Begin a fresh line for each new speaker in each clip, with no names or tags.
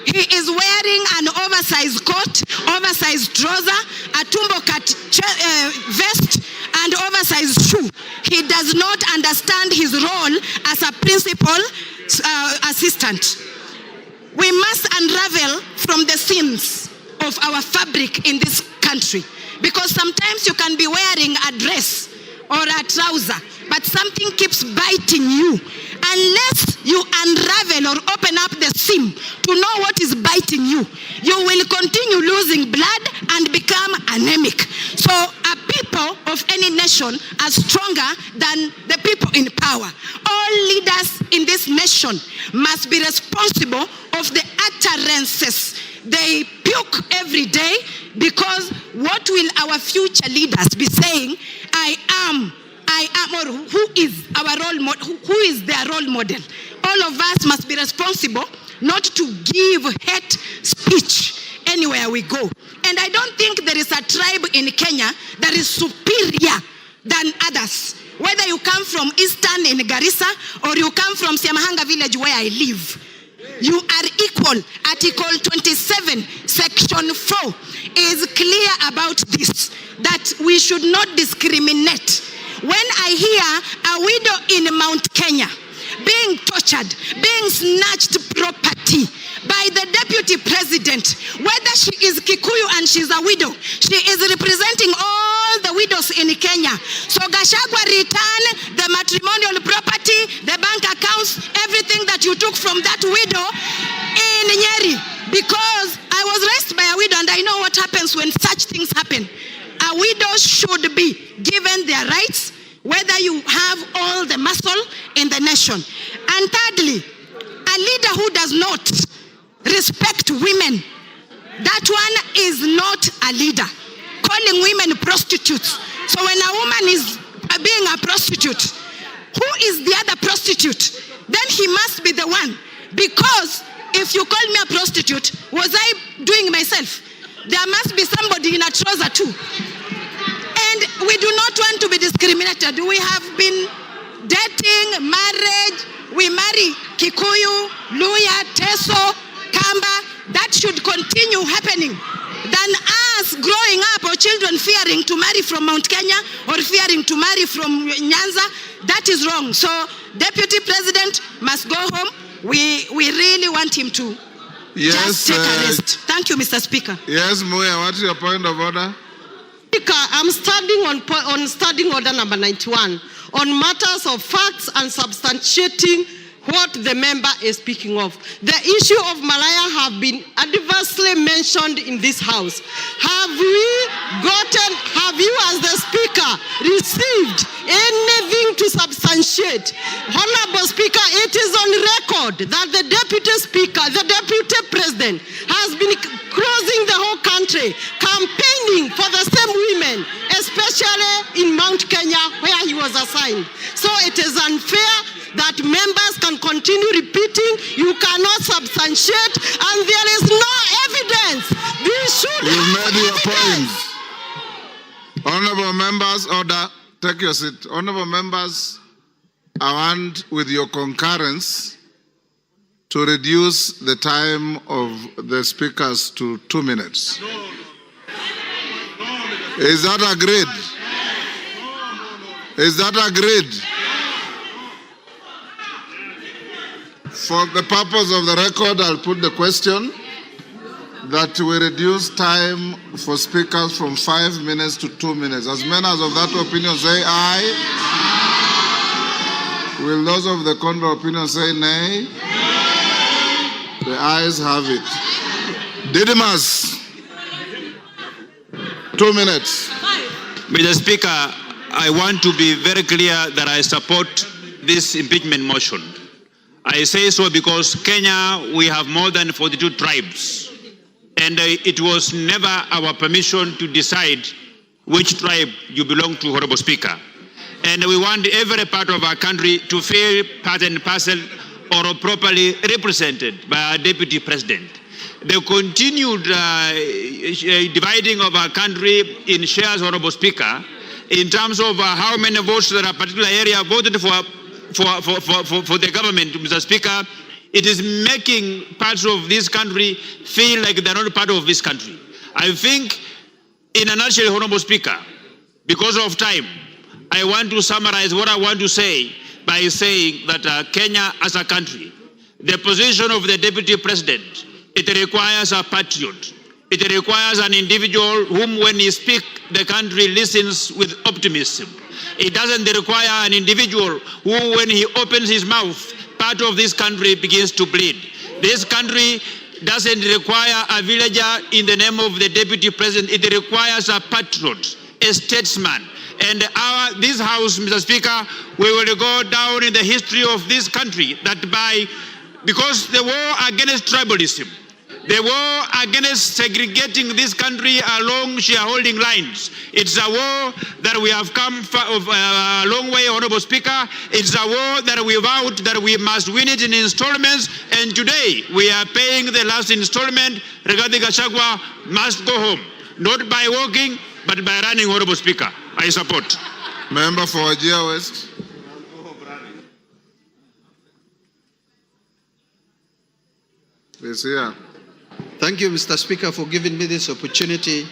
He is wearing an oversized coat, oversized trouser, a tumbo cut vest, and oversized shoe. He does not understand his role as a principal assistant. We must unravel from the sins of our fabric in this country, because sometimes you can be wearing a dress or a trouser, but something keeps biting you. Unless you unravel or open up the seam to know what is biting you, you will continue losing blood and become anemic. So people of any nation are stronger than the people in power. All leaders in this nation must be responsible of the utterances they puke every day, because what will our future leaders be saying? I am, or who is our role model? Who is their role model? All of us must be responsible not to give hate speech anywhere we go. And I don't think there is a tribe in Kenya that is superior than others. Whether you come from Eastern in Garissa or you come from Siamahanga village where I live, you are equal. Article 27, section 4 is clear about this, that we should not discriminate. When I hear a widow in Mount Kenya being tortured, being snatched property by the deputy president, whether she is Kikuyu and she's a widow, she is representing all the widows in Kenya. So Gachagua, return the matrimonial property, the bank accounts, everything that you took from that widow in Nyeri. Because I was raised by a widow and I know what happens when such things happen. A widow should be given their rights, whether you have all the muscle in the nation. And thirdly, a leader who does not respect women, that one is not a leader. Calling women prostitutes. So when a woman is being a prostitute, who is the other prostitute? Then he must be the one. Because if you call me a prostitute, was I doing myself? There must be somebody in a trouser too. And we do not want to be discriminated. We have been dating, marriage, we marry Kikuyu, Luya, Teso, Kamba. That should continue happening than us growing up or children fearing to marry from Mount Kenya or fearing to marry from Nyanza. That is wrong. So Deputy President must go home. We really want him to just take a rest. Thank you, Mr. Speaker.
Yes, Muya, what is your point of order?
Speaker, I'm standing on standing order number 91 on matters of facts and substantiating what the member is speaking of. The issue of Malaya have been adversely mentioned in this house. Have you as the speaker received anything to substantiate? Honorable Speaker, it is on record that the deputy speaker, the deputy president has been crossing the whole country campaigning for the same women, especially in Mount Kenya where he was assigned. So it is unfair that members can continue repeating. You cannot substantiate, and there is no evidence.
You've made your point. Honorable members, order. Take your seat. Honorable members, I want, with your concurrence, to reduce the time of the speakers to 2 minutes. Is that agreed? Is that agreed? For the purpose of the record, I'll put the question that we reduce time for speakers from 5 minutes to 2 minutes. As many as of that opinion say aye. Will those of the contrary opinion say nay? The ayes have it. Didymus, 2 minutes.
Mr. Speaker, I want to be very clear that I support this impeachment motion. I say so because Kenya, we have more than 42 tribes. And it was never our permission to decide which tribe you belong to, Honorable Speaker. And we want every part of our country to feel part and parcel or properly represented by our Deputy President. The continued dividing of our country in shares, Honorable Speaker, in terms of how many votes that a particular area voted for the government, Mr. Speaker, it is making parts of this country feel like they're not part of this country. I think, in a nutshell, Honorable Speaker, because of time, I want to summarize what I want to say by saying that Kenya as a country, the position of the Deputy President, it requires a patriot. It requires an individual whom, when he speaks, the country listens with optimism. It doesn't require an individual who, when he opens his mouth, part of this country begins to bleed. This country doesn't require a villager in the name of the Deputy President. It requires a patriot, a statesman. And this House, Mr. Speaker, we will go down in the history of this country because the war against tribalism, the war against segregating this country along shareholding lines. It's a war that we have come a long way, Honorable Speaker. It's a war that we vowed that we must win it in installments. And today we are paying the last installment. Regarding Gachagua must go home. Not by walking, but by running, Honorable Speaker. I support.
Member for Wajir West. Please here.
Thank you, Mr. Speaker, for giving me this opportunity.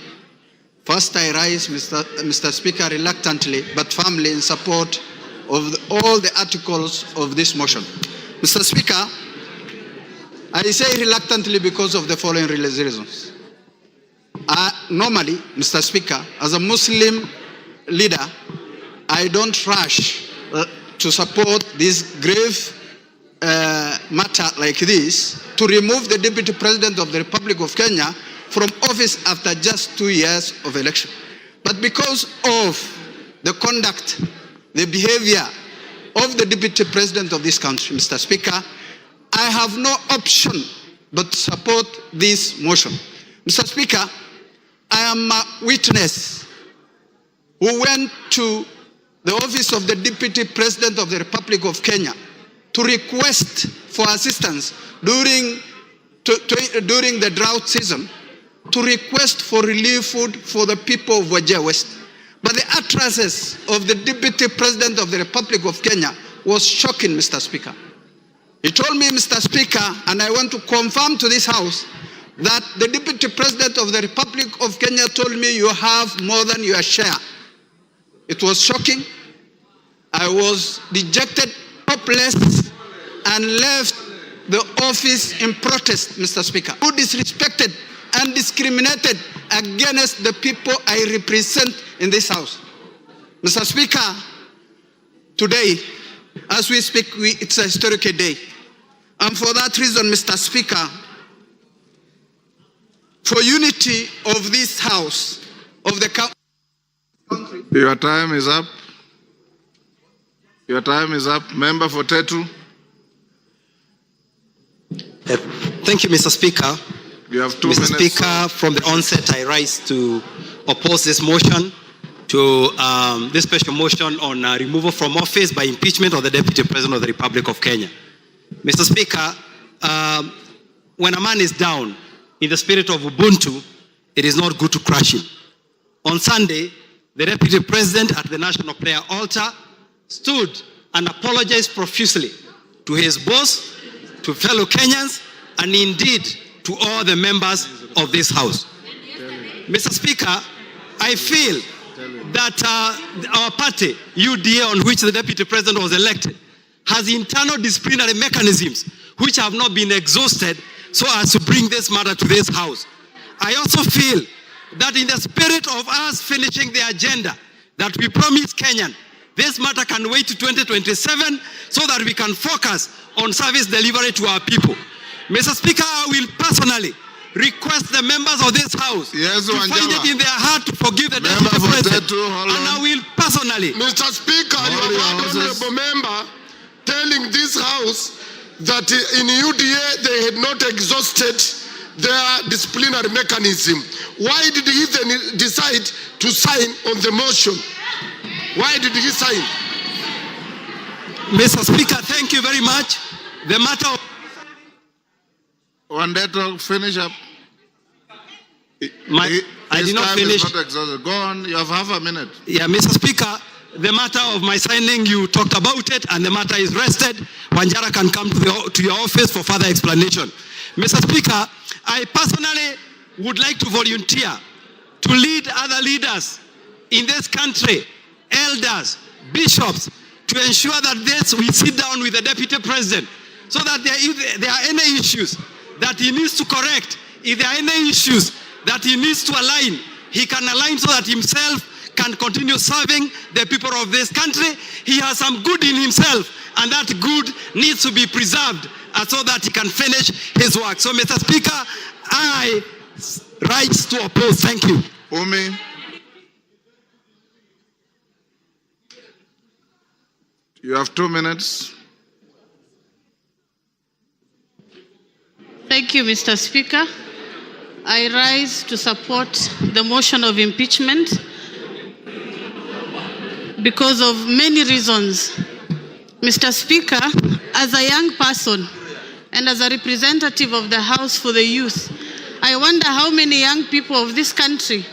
First, I rise, Mr. Speaker, reluctantly but firmly in support of all the articles of this motion. Mr. Speaker, I say reluctantly because of the following reasons. Normally, Mr. Speaker, as a Muslim leader, I don't rush to support this grave matter like this, to remove the Deputy President of the Republic of Kenya from office after just 2 years of election. But because of the conduct, the behavior of the Deputy President of this country, Mr. Speaker, I have no option but to support this motion. Mr. Speaker, I am a witness who went to the office of the Deputy President of the Republic of Kenya to request for assistance during the drought season, to request for relief food for the people of Wajir West. But the utterances of the Deputy President of the Republic of Kenya was shocking, Mr. Speaker. He told me, Mr. Speaker, and I want to confirm to this House, that the Deputy President of the Republic of Kenya told me you have more than your share. It was shocking. I was dejected, hopeless, and left the office in protest, Mr. Speaker. Who disrespected and discriminated against the people I represent in this House. Mr. Speaker, today, as we speak, it's a historic day. And for that reason, Mr. Speaker, for unity of this House, of the country.
Your time is up. Your time is up. Member for Tetu.
Thank you, Mr. Speaker.
You have 2 minutes.
Mr. Speaker, from the onset, I rise to oppose this motion, to this special motion on removal from office by impeachment of the Deputy President of the Republic of Kenya. Mr. Speaker, when a man is down in the spirit of Ubuntu, it is not good to crush him. On Sunday, the Deputy President at the National Prayer Altar stood and apologized profusely to his boss, to fellow Kenyans, and indeed to all the members of this House. Mr. Speaker, I feel that our party, UDA, on which the Deputy President was elected, has internal disciplinary mechanisms which have not been exhausted so as to bring this matter to this House. I also feel that in the spirit of us finishing the agenda that we promised Kenyan, this matter can wait to 2027 so that we can focus on service delivery to our people. Mr. Speaker, I will personally request the members of this House to find it in their heart to forgive the Deputy President. And I will personally.
Mr. Speaker, you have had honorable member telling this House that in UDA they had not exhausted their disciplinary mechanism. Why did he then decide to sign on the motion? Why did he sign?
Mr. Speaker, thank you very much. The matter of...
One day to finish up.
I did not finish.
Is not exhausted. Go on, you have half a minute.
Yeah, Mr. Speaker, the matter of my signing, you talked about it, and the matter is rested. Wanjara can come to your office for further explanation. Mr. Speaker, I personally would like to volunteer to lead other leaders in this country, elders, bishops, to ensure that we sit down with the Deputy President, so that if there are any issues that he needs to correct, if there are any issues that he needs to align, he can align so that himself can continue serving the people of this country. He has some good in himself, and that good needs to be preserved so that he can finish his work. So, Mr. Speaker, I rise to oppose. Thank you.
Umi. You have 2 minutes.
Thank you, Mr. Speaker. I rise to support the motion of impeachment because of many reasons. Mr. Speaker, as a young person and as a representative of the House for the Youth, I wonder how many young people of this country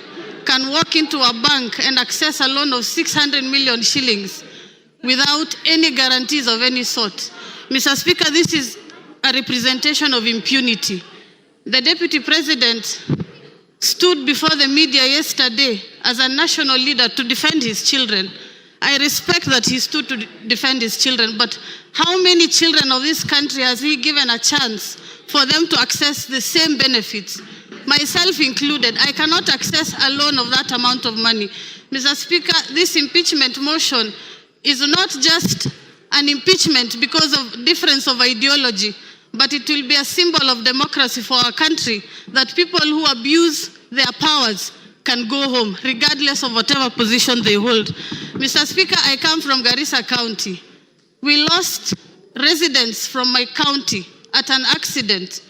can walk into a bank and access a loan of 600 million shillings without any guarantees of any sort. Mr. Speaker, this is a representation of impunity. The Deputy President stood before the media yesterday as a national leader to defend his children. I respect that he stood to defend his children, but how many children of this country has he given a chance for them to access the same benefits? Myself included, I cannot access a loan of that amount of money. Mr. Speaker, this impeachment motion is not just an impeachment because of difference of ideology, but it will be a symbol of democracy for our country, that people who abuse their powers can go home, regardless of whatever position they hold. Mr. Speaker, I come from Garissa County. We lost residents from my county at an accident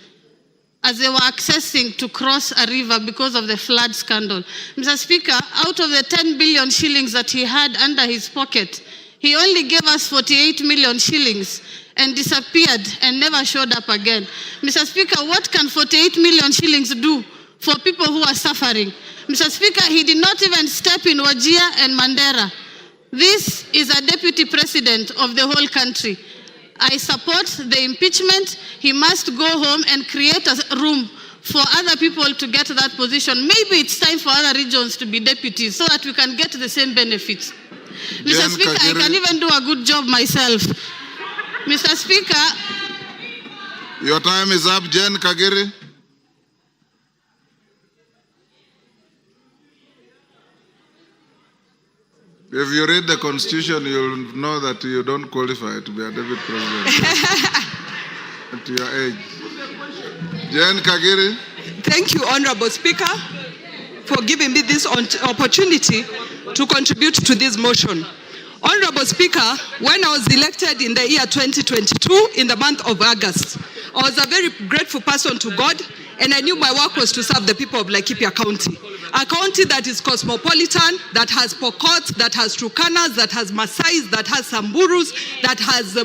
as they were accessing to cross a river because of the flood scandal. Mr. Speaker, out of the 10 billion shillings that he had under his pocket, he only gave us 48 million shillings and disappeared and never showed up again. Mr. Speaker, what can 48 million shillings do for people who are suffering? Mr. Speaker, he did not even step in Wajir and Mandera. This is a deputy president of the whole country. I support the impeachment. He must go home and create a room for other people to get to that position. Maybe it's time for other regions to be deputies so that we can get the same benefits. Mr. Speaker, I can even do a good job myself. Mr. Speaker.
Your time is up, Jen Kagiri. If you read the Constitution, you'll know that you don't qualify to be a David President at your age. Jen Kagiri.
Thank you, Honorable Speaker, for giving me this opportunity to contribute to this motion. Honorable Speaker, when I was elected in the year 2022, in the month of August, I was a very grateful person to God, and I knew my work was to serve the people of Laikipia County. A county that is cosmopolitan, that has Pokot, that has Turkanas, that has Maasais, that has Samburus, that has the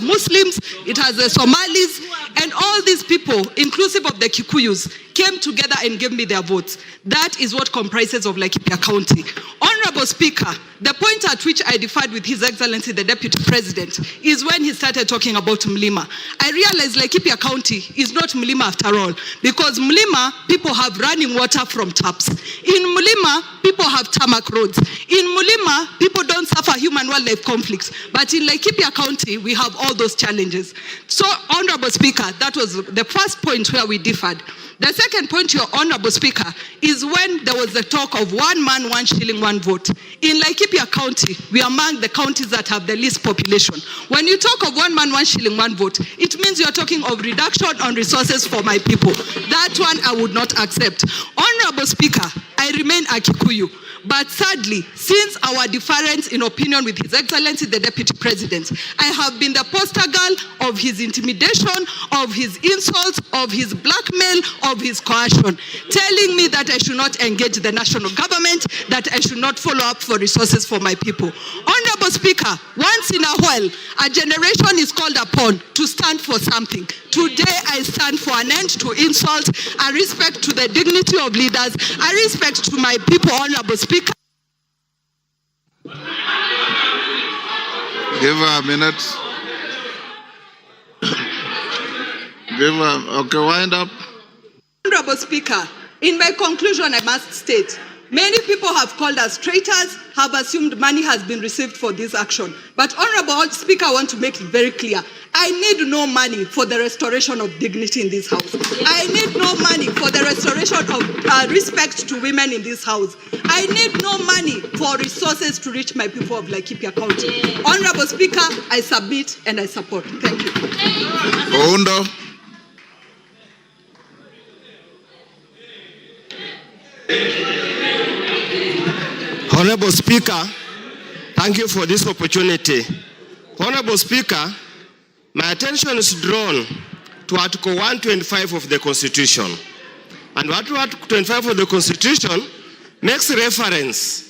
Muslims, it has the Somalis, and all these people, inclusive of the Kikuyus, came together and gave me their votes. That is what comprises of Laikipia County. Honorable Speaker, the point at which I differed with His Excellency the Deputy President is when he started talking about Mlima. I realized Laikipia County is not Mlima after all, because Mlima, people have running water from taps. In Mlima, people have tarmac roads. In Mlima, people don't suffer human-wildlife conflicts. But in Laikipia County, we have all those challenges. So, Honorable Speaker, that was the first point where we differed. The second point, Your Honorable Speaker, is when there was the talk of 1 man, 1 shilling, 1 vote. In Laikipia County, we are among the counties that have the least population. When you talk of 1 man, 1 shilling, 1 vote, it means you're talking of reduction on resources for my people. That one I would not accept. Honorable Speaker, I remain a Kikuyu. But sadly, since our difference in opinion with His Excellency the Deputy President, I have been the poster girl of his intimidation, of his insults, of his blackmail, of his coercion, telling me that I should not engage the national government, that I should not follow up for resources for my people. Honorable Speaker, once in a while, a generation is called upon to stand for something. Today, I stand for an end to insult, a respect to the dignity of leaders, a respect to my people, Honorable Speaker.
Give her a minute. Give her, okay, wind up.
Honorable Speaker, in my conclusion, I must state, many people have called us traitors, have assumed money has been received for this action. But Honorable Speaker, I want to make it very clear. I need no money for the restoration of dignity in this house. I need no money for the restoration of respect to women in this house. I need no money for resources to reach my people of Laikipia County. Honorable Speaker, I submit and I support. Thank you.
Oundo.
Honorable Speaker, thank you for this opportunity. Honorable Speaker, my attention is drawn to Article 125 of the Constitution. And Article 125 of the Constitution makes reference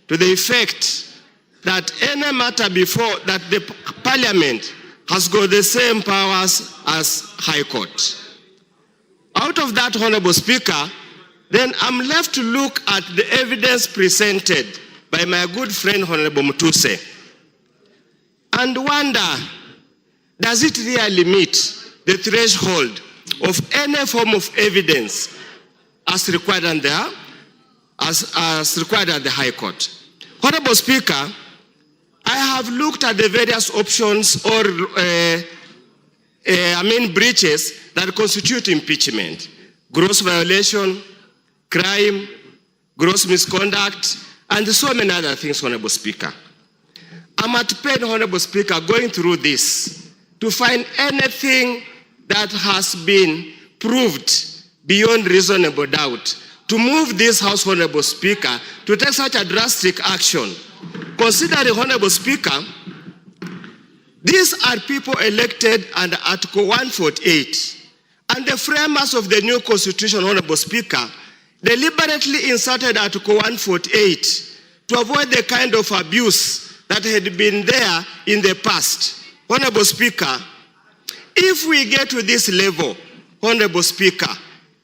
to the effect that any matter before that the Parliament has got the same powers as High Court. Out of that, Honorable Speaker, then I'm left to look at the evidence presented by my good friend Honorable Mutuse and wonder, does it really meet the threshold of any form of evidence as required at the High Court? Honorable Speaker, I have looked at the various options or breaches that constitute impeachment: gross violation, crime, gross misconduct, and so many other things, Honorable Speaker. I'm at pain, Honorable Speaker, going through this to find anything that has been proved beyond reasonable doubt to move this House, Honorable Speaker, to take such a drastic action. Considering, Honorable Speaker, these are people elected under Article 148, and the framers of the new Constitution, Honorable Speaker, deliberately inserted Article 148 to avoid the kind of abuse that had been there in the past. Honorable Speaker, if we get to this level, Honorable Speaker,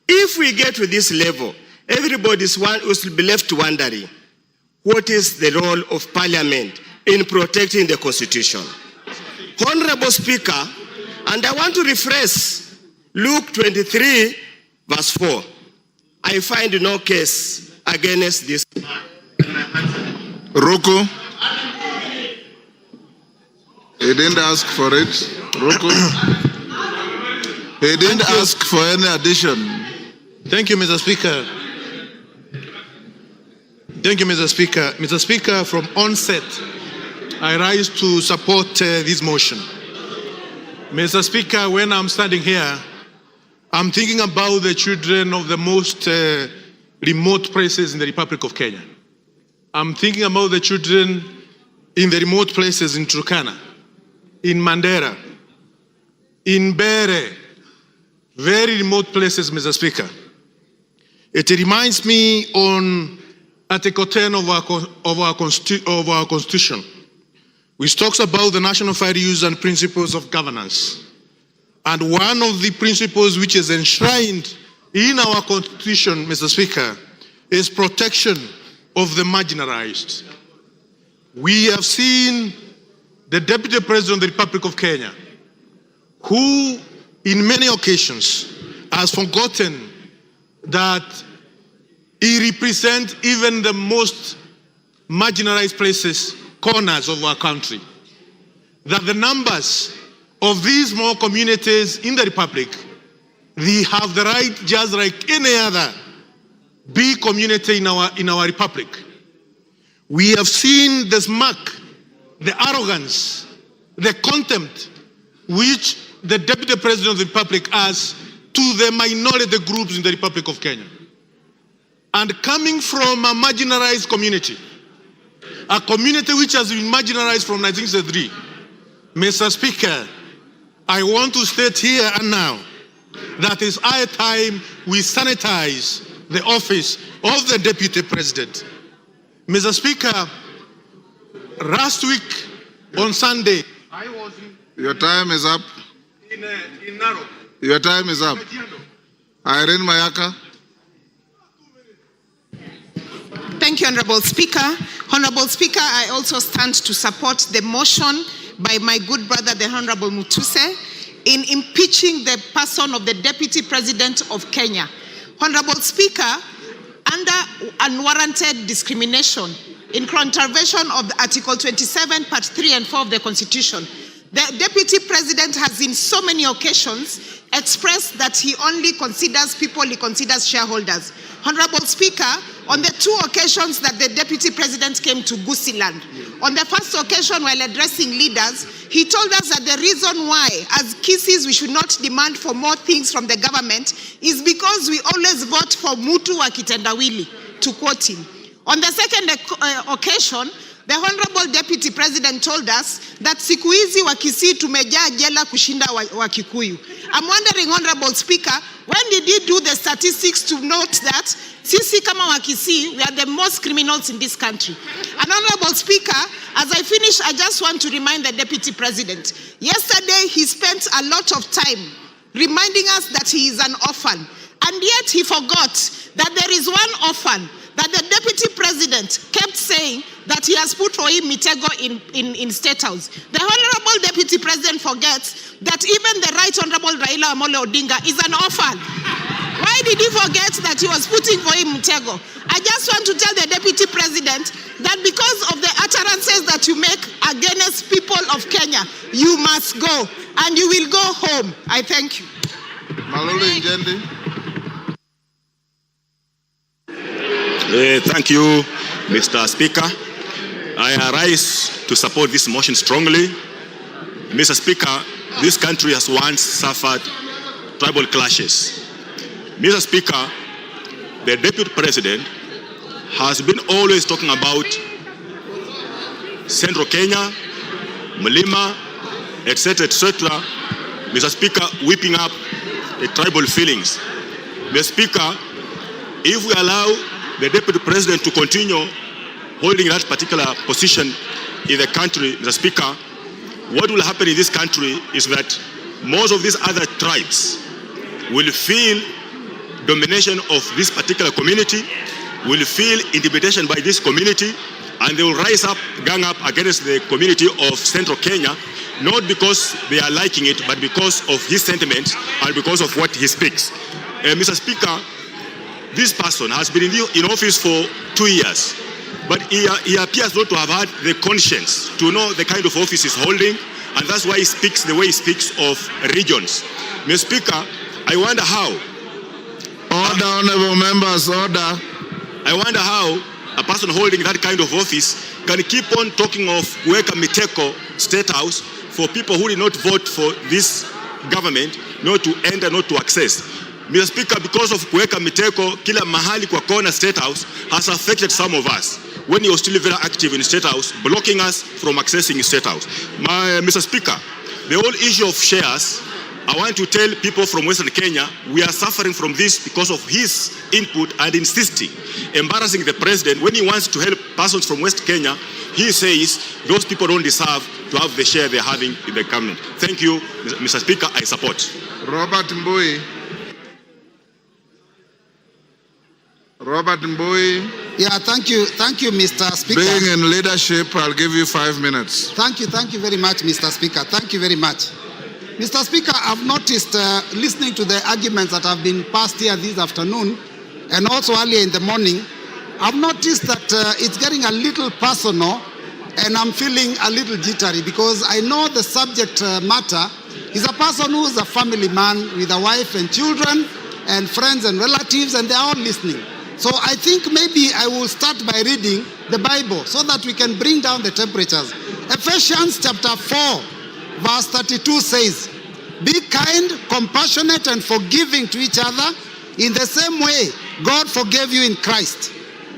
if we get to this level, everybody will be left wondering, what is the role of Parliament in protecting the Constitution? Honorable Speaker, and I want to rephrase Luke 23, verse 4. I find no case against this.
Ruku. He didn't ask for it. Ruku. He didn't ask for any addition.
Thank you, Mr. Speaker. Thank you, Mr. Speaker. Mr. Speaker, from onset, I rise to support this motion. Mr. Speaker, when I'm standing here, I'm thinking about the children of the most remote places in the Republic of Kenya. I'm thinking about the children in the remote places in Turkana, in Mandera, in Bere, very remote places, Mr. Speaker. It reminds me on Article 10 of our Constitution, which talks about the national values and principles of governance. And one of the principles which is enshrined in our Constitution, Mr. Speaker, is protection of the marginalized. We have seen the Deputy President of the Republic of Kenya, who in many occasions has forgotten that he represents even the most marginalized places, corners of our country. That the numbers of these small communities in the Republic, they have the right, just like any other big community in our Republic. We have seen the smirk, the arrogance, the contempt which the Deputy President of the Republic has to the minority groups in the Republic of Kenya. And coming from a marginalized community, a community which has been marginalized from 1963, Mr. Speaker, I want to state here and now that it's high time we sanitize the office of the Deputy President. Mr. Speaker, last week on Sunday, I was in...
Your time is up.
In Narok.
Your time is up. Irene Mayaka.
Thank you, Honorable Speaker. Honorable Speaker, I also stand to support the motion by my good brother, the Honorable Mutuse, in impeaching the person of the Deputy President of Kenya. Honorable Speaker, under unwarranted discrimination in contravention of Article 27, Part 3 and 4 of the Constitution, the Deputy President has in so many occasions expressed that he only considers people, he considers shareholders. Honorable Speaker, on the 2 occasions that the Deputy President came to Gusiland, on the first occasion while addressing leaders, he told us that the reason why, as Kisses, we should not demand for more things from the government is because we always vote for Mutu wa kitendawili, to quote him. On the second occasion, the Honorable Deputy President told us that siku hizi wa Kisii tumejaa jela kushinda wa Kikuyu. I'm wondering, Honorable Speaker, when did he do the statistics to note that sisi kama wa Kisii, we are the most criminals in this country? And Honorable Speaker, as I finish, I just want to remind the Deputy President, yesterday he spent a lot of time reminding us that he is an orphan, and yet he forgot that there is one orphan that the Deputy President kept saying that he has put for him mitego in State House. The Honorable Deputy President forgets that even the Right Honorable Raila Amolo Odinga is an orphan. Why did he forget that he was putting for him mitego? I just want to tell the Deputy President that because of the utterances that you make against people of Kenya, you must go, and you will go home. I thank you.
Malulu Njendi.
Thank you, Mr. Speaker. I arise to support this motion strongly. Mr. Speaker, this country has once suffered tribal clashes. Mr. Speaker, the Deputy President has been always talking about Central Kenya, Mlima, etc., etc. Mr. Speaker, whipping up the tribal feelings. Mr. Speaker, if we allow the Deputy President to continue holding that particular position in the country, Mr. Speaker, what will happen in this country is that most of these other tribes will feel domination of this particular community, will feel intimidation by this community, and they will rise up, gang up against the community of Central Kenya, not because they are liking it, but because of his sentiments and because of what he speaks. Mr. Speaker, this person has been in office for 2 years, but he appears not to have had the conscience to know the kind of office he's holding, and that's why he speaks the way he speaks of regions. Mr. Speaker, I wonder how.
Order, honorable members, order.
I wonder how a person holding that kind of office can keep on talking of Weka Miteko State House for people who did not vote for this government, not to enter, not to access. Mr. Speaker, because of Kuweka Miteko, kila mahali kwa kona State House has affected some of us when he was still very active in State House, blocking us from accessing State House. Mr. Speaker, the whole issue of shares, I want to tell people from Western Kenya, we are suffering from this because of his input and insisting, embarrassing the president. When he wants to help persons from West Kenya, he says those people don't deserve to have the share they're having in the government. Thank you, Mr. Speaker, I support.
Robert Mbui. Robert Mbui.
Yeah, thank you, Mr. Speaker.
Being in leadership, I'll give you 5 minutes.
Thank you very much, Mr. Speaker. Thank you very much. Mr. Speaker, I've noticed, listening to the arguments that have been passed here this afternoon, and also earlier in the morning, I've noticed that it's getting a little personal, and I'm feeling a little jittery, because I know the subject matter is a person who is a family man with a wife and children, and friends and relatives, and they're all listening. So I think maybe I will start by reading the Bible so that we can bring down the temperatures. Ephesians chapter 4, verse 32 says, "Be kind, compassionate, and forgiving to each other in the same way God forgave you in Christ."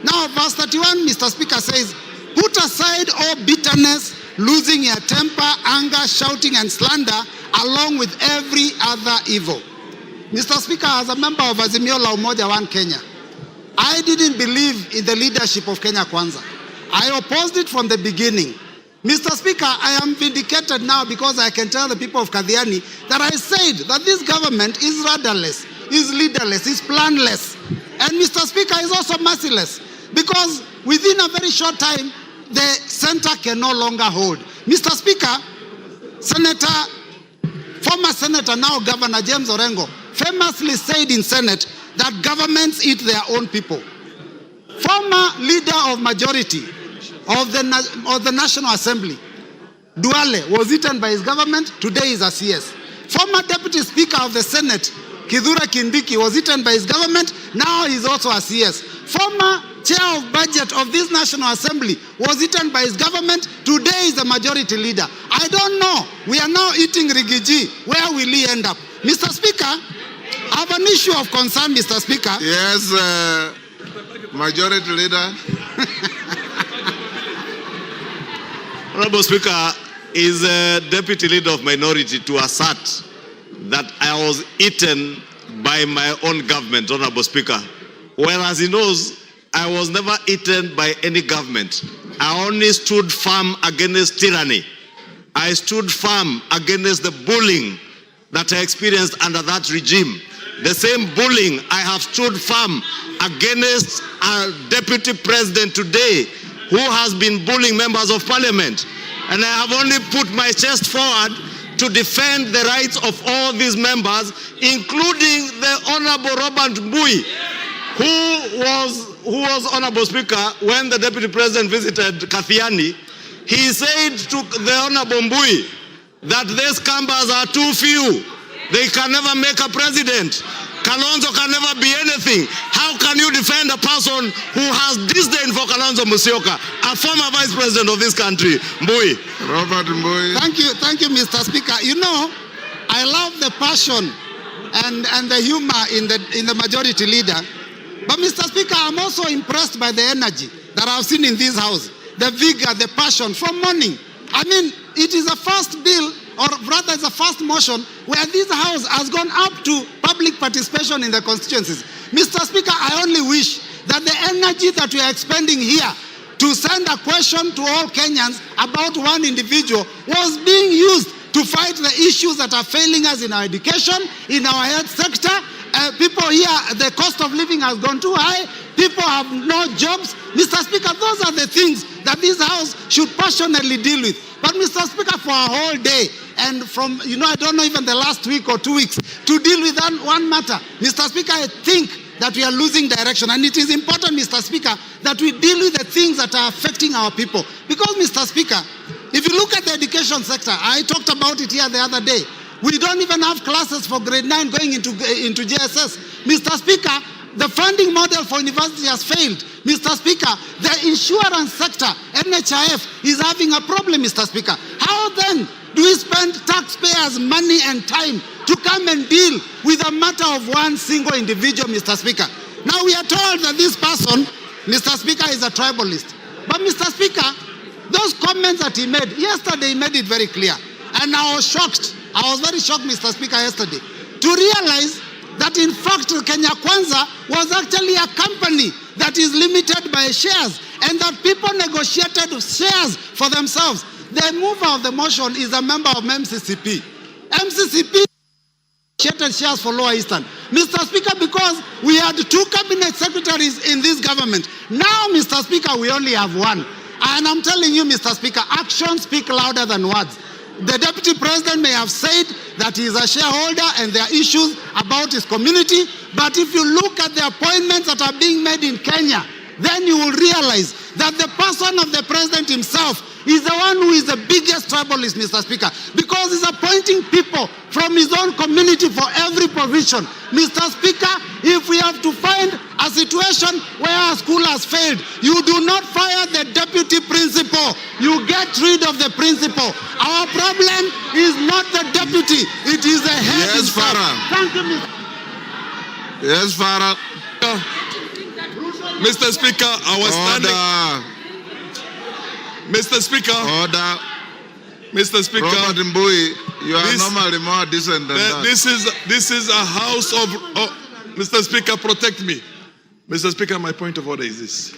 Now, verse 31, Mr. Speaker, says, "Put aside all bitterness, losing your temper, anger, shouting, and slander, along with every other evil." Mr. Speaker, as a member of Azimio la Umoja One Kenya, I didn't believe in the leadership of Kenya Kwanza. I opposed it from the beginning. Mr. Speaker, I am vindicated now because I can tell the people of Kadhiani that I said that this government is rudderless, is leaderless, is planless. And Mr. Speaker, is also merciless, because within a very short time, the center can no longer hold. Mr. Speaker, Former Senator, now Governor James Orengo, famously said in Senate that governments eat their own people. Former leader of majority of the National Assembly, Duale, was eaten by his government. Today is a CS. Former Deputy Speaker of the Senate, Kithure Kindiki, was eaten by his government. Now he's also a CS. Former Chair of Budget of this National Assembly was eaten by his government. Today is the majority leader. I don't know. We are now eating Rigiji. Where will he end up? Mr. Speaker, I have an issue of concern, Mr. Speaker.
Yes, majority leader.
Honorable Speaker, is a deputy leader of minority to assert that I was eaten by my own government, Honorable Speaker, whereas he knows I was never eaten by any government. I only stood firm against tyranny. I stood firm against the bullying that I experienced under that regime. The same bullying I have stood firm against a deputy president today who has been bullying members of parliament. And I have only put my chest forward to defend the rights of all these members, including the Honorable Robert Mbui, who was Honorable Speaker, when the Deputy President visited Kathiani. He said to the Honorable Mbui that these Kambas are too few. They can never make a president. Kalonzo can never be anything. How can you defend a person who has disdain for Kalonzo Musyoka, a former vice president of this country? Mbui.
Robert Mbui.
Thank you, Mr. Speaker. You know, I love the passion and the humor in the majority leader. But Mr. Speaker, I'm also impressed by the energy that I've seen in this house. The vigor, the passion from morning. I mean, it is a first bill, or rather it's a first motion where this house has gone up to public participation in the constituencies. Mr. Speaker, I only wish that the energy that we are expending here to send a question to all Kenyans about one individual was being used to fight the issues that are failing us in our education, in our health sector. People here, the cost of living has gone too high. People have no jobs. Mr. Speaker, those are the things that this House should passionately deal with. But Mr. Speaker, for a whole day, and from, I don't know, even the last week or 2 weeks, to deal with one matter, Mr. Speaker, I think that we are losing direction. And it is important, Mr. Speaker, that we deal with the things that are affecting our people. Because, Mr. Speaker, if you look at the education sector, I talked about it here the other day. We don't even have classes for grade 9 going into JSS. Mr. Speaker, the funding model for university has failed. Mr. Speaker, the insurance sector, NHIF, is having a problem, Mr. Speaker. How then do we spend taxpayers' money and time to come and deal with a matter of one single individual, Mr. Speaker? Now we are told that this person, Mr. Speaker, is a tribalist. But Mr. Speaker, those comments that he made, yesterday he made it very clear. And I was shocked. I was very shocked, Mr. Speaker, yesterday, to realize that in fact Kenya Kwanza was actually a company that is limited by shares and that people negotiated shares for themselves. The mover of the motion is a member of MCCP. MCCP negotiated shares for Lower Eastern. Mr. Speaker, because we had 2 cabinet secretaries in this government. Now, Mr. Speaker, we only have 1. And I'm telling you, Mr. Speaker, actions speak louder than words. The Deputy President may have said that he is a shareholder and there are issues about his community, but if you look at the appointments that are being made in Kenya, then you will realize that the person of the President himself is the one who is the biggest tribalist, Mr. Speaker, because he's appointing people from his own community for every position. Mr. Speaker, if we have to find a situation where a school has failed, you do not fire the deputy principal. You get rid of the principal. Our problem is not the deputy, it is the head.
Yes, Farah.
Thank you, Mr.
Yes, Farah.
Mr. Speaker, I was standing. Mr. Speaker.
Order.
Mr. Speaker.
Robert Mbui, you are normally more decent than that.
This is a house of... Mr. Speaker, protect me. Mr. Speaker, my point of order is this.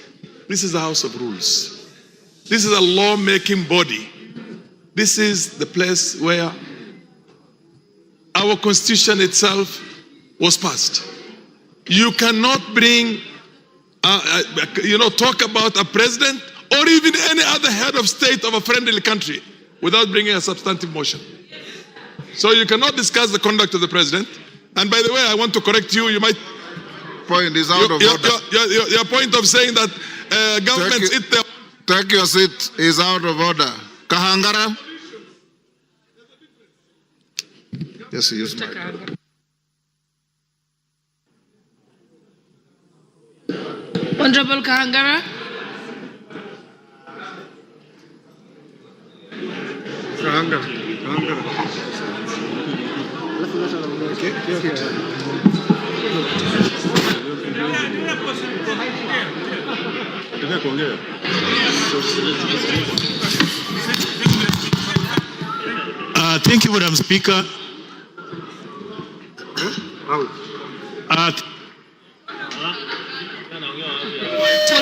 This is a house of rules. This is a law-making body. This is the place where our constitution itself was passed. You cannot bring, talk about a president or even any other head of state of a friendly country without bringing a substantive motion. So you cannot discuss the conduct of the president. And by the way, I want to correct you. You might...
Point is out of order.
Your point of saying that governments eat their...
Take your seat is out of order. Kahangara? Yes, use my...
Honorable Kahangara.
Thank you, Madam Speaker.
Hold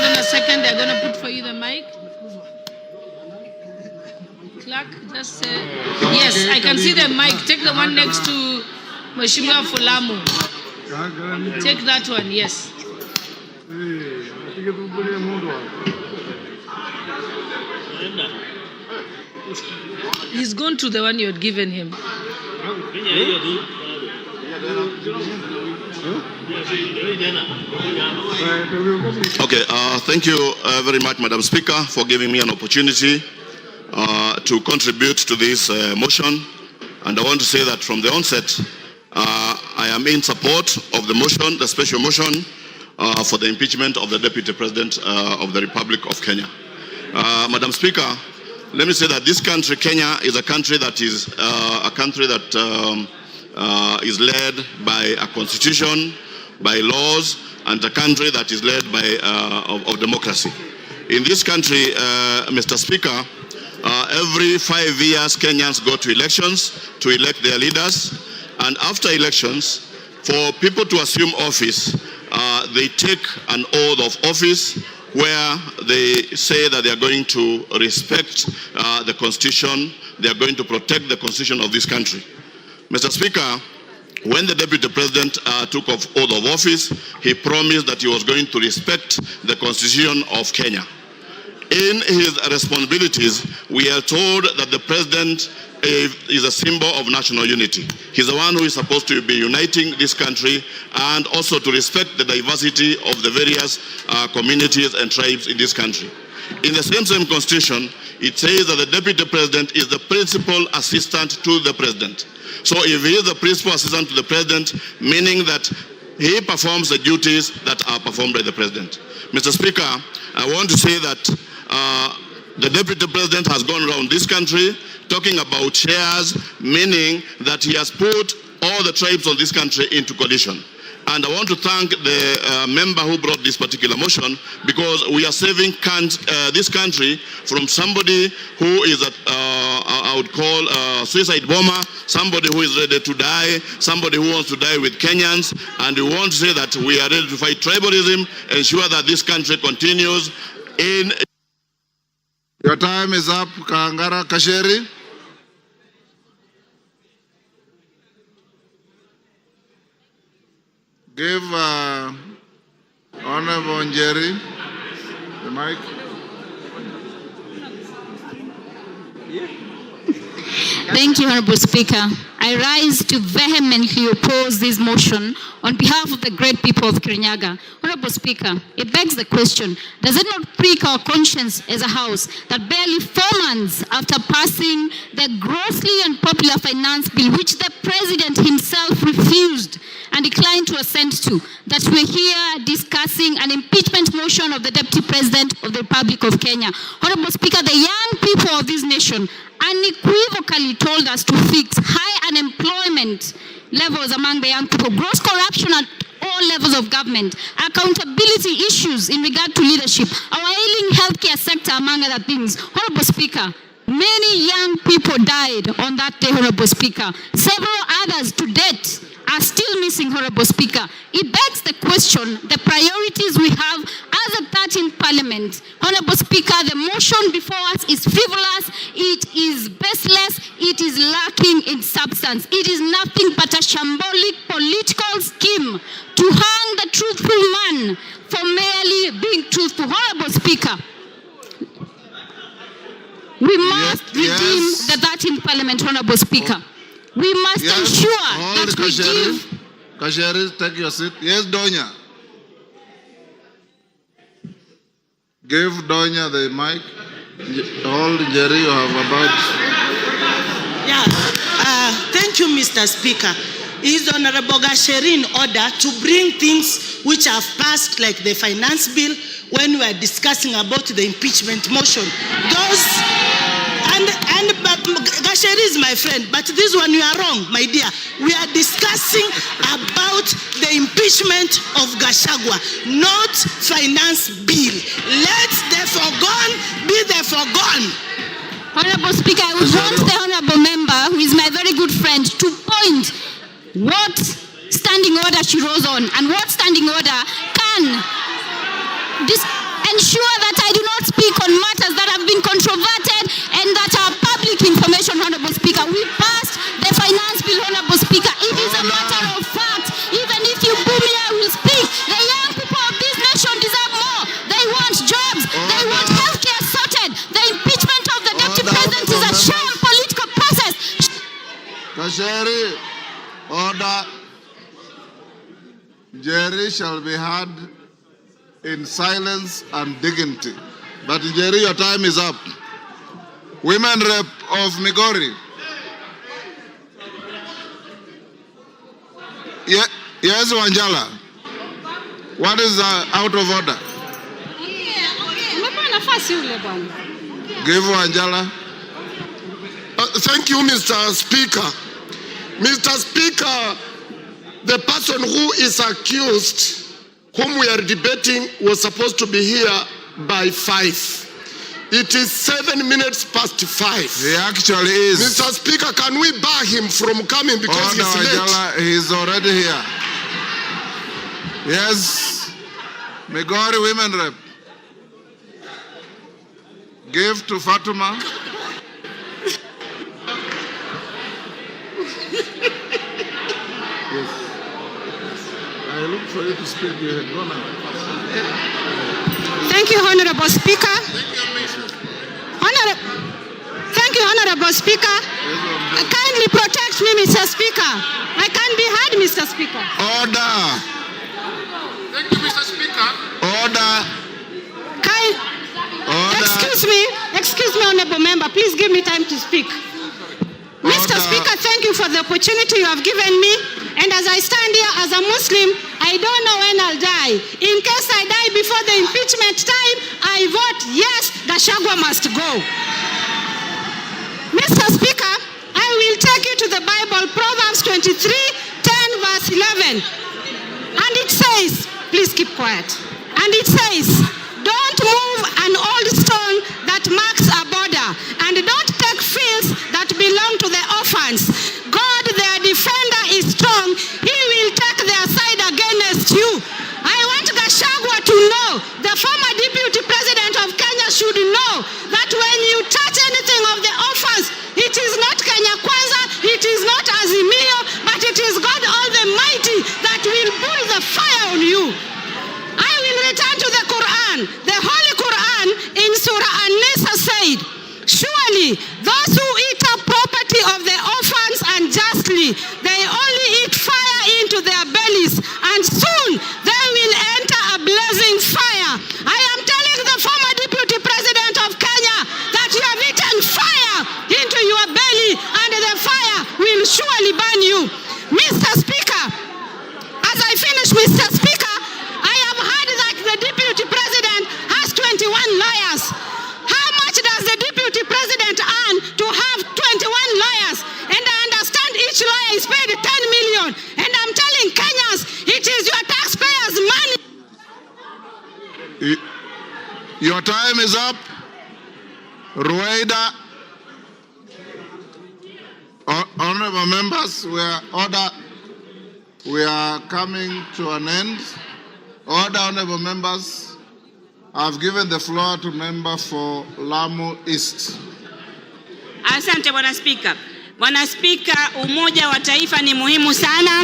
on a second, they're going to put for you the mic. Clerk, just say, yes, I can see the mic. Take the one next to Mheshimiwa Fulamu. Take that one, yes. He's gone to the one you had given him.
Okay, thank you very much, Madam Speaker, for giving me an opportunity to contribute to this motion. And I want to say that from the onset, I am in support of the motion, the special motion for the impeachment of the Deputy President of the Republic of Kenya. Madam Speaker, let me say that this country, Kenya, is a country that is is led by a constitution, by laws, and a country that is led by of democracy. In this country, Mr. Speaker, every 5 years Kenyans go to elections to elect their leaders, and after elections, for people to assume office, they take an oath of office where they say that they are going to respect the constitution, they are going to protect the constitution of this country. Mr. Speaker, when the Deputy President took oath of office, he promised that he was going to respect the Constitution of Kenya. In his responsibilities, we are told that the President is a symbol of national unity. He's the one who is supposed to be uniting this country and also to respect the diversity of the various communities and tribes in this country. In the same constitution, it says that the Deputy President is the principal assistant to the President. So if he is the principal assistant to the President, meaning that he performs the duties that are performed by the President. Mr. Speaker, I want to say that the Deputy President has gone around this country talking about shares, meaning that he has put all the tribes of this country into coalition. And I want to thank the member who brought this particular motion, because we are saving this country from somebody who is, I would call a suicide bomber, somebody who is ready to die, somebody who wants to die with Kenyans. And we want to say that we are ready to fight tribalism, ensure that this country continues in...
Your time is up, Kahangara Kasheri. Give Honorable Njeri the mic.
Thank you, Honorable Speaker. I rise to vehemently oppose this motion on behalf of the great people of Kirinyaga. Honorable Speaker, it begs the question, does it not prick our conscience as a House that barely 4 months after passing the grossly unpopular finance bill, which the President himself refused and declined to assent to, that we're here discussing an impeachment motion of the Deputy President of the Republic of Kenya? Honorable Speaker, the young people of this nation unequivocally told us to fix high unemployment levels among the young people, gross corruption at all levels of government, accountability issues in regard to leadership, our ailing healthcare sector, among other things. Honorable Speaker, many young people died on that day, Honorable Speaker. Several others to date are still missing, Honorable Speaker. It begs the question, the priorities we have as a 13th Parliament. Honorable Speaker, the motion before us is frivolous, it is baseless, it is lacking in substance. It is nothing but a shambolic political scheme to hang the truthful man for merely being truthful. Honorable Speaker, We must redeem the 13th Parliament, Honorable Speaker. We must ensure that we give...
Kasheri, take your seat. Yes, Donya. Give Donya the mic. Hold Jerry, you have about...
Yeah, thank you, Mr. Speaker. Is Honorable Gachagua in order to bring things which have passed, like the finance bill, when we are discussing about the impeachment motion? Those, but Gachagua is my friend, but this one you are wrong, my dear. We are discussing about the impeachment of Gachagua, not finance bill. Let the foregone be the foregone.
Honorable Speaker, I would want the Honorable Member, who is my very good friend, to point what standing order she rose on and what standing order can ensure that I do not speak on matters that have been controverted and that are public information, Honorable Speaker. We passed the finance bill, Honorable Speaker. It is a matter of fact. Even if you boo me, I will speak. The young people of this nation deserve more. They want jobs. They want healthcare sorted. The impeachment of the Deputy President is a sham political process.
Kasheri, order. Jerry shall be heard in silence and dignity. But Jerry, your time is up. Women Rep of Migori. Yes, Wanjala. What is out of order? Give Wanjala.
Thank you, Mr. Speaker. Mr. Speaker, the person who is accused, whom we are debating, was supposed to be here by 5. It is 7 minutes past 5.
He actually is.
Mr. Speaker, can we bar him from coming because he's late?
He's already here. Yes, Migori Women Rep. Give to Fatuma. Yes. I look for you to speak. You had gone out.
Thank you, Honorable Speaker. Thank you, Honorable Speaker. Kindly protect me, Mr. Speaker. I can't be heard, Mr. Speaker.
Order.
Thank you, Mr. Speaker.
Order.
Excuse me, Honorable Member. Please give me time to speak. Mr. Speaker, thank you for the opportunity you have given me. And as I stand here as a Muslim, I don't know when I'll die. In case I die before the impeachment time, I vote yes, Gachagua must go. Mr. Speaker, I will take you to the Bible, Proverbs 23, 10 verse 11. And it says, please keep quiet. And it says, don't move an old stone that marks a border, and don't take fields that belong to the orphans. God, their defender, is strong. He will take their side against you. I want Gachagua to know, the former Deputy President of Kenya should know, that when you touch anything of the orphans, it is not Kenya Kwanza, it is not Azimio, but it is God Almighty that will pull the fire on you. I will return to the Quran. The Holy Quran in Surah An-Nisa said, surely those who eat up property of the orphans unjustly, they only eat fire into their bellies, and soon they will enter a blazing fire. I am telling the former Deputy President of Kenya that you have eaten fire into your belly, and the fire will surely burn you. Mr. Speaker, as I finish, Mr. Speaker, I have heard that the Deputy President has 21 lawyers. How much does the Deputy President earn to have 21 lawyers? And I understand each lawyer is paid 10 million. And I'm telling Kenyans, it is your taxpayers' money.
Your time is up. Rueda. Honorable members, we are coming to an end. Order, honorable members. I've given the floor to member for Lamu East.
Asante Bwana Spika. Bwana Spika, umoja wa taifa ni muhimu sana,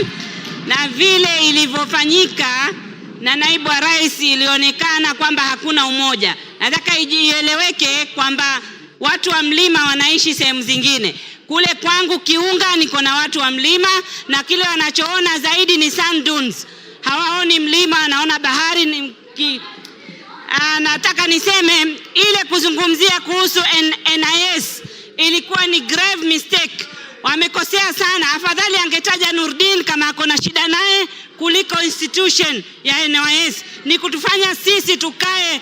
na vile ilivyofanyika na naibu wa rais ilionekana kwamba hakuna umoja. Nataka ieleweke kwamba watu wa mlima wanaishi sehemu zingine. Kule kwangu Kiunga niko na watu wa mlima, na kile wanachoona zaidi ni sand dunes. Hawaoni mlima, wanaona bahari. Nataka niseme ile kuzungumzia kuhusu NIS ilikuwa ni grave mistake. Wamekosea sana. Afadhali angetaja Nurdin kama ako na shida naye kuliko institution ya NIS. Ni kutufanya sisi tukae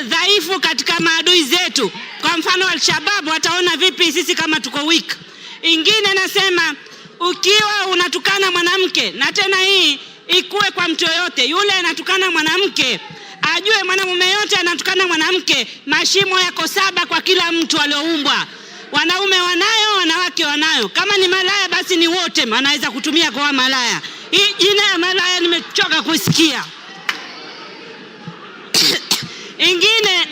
dhaifu katika maadui zetu. Kwa mfano Al-Shabaab wataona vipi sisi kama tuko weak. Ingine nasema, ukiwa unatukana mwanamke, na tena hii ikuwe kwa mtu yoyote, yule anatukana mwanamke ajue mwanamume yote anatukana mwanamke, mashimo yako 7 kwa kila mtu alioumbwa. Wanaume wanayo, wanawake wanayo. Kama ni malaya basi ni wote wanaweza kutumia kwa malaya. Hii jina ya malaya nimechoka kusikia. Ingine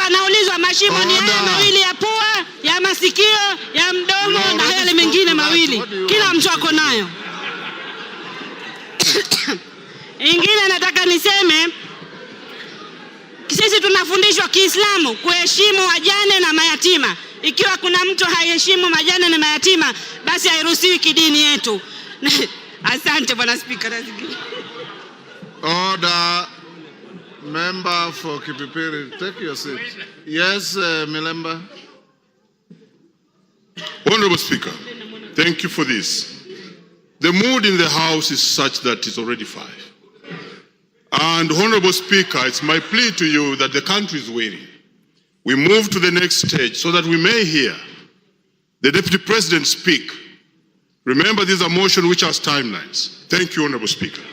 naulizwa mashimo ni haya mawili ya pua, ya masikio, ya mdomo na yale mengine mawili. Kila mtu ako nayo. Ingine nataka niseme, sisi tunafundishwa Kiislamu kuheshimu wajane na mayatima. Ikiwa kuna mtu haiheshimu majane na mayatima, basi hairuhusiwi kidini yetu. Asante Bwana Speaker.
Order. Member for Kipipiri, take your seat. Yes, Milemba.
Honorable Speaker, thank you for this. The mood in the House is such that it's already 5. And Honorable Speaker, it's my plea to you that the country is waiting. We move to the next stage so that we may hear the Deputy President speak. Remember, this is a motion which has timelines. Thank you, Honorable Speaker.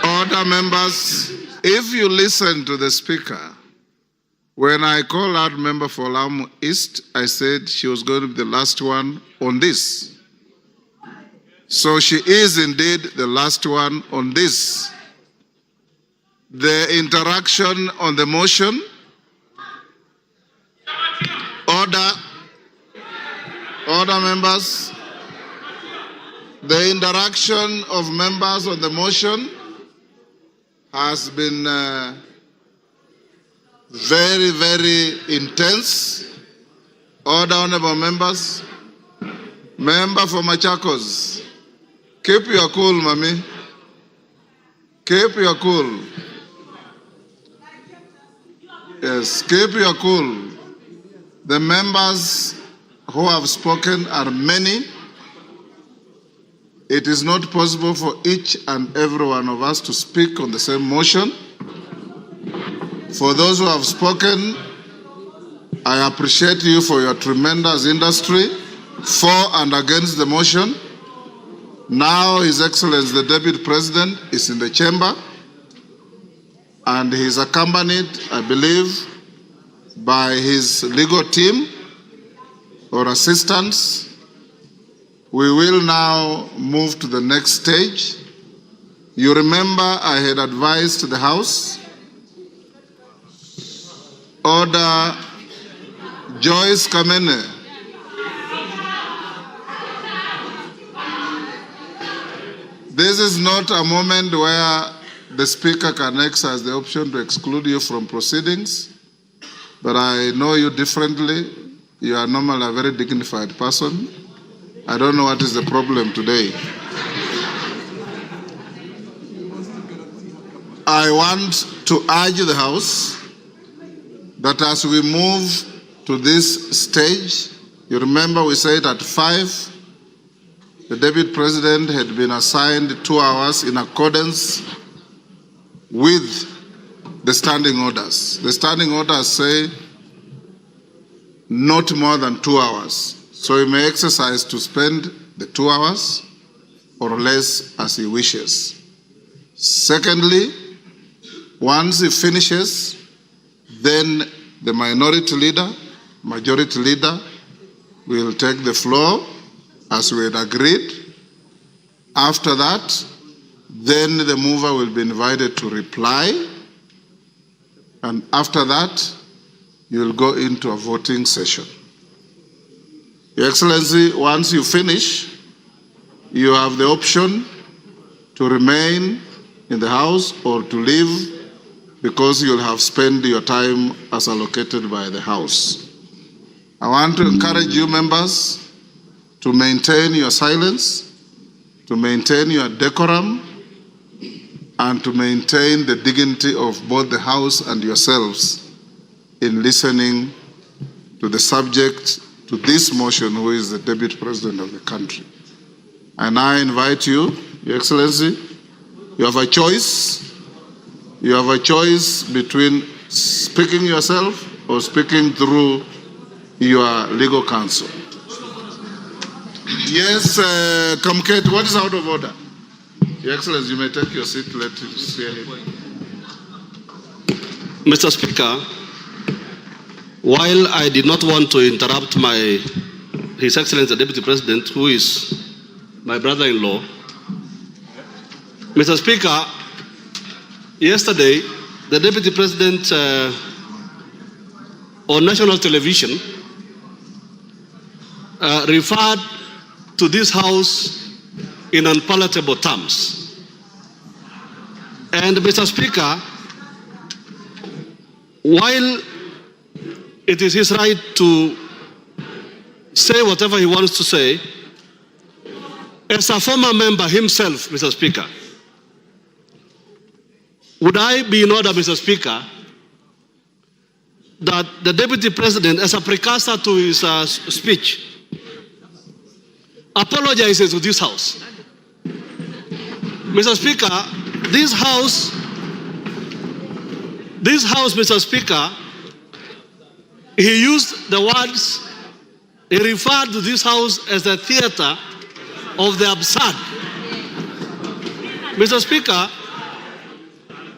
Order, members. If you listen to the Speaker, when I called out member for Lamu East, I said she was going to be the last one on this. So she is indeed the last one on this. The interaction on the motion. Order. Order, members. The interaction of members on the motion has been very, very intense. Order, honorable members. Member for Machakos, keep your cool, mommy. Keep your cool. Yes, keep your cool. The members who have spoken are many. It is not possible for each and every one of us to speak on the same motion. For those who have spoken, I appreciate you for your tremendous industry for and against the motion. Now His Excellency the Deputy President is in the chamber and he is accompanied, I believe, by his legal team or assistants. We will now move to the next stage. You remember I had advised the House, Order Joyce Kamene. This is not a moment where the Speaker can exercise the option to exclude you from proceedings, but I know you differently. You are normally a very dignified person. I don't know what is the problem today. I want to urge the House that as we move to this stage, you remember we said at 5, the Deputy President had been assigned 2 hours in accordance with the standing orders. The standing orders say not more than 2 hours. So he may exercise to spend the 2 hours or less as he wishes. Secondly, once he finishes, then the minority leader, majority leader will take the floor as we had agreed. After that, then the mover will be invited to reply. And after that, you will go into a voting session. Your Excellency, once you finish, you have the option to remain in the House or to leave because you'll have spent your time as allocated by the House. I want to encourage you members to maintain your silence, to maintain your decorum, and to maintain the dignity of both the House and yourselves in listening to the subject to this motion, who is the Deputy President of the country. And I invite you, Your Excellency, you have a choice. You have a choice between speaking yourself or speaking through your legal counsel. Yes, Kamket, what is out of order? Your Excellency, you may take your seat. Let us hear him.
Mr. Speaker, while I did not want to interrupt His Excellency the Deputy President, who is my brother-in-law, Mr. Speaker, yesterday the Deputy President on national television referred to this House in unpalatable terms. And Mr. Speaker, while it is his right to say whatever he wants to say, as a former member himself, Mr. Speaker, would I be in order, Mr. Speaker, that the Deputy President, as a precursor to his speech, apologizes to this House? Mr. Speaker, this House, Mr. Speaker, he used the words, he referred to this House as a theater of the absurd. Mr. Speaker,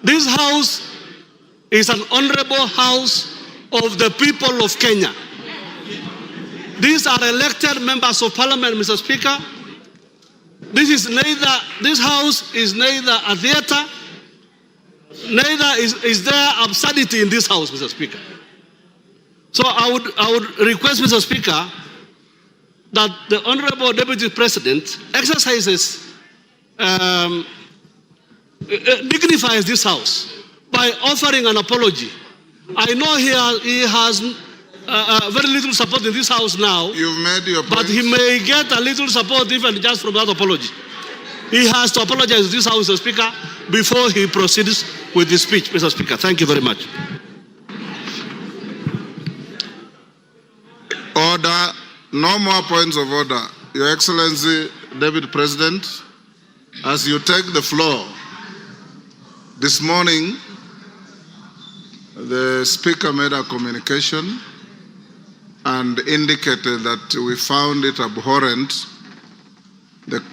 this House is an honorable House of the people of Kenya. These are elected members of Parliament, Mr. Speaker. This House is neither a theater, neither is there absurdity in this House, Mr. Speaker. So I would request, Mr. Speaker, that the Honorable Deputy President exercises, dignifies this House by offering an apology. I know he has very little support in this House now.
You've made your point.
But he may get a little support even just from that apology. He has to apologize to this House, Mr. Speaker, before he proceeds with his speech, Mr. Speaker. Thank you very much.
Order. No more points of order. Your Excellency, Deputy President, as you take the floor, this morning, the Speaker made a communication and indicated that we found it abhorrent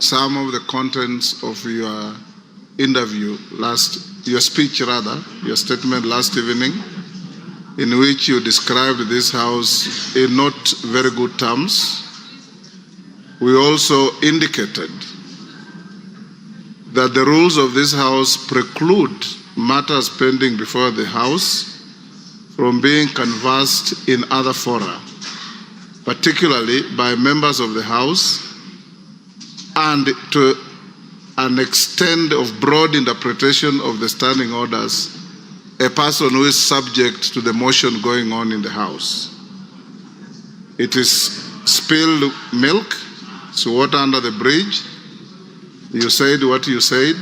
some of the contents of your interview your speech, your statement last evening, in which you described this House in not very good terms. We also indicated that the rules of this House preclude matters pending before the House from being conversed in other fora, particularly by members of the House, and to an extent of broad interpretation of the standing orders, a person who is subject to the motion going on in the House. It is spilled milk, it's water under the bridge. You said what you said,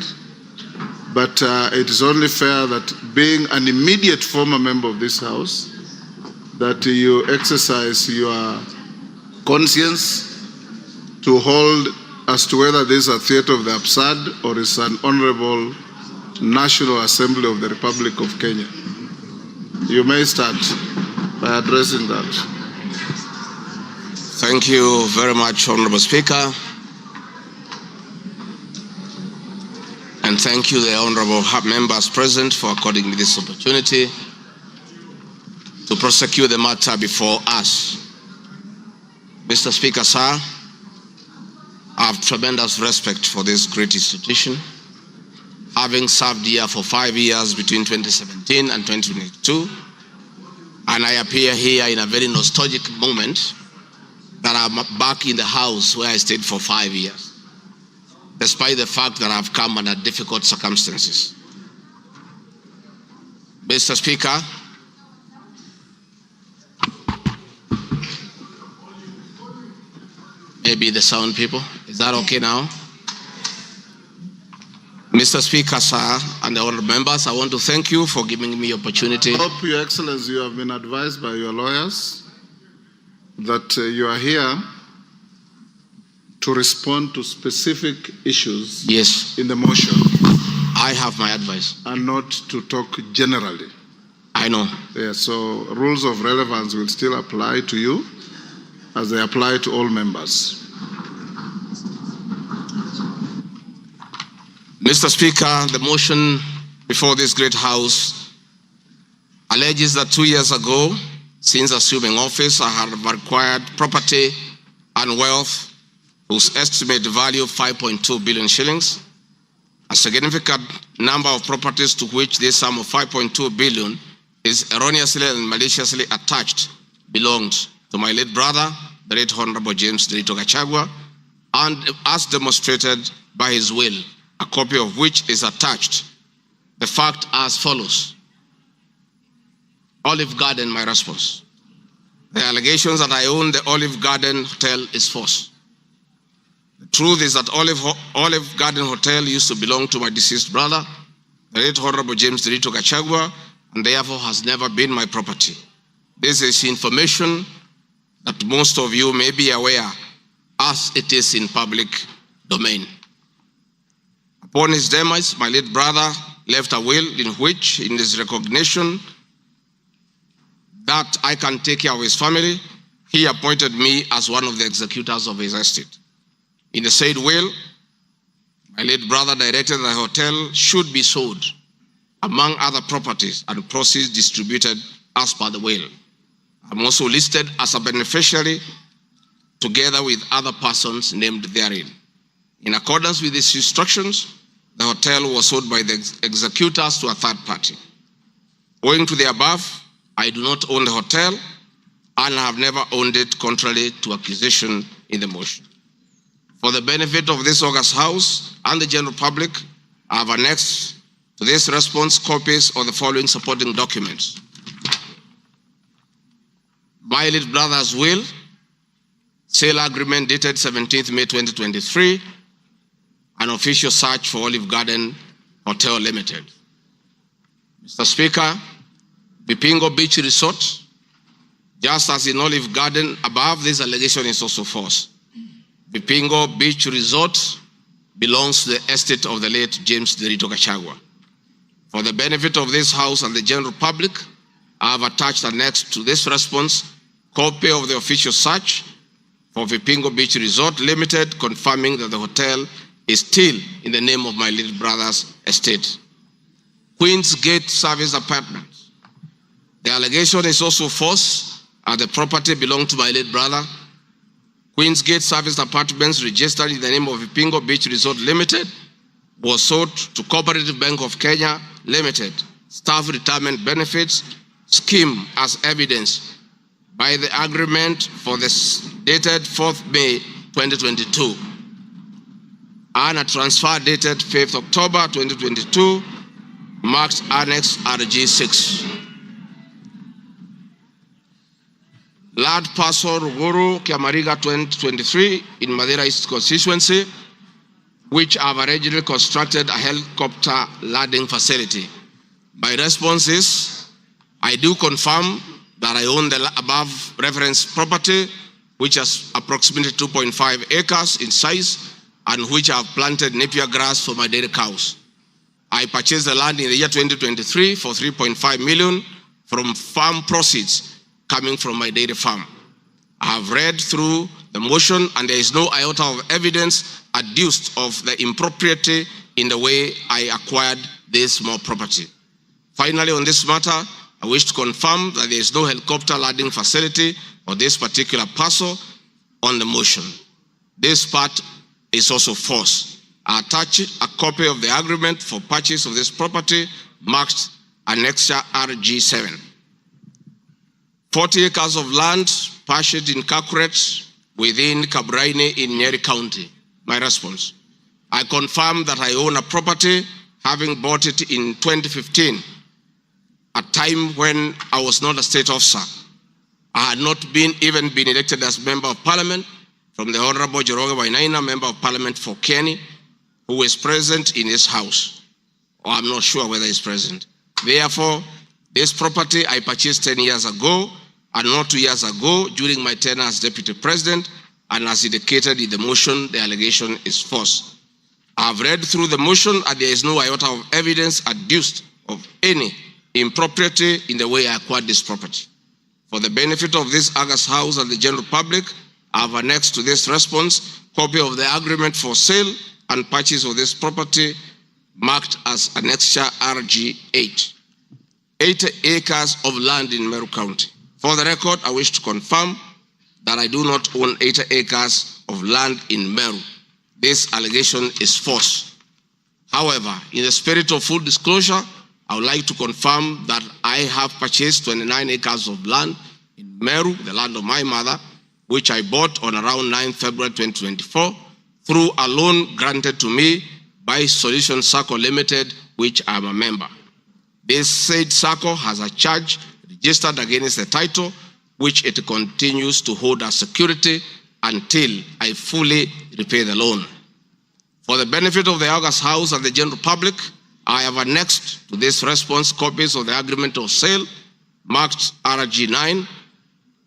but it is only fair that, being an immediate former member of this House, that you exercise your conscience to hold as to whether this is a theater of the absurd or is an honorable National Assembly of the Republic of Kenya. You may start by addressing that.
Thank you very much, Honorable Speaker. And thank you, the honorable members present, for according me this opportunity to prosecute the matter before us. Mr. Speaker, sir, I have tremendous respect for this great institution, having served here for 5 years between 2017 and 2022, and I appear here in a very nostalgic moment that I'm back in the House where I stayed for 5 years. despite the fact that I've come under difficult circumstances. Mr. Speaker, maybe the sound people, is that okay now? Mr. Speaker, sir, and the honorable members, I want to thank you for giving me opportunity.
I hope, Your Excellency, you have been advised by your lawyers that you are here to respond to specific issues in the motion.
I have my advice.
And not to talk generally.
I know.
Yeah, so rules of relevance will still apply to you as they apply to all members.
Mr. Speaker, the motion before this great House alleges that 2 years ago, since assuming office, I have acquired property and wealth whose estimated value of 5.2 billion shillings. A significant number of properties to which this sum of 5.2 billion is erroneously and maliciously attached belonged to my late brother, the late Honorable James Gachagua, and as demonstrated by his will, a copy of which is attached. The fact as follows. Olive Garden, my response. The allegations that I own the Olive Garden Hotel is false. The truth is that Olive Garden Hotel used to belong to my deceased brother, the late Honorable James Gachagua, and therefore has never been my property. This is information that most of you may be aware as it is in public domain. Upon his demise, my late brother left a will in which, in his recognition that I can take care of his family, he appointed me as one of the executors of his estate. In the said will, my late brother directed that the hotel should be sold, among other properties, and proceeds distributed as per the will. I'm also listed as a beneficiary together with other persons named therein. In accordance with these instructions, the hotel was sold by the executors to a third party. Owing to the above, I do not own the hotel and have never owned it contrary to accusation in the motion. For the benefit of this august House and the general public, I have annexed to this response copies of the following supporting documents. My late brother's will, sale agreement dated 17th May 2023, an official search for Olive Garden Hotel Limited. Mr. Speaker, Vipingo Beach Resort, just as in Olive Garden above, this allegation is also false. Vipingo Beach Resort belongs to the estate of the late James Gachagua. For the benefit of this House and the general public, I have attached annexed to this response copy of the official search for Vipingo Beach Resort Limited, confirming that the hotel is still in the name of my little brother's estate. Queen's Gate Service Apartments. The allegation is also false, as the property belonged to my late brother. Queen's Gate Service Apartments, registered in the name of Vipingo Beach Resort Limited, was sold to Cooperative Bank of Kenya Limited, Staff Retirement Benefits Scheme, as evidenced by the agreement for this dated 4th May 2022 and a transfer dated 5th October 2022, marked Annex RG6. Land Parcel Ruguru Kiamariga 2023 in Madeira East constituency, which have originally constructed a helicopter landing facility. My response is, I do confirm that I own the above referenced property, which is approximately 2.5 acres in size and which I have planted napier grass for my dairy cows. I purchased the land in the year 2023 for 3.5 million from farm proceeds coming from my dairy farm. I have read through the motion and there is no iota of evidence adduced of the impropriety in the way I acquired this small property. Finally, on this matter, I wish to confirm that there is no helicopter landing facility for this particular parcel on the motion. This part is also false. I attach a copy of the agreement for purchase of this property marked Annexure RG7. 40 acres of land purchased in Kakuret within Kabraine in Nyeri County. My response. I confirm that I own a property, having bought it in 2015, a time when I was not a state officer. I had not even been elected as Member of Parliament from the Honorable Njoroge Wainaina, Member of Parliament for Kenny, who is present in this house. Or I'm not sure whether he's present. Therefore, this property I purchased 10 years ago, and not 2 years ago during my tenure as Deputy President, and as indicated in the motion, the allegation is false. I have read through the motion and there is no iota of evidence adduced of any impropriety in the way I acquired this property. For the benefit of this August House and the general public, I have annexed to this response copy of the agreement for sale and purchase of this property marked as Annexure RG8. 80 acres of land in Meru County. For the record, I wish to confirm that I do not own 80 acres of land in Meru. This allegation is false. However, in the spirit of full disclosure, I would like to confirm that I have purchased 29 acres of land in Meru, the land of my mother, which I bought on around 9 February 2024 through a loan granted to me by Solution Circle Limited, which I am a member. This said circle has a charge registered against the title, which it continues to hold as security until I fully repay the loan. For the benefit of the August House and the general public, I have annexed to this response copies of the agreement of sale marked RG9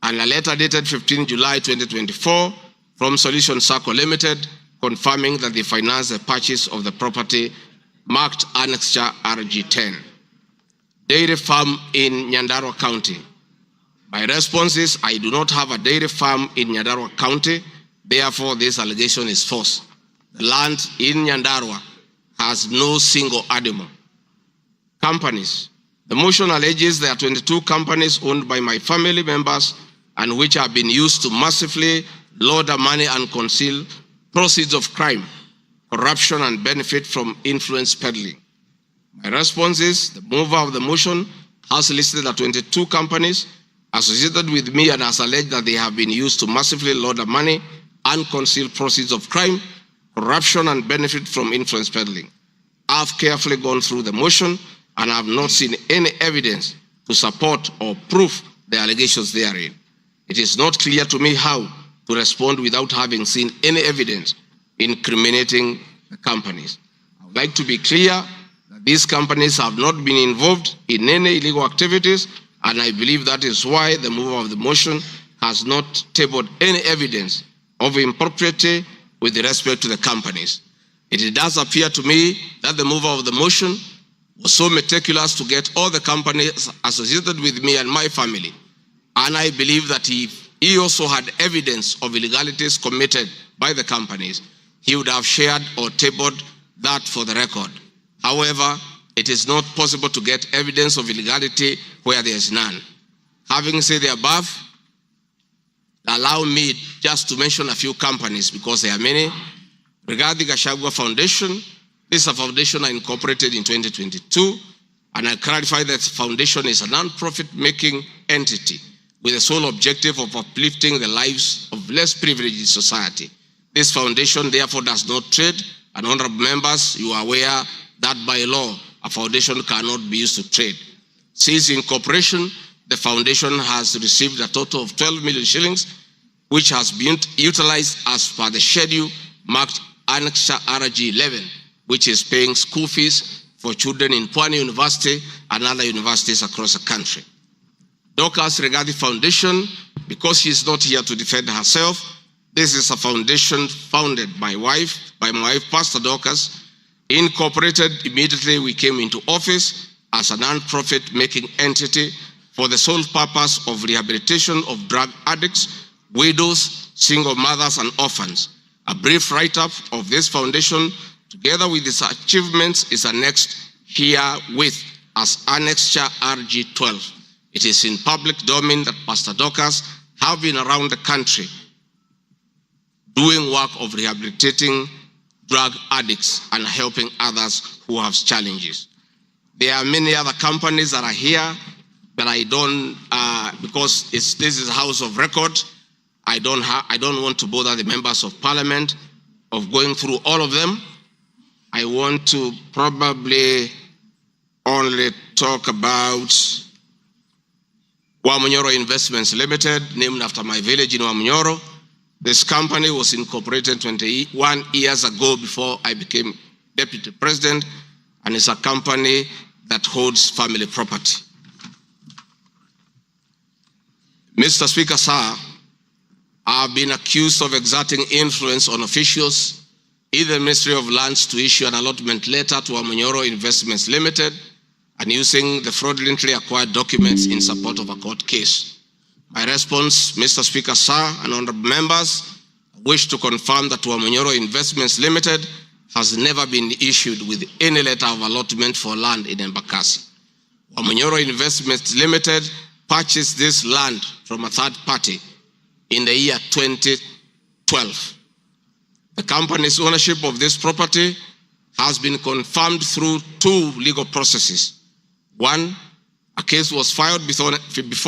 and a letter dated 15 July 2024 from Solution Circle Limited confirming that they financed the purchase of the property marked Annexure RG10. Dairy farm in Nyandarua County. My response is I do not have a dairy farm in Nyandarua County, therefore this allegation is false. The land in Nyandarua has no single animal. Companies. The motion alleges there are 22 companies owned by my family members and which have been used to massively launder money and conceal proceeds of crime, corruption, and benefit from influence peddling. My response is the mover of the motion has listed the 22 companies associated with me and has alleged that they have been used to massively launder money and conceal proceeds of crime, corruption, and benefit from influence peddling. I've carefully gone through the motion and have not seen any evidence to support or prove the allegations therein. It is not clear to me how to respond without having seen any evidence incriminating the companies. I would like to be clear that these companies have not been involved in any illegal activities, and I believe that is why the mover of the motion has not tabled any evidence of impropriety with respect to the companies. It does appear to me that the mover of the motion was so meticulous to get all the companies associated with me and my family. And I believe that if he also had evidence of illegalities committed by the companies, he would have shared or tabled that for the record. However, it is not possible to get evidence of illegality where there is none. Having said the above, allow me just to mention a few companies because there are many. Regarding Gachagua Foundation, this is a foundation I incorporated in 2022, and I clarify that the foundation is a non-profit making entity with the sole objective of uplifting the lives of less privileged in society. This foundation therefore does not trade, and honorable members, you are aware that by law, a foundation cannot be used to trade. Since incorporation, the foundation has received a total of 12 million shillings, which has been utilized as per the schedule marked Annexure RG11, which is paying school fees for children in Pwani University and other universities across the country. Dorcas Regarding Foundation, because she is not here to defend herself, this is a foundation founded by my wife, Pastor Dorcas, incorporated immediately we came into office as a non-profit making entity for the sole purpose of rehabilitation of drug addicts, widows, single mothers, and orphans. A brief write-up of this foundation, together with its achievements, is annexed herewith as Annexure RG12. It is in public domain that Pastor Dorcas have been around the country doing work of rehabilitating drug addicts and helping others who have challenges. There are many other companies that are here, but I don't, because this is a house of record, I don't want to bother the members of parliament of going through all of them. I want to probably only talk about Wamunyoro Investments Limited, named after my village in Wamunyoro. This company was incorporated 21 years ago before I became deputy president, and it's a company that holds family property. Mr. Speaker, sir, I've been accused of exerting influence on officials in the Ministry of Lands to issue an allotment letter to Wamunyoro Investments Limited and using the fraudulently acquired documents in support of a court case. My response, Mr. Speaker, sir, and honorable members, I wish to confirm that Wamunyoro Investments Limited has never been issued with any letter of allotment for land in Embakasi. Wamunyoro Investments Limited purchased this land from a third party in the year 2012. The company's ownership of this property has been confirmed through two legal processes. One, a case was filed before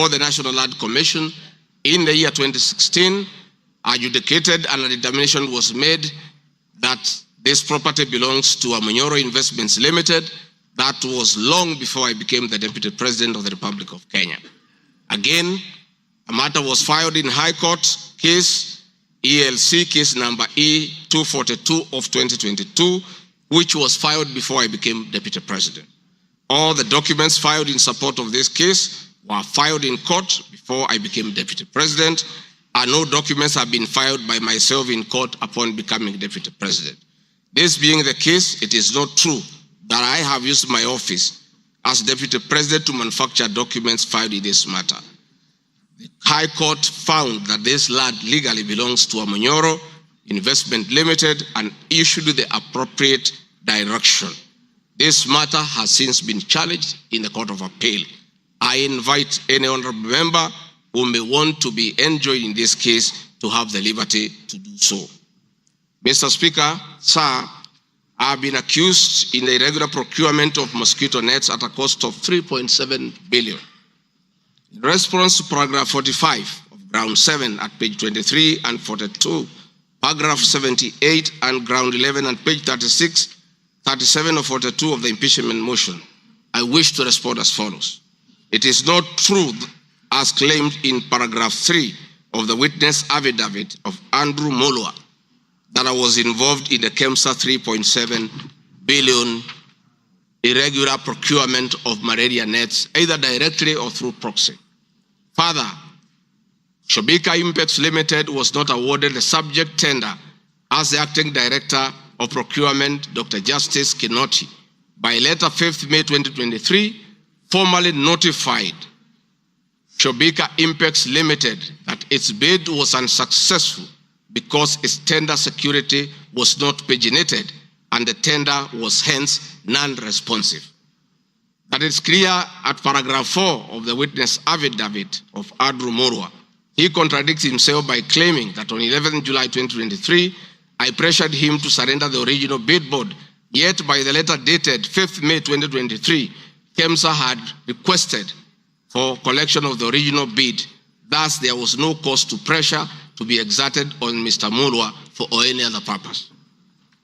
the National Land Commission in the year 2016, adjudicated, and a determination was made that this property belongs to Wamunyoro Investments Limited. That was long before I became the Deputy President of the Republic of Kenya. Again, a matter was filed in High Court, case ELC, case number E242 of 2022, which was filed before I became Deputy President. All the documents filed in support of this case were filed in court before I became Deputy President, and no documents have been filed by myself in court upon becoming Deputy President. This being the case, it is not true that I have used my office as Deputy President to manufacture documents filed in this matter. The High Court found that this land legally belongs to Wamunyoro Investment Limited and issued the appropriate direction. This matter has since been challenged in the Court of Appeal. I invite any honorable member who may want to be enjoined in this case to have the liberty to do so. Mr. Speaker, sir, I have been accused in the irregular procurement of mosquito nets at a cost of 3.7 billion. In response to paragraph 45 of ground 7 at page 23 and 42, paragraph 78 and ground 11 and page 36, 37 or 42 of the impeachment motion, I wish to respond as follows. It is not true, as claimed in paragraph 3 of the witness affidavit of Andrew Molwa, that I was involved in the KEMSA 3.7 billion irregular procurement of malaria nets, either directly or through proxy. Further, Shobika Impacts Limited was not awarded the subject tender as the acting director of procurement, Dr. Justice Kinoti, by letter 5th May 2023, formally notified Shobika Impacts Limited that its bid was unsuccessful because its tender security was not paginated and the tender was hence non-responsive. That is clear at paragraph 4 of the witness affidavit of Andrew Molwa. He contradicts himself by claiming that on 11 July 2023, I pressured him to surrender the original bid board, yet by the letter dated 5th May 2023, KEMSA had requested for collection of the original bid. Thus, there was no cause to pressure to be exerted on Mr. Molwa for any other purpose.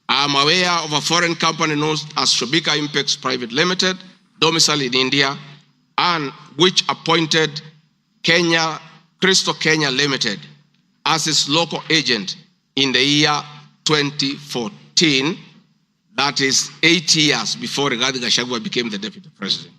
I am aware of a foreign company known as Shobika Impacts Private Limited, domiciled in India, and which appointed Crystal Kenya Limited as its local agent in the year 2014, that is 8 years before Gachagua became the deputy president.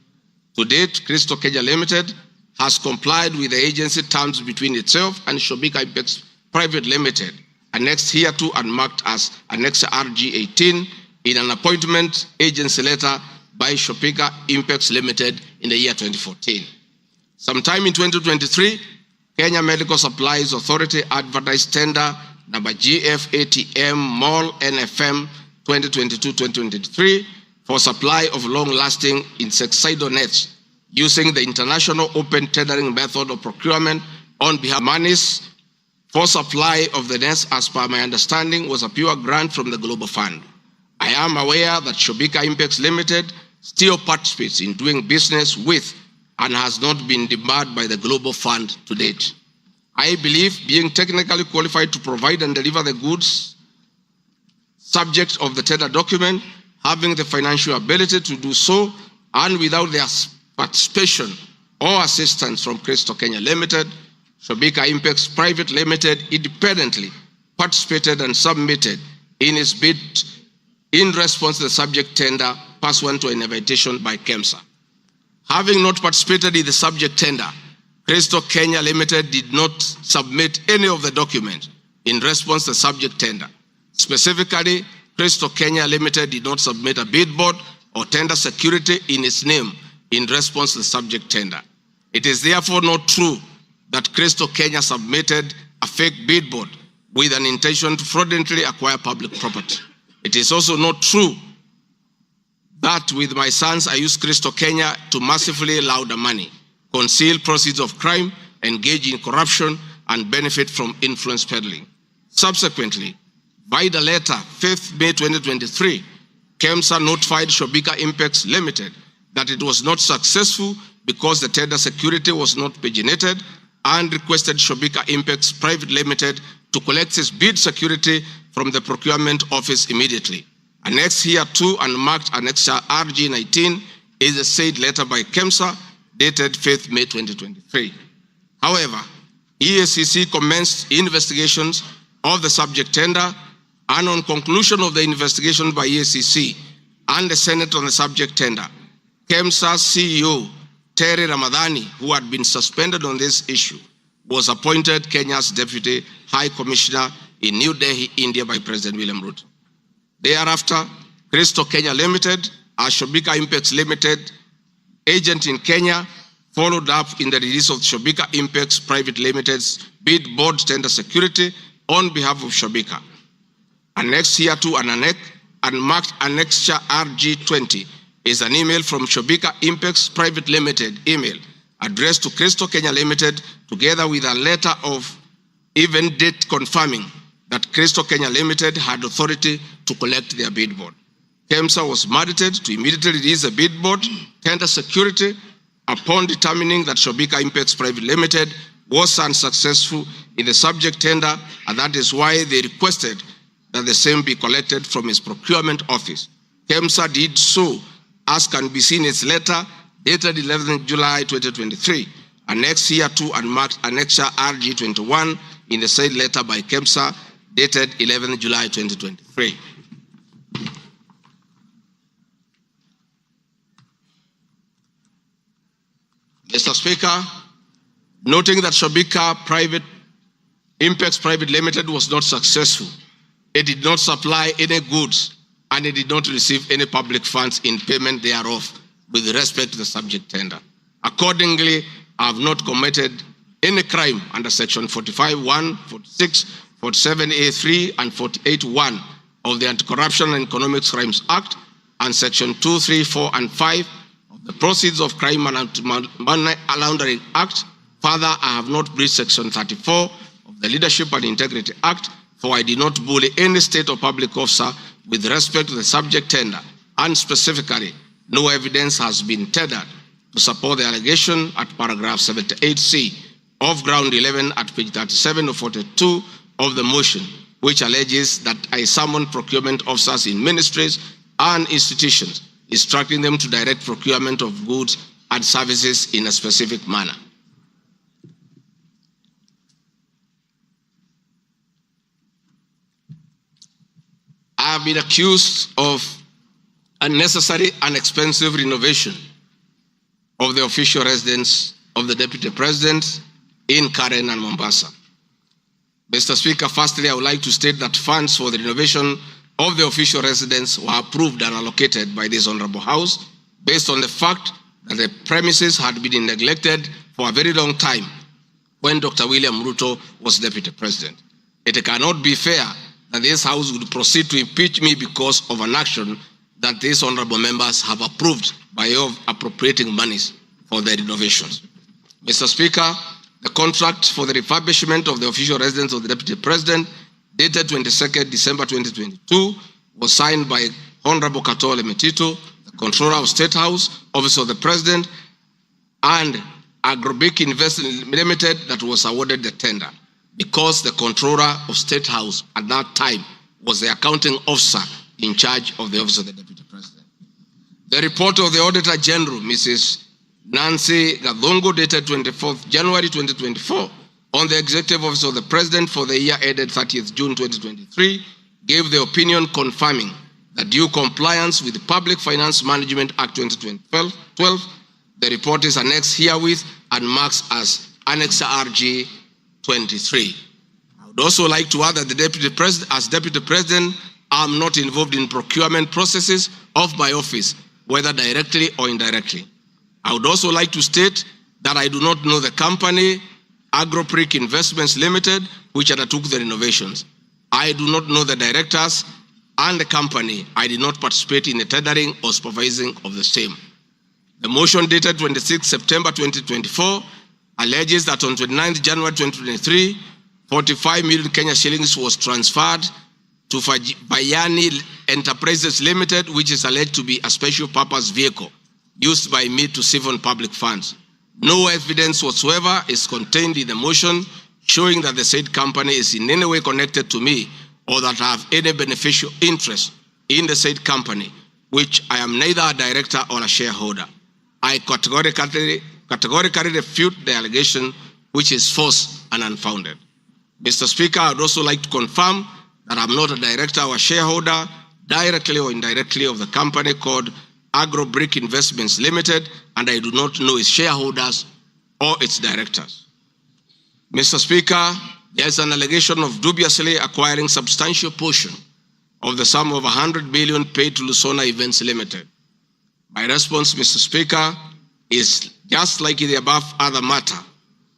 To date, Crystal Kenya Limited has complied with the agency terms between itself and Shobika Impacts Private Limited, annexed hereto and marked as Annex RG18 in an appointment agency letter by Shobika Impacts Limited in the year 2014. Sometime in 2023, Kenya Medical Supplies Authority advertised tender number GF-ATM MOL NFM 2022-2023 for supply of long-lasting insecticidal nets using the international open tendering method of procurement on behalf of Manis. For supply of the nets, as per my understanding, was a pure grant from the Global Fund. I am aware that Shobika Impacts Limited still participates in doing business with and has not been debarred by the Global Fund to date. I believe being technically qualified to provide and deliver the goods subject of the tender document having the financial ability to do so, and without their participation or assistance from Crystal Kenya Limited, Shobika Impex Private Limited independently participated and submitted in its bid in response to the subject tender pursuant to an invitation by KEMSA. Having not participated in the subject tender, Crystal Kenya Limited did not submit any of the documents in response to the subject tender. Specifically, Crystal Kenya Limited did not submit a bid board or tender security in its name in response to the subject tender. It is therefore not true that Crystal Kenya submitted a fake bid board with an intention to fraudulently acquire public property. It is also not true that with my sons I used Crystal Kenya to massively launder money, conceal proceeds of crime, engage in corruption, and benefit from influence peddling. Subsequently, by the letter 5th May 2023, KEMSA notified Shobika Impex Limited that it was not successful because the tender security was not paginated, and requested Shobika Impex Private Limited to collect its bid security from the procurement office immediately. Annexed here to and marked Annexure RG19 is a said letter by KEMSA dated 5th May 2023. However, EACC commenced investigations of the subject tender, and on conclusion of the investigation by EACC and the Senate on the subject tender, KEMSA CEO Terry Ramadhani, who had been suspended on this issue, was appointed Kenya's Deputy High Commissioner in New Delhi, India by President William Ruto. Thereafter, Crystal Kenya Limited, a Shobika Impex Limited agent in Kenya, followed up in the release of Shobika Impex Private Limited's bid board tender security on behalf of Shobika. Annexed here to and marked Annexure RG20 is an email from Shobika Impex Private Limited email addressed to Crystal Kenya Limited, together with a letter of even date confirming that Crystal Kenya Limited had authority to collect their bid board. KEMSA was mandated to immediately release the bid board tender security upon determining that Shobika Impex Private Limited was unsuccessful in the subject tender, and that is why they requested that the same be collected from its procurement office. KEMSA did so, as can be seen in its letter dated 11th July 2023, annexed here to and marked Annexure RG21 in the said letter by KEMSA dated 11th July 2023. Mr. Speaker, noting that Shobika Impex Private Limited was not successful, it did not supply any goods and it did not receive any public funds in payment thereof with respect to the subject tender. Accordingly, I have not committed any crime under Section 45(1), 46, 47(a)(3), and 48(1) of the Anti-Corruption and Economic Crimes Act, and Section 2, 3, 4, and 5 of the Proceeds of Crime and Anti-Money Laundering Act. Further, I have not breached Section 34 of the Leadership and Integrity Act, for I did not bully any state or public officer with respect to the subject tender, and specifically, no evidence has been tendered to support the allegation at paragraph 78C of ground 11 at page 37 or 42 of the motion, which alleges that I summoned procurement officers in ministries and institutions, instructing them to direct procurement of goods and services in a specific manner. I have been accused of unnecessary and expensive renovation of the official residence of the Deputy President in Karen and Mombasa. Mr. Speaker, firstly, I would like to state that funds for the renovation of the official residence were approved and allocated by this Honorable House based on the fact that the premises had been neglected for a very long time when Dr. William Ruto was Deputy President. It cannot be fair that this House would proceed to impeach me because of an action that these honorable members have approved by way of appropriating monies for the renovations. Mr. Speaker, the contract for the refurbishment of the official residence of the Deputy President, dated 22nd December 2022, was signed by Honorable Katole Metito, the Controller of State House, Office of the President, and Agrobic Investment Limited that was awarded the tender, because the Controller of State House at that time was the accounting officer in charge of the Office of the Deputy President. The report of the Auditor General, Mrs. Nancy Gadongo, dated 24th January 2024, on the Executive Office of the President for the year ended 30th June 2023, gave the opinion confirming the due compliance with the Public Finance Management Act 2012. The report is annexed herewith and marks as Annex RG 23. I would also like to add that the Deputy President, as Deputy President, I am not involved in procurement processes of my office, whether directly or indirectly. I would also like to state that I do not know the company, AgroPric Investments Limited, which undertook the renovations. I do not know the directors and the company. I did not participate in the tendering or supervising of the same. The motion dated 26 September 2024 alleges that on 29 January 2023, 45 million Kenya shillings was transferred to Bayani Enterprises Limited, which is alleged to be a special purpose vehicle used by me to siphon public funds. No evidence whatsoever is contained in the motion showing that the said company is in any way connected to me or that I have any beneficial interest in the said company, which I am neither a director or a shareholder. I categorically refute the allegation, which is false and unfounded. Mr. Speaker, I would also like to confirm that I'm not a director or a shareholder, directly or indirectly, of the company called AgroPric Investments Limited, and I do not know its shareholders or its directors. Mr. Speaker, there is an allegation of dubiously acquiring substantial portion of the sum of 100 million paid to Lusona Events Limited. My response, Mr. Speaker, is just like in the above other matter.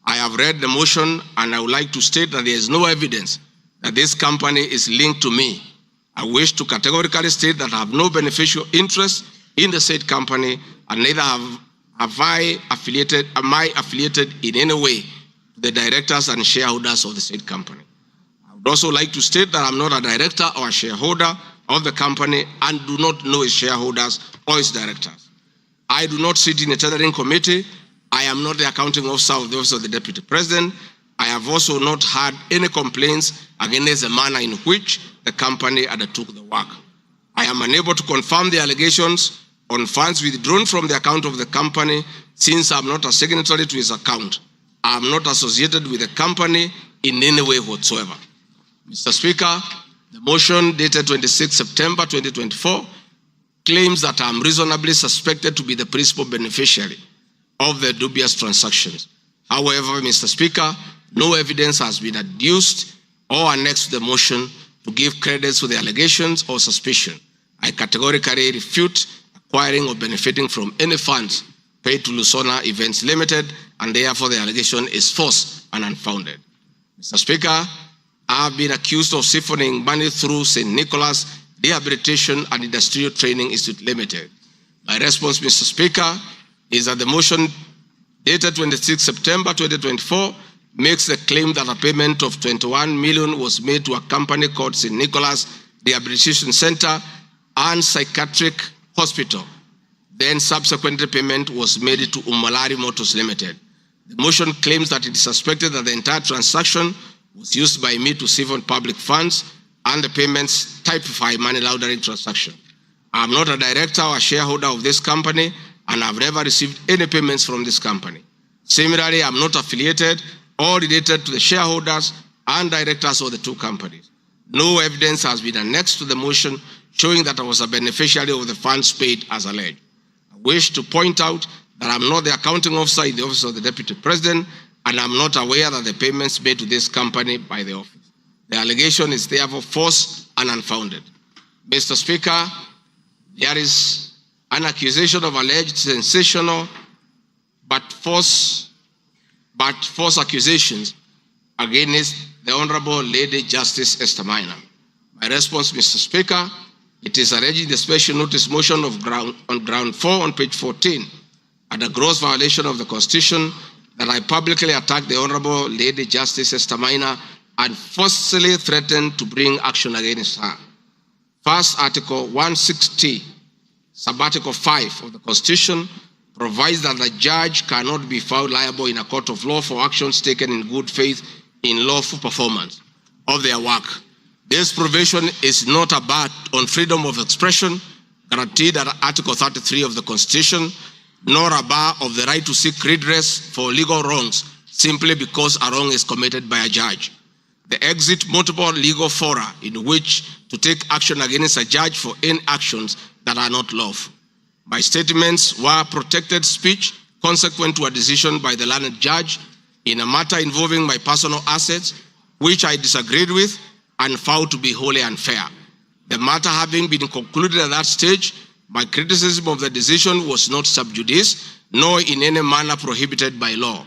I have read the motion and I would like to state that there is no evidence that this company is linked to me. I wish to categorically state that I have no beneficial interest in the said company and neither am I affiliated in any way to the directors and shareholders of the said company. I would also like to state that I'm not a director or a shareholder of the company and do not know its shareholders or its directors. I do not sit in a tendering committee. I am not the accounting officer of the Office of the Deputy President. I have also not had any complaints against the manner in which the company undertook the work. I am unable to confirm the allegations on funds withdrawn from the account of the company since I am not a signatory to its account. I am not associated with the company in any way whatsoever. Mr. Speaker, the motion dated 26 September 2024 claims that I am reasonably suspected to be the principal beneficiary of the dubious transactions. However, Mr. Speaker, no evidence has been adduced or annexed to the motion to give credence to the allegations or suspicion. I categorically refute acquiring or benefiting from any funds paid to Lusona Events Limited, and therefore the allegation is false and unfounded. Mr. Speaker, I have been accused of siphoning money through St. Nicholas Rehabilitation and Industrial Training Institute Limited. My response, Mr. Speaker, is that the motion dated 26 September 2024 makes the claim that a payment of 21 million was made to a company called St. Nicholas Rehabilitation Center and Psychiatric Hospital. Then subsequently payment was made to Umalari Motors Limited. The motion claims that it is suspected that the entire transaction was used by me to siphon public funds and the payments typify money laundering transaction. I am not a director or a shareholder of this company and I've never received any payments from this company. Similarly, I am not affiliated or related to the shareholders and directors of the two companies. No evidence has been annexed to the motion showing that I was a beneficiary of the funds paid as alleged. I wish to point out that I am not the accounting officer in the Office of the Deputy President and I am not aware that the payments made to this company by the office. The allegation is therefore false and unfounded. Mr. Speaker, there is an accusation of alleged sensational but false accusations against the Honorable Lady Justice Esther Maina. My response, Mr. Speaker, it is alleged in the special notice motion on ground 4 on page 14 at a gross violation of the Constitution that I publicly attacked the Honorable Lady Justice Esther Maina and forcefully threatened to bring action against her. First, Article 160, Sub-Article 5 of the Constitution provides that the judge cannot be found liable in a court of law for actions taken in good faith in lawful performance of their work. This provision is not a bar on freedom of expression guaranteed under Article 33 of the Constitution, nor a bar of the right to seek redress for legal wrongs simply because a wrong is committed by a judge. The exit multiple legal fora in which to take action against a judge for any actions that are not lawful. My statements were protected speech consequent to a decision by the learned judge in a matter involving my personal assets, which I disagreed with and found to be wholly unfair. The matter having been concluded at that stage, my criticism of the decision was not sub judice, nor in any manner prohibited by law.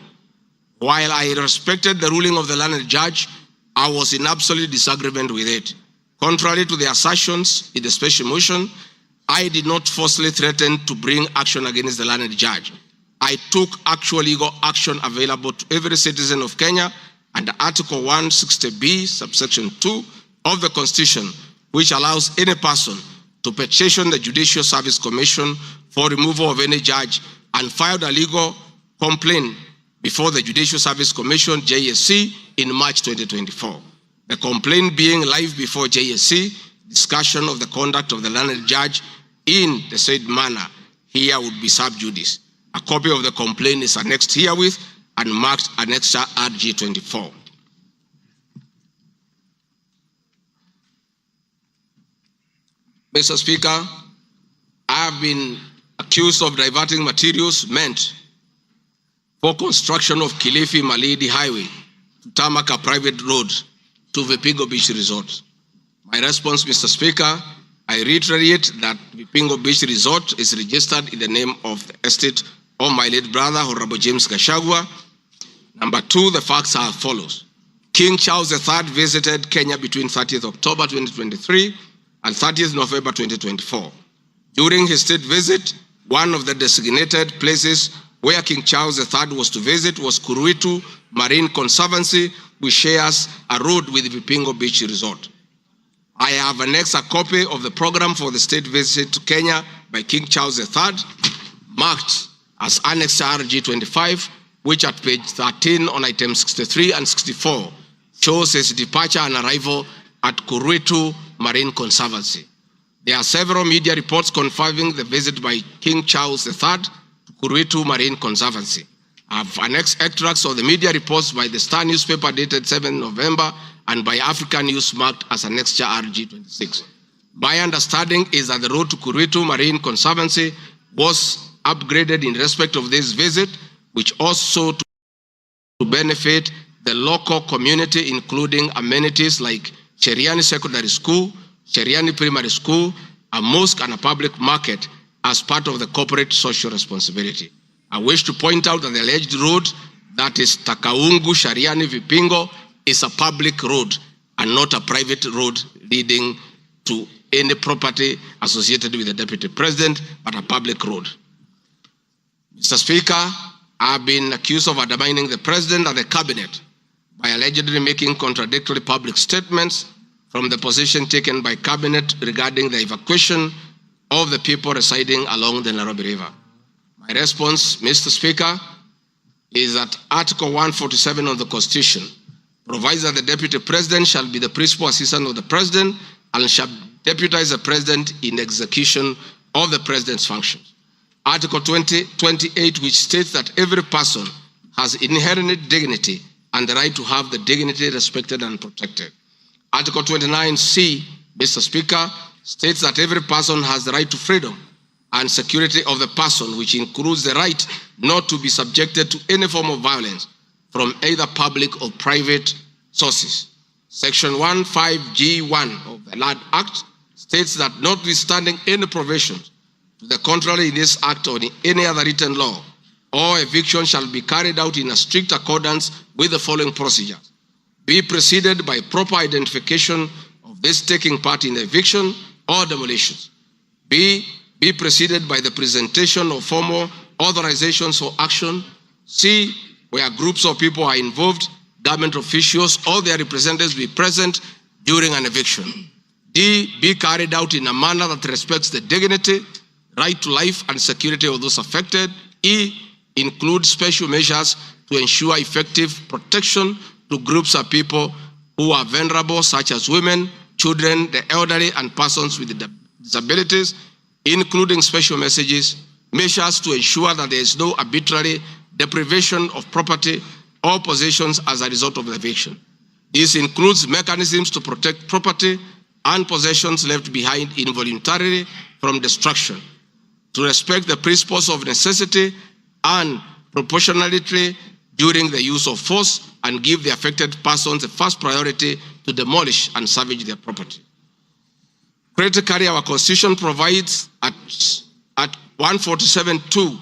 While I respected the ruling of the learned judge, I was in absolute disagreement with it. Contrary to the assertions in the special motion, I did not falsely threaten to bring action against the learned judge. I took actual legal action available to every citizen of Kenya under Article 160B, subsection 2 of the Constitution, which allows any person to petition the Judicial Service Commission for removal of any judge and filed a legal complaint before the Judicial Service Commission, JSC, in March 2024. The complaint being live before JSC, discussion of the conduct of the learned judge in the said manner here would be sub judice. A copy of the complaint is annexed herewith and marked Annexure RG 24. Mr. Speaker, I have been accused of diverting materials meant for construction of Kilifi Malindi Highway to tarmac a private road to Vipingo Beach Resort. My response, Mr. Speaker, I reiterate that Vipingo Beach Resort is registered in the name of the estate of my late brother, Honorable James Gachagua. Number two, the facts are as follows. King Charles III visited Kenya between 30th October 2023 and 30th November 2024. During his state visit, one of the designated places where King Charles III was to visit was Kuruitu Marine Conservancy, which shares a road with Vipingo Beach Resort. I have annexed a copy of the program for the state visit to Kenya by King Charles III, marked as Annex RG 25, which at page 13 on items 63 and 64 shows his departure and arrival at Kuruitu Marine Conservancy. There are several media reports confirming the visit by King Charles III to Kuruitu Marine Conservancy. I have annexed extracts of the media reports by the Star newspaper dated 7 November and by African News marked as Annexure RG 26. My understanding is that the road to Kuruitu Marine Conservancy was upgraded in respect of this visit, which also to benefit the local community, including amenities like Cheriani Secondary School, Cheriani Primary School, a mosque and a public market as part of the corporate social responsibility. I wish to point out that the alleged road, that is Takaungu Shariani Vipingo, is a public road and not a private road leading to any property associated with the Deputy President, but a public road. Mr. Speaker, I have been accused of undermining the President and the Cabinet by allegedly making contradictory public statements from the position taken by Cabinet regarding the evacuation of the people residing along the Nairobi River. My response, Mr. Speaker, is that Article 147 of the Constitution provides that the Deputy President shall be the principal assistant of the President and shall deputize the President in execution of the President's functions. Article 28, which states that every person has inherent dignity and the right to have the dignity respected and protected. Article 29C, Mr. Speaker, states that every person has the right to freedom and security of the person, which includes the right not to be subjected to any form of violence from either public or private sources. Section 15G1 of the Land Act states that notwithstanding any provisions to the contrary in this act or in any other written law, all eviction shall be carried out in a strict accordance with the following procedures. Be preceded by proper identification of this taking part in the eviction or demolitions. Be preceded by the presentation of formal authorizations for action. C, where groups of people are involved, government officials or their representatives be present during an eviction. D, be carried out in a manner that respects the dignity, right to life and security of those affected. E, include special measures to ensure effective protection to groups of people who are vulnerable, such as women, children, the elderly, and persons with disabilities, including special measures to ensure that there is no arbitrary deprivation of property or possessions as a result of the eviction. This includes mechanisms to protect property and possessions left behind involuntarily from destruction, to respect the principles of necessity and proportionality during the use of force, and give the affected persons the first priority to demolish and salvage their property. Critically, our Constitution provides at 147(2)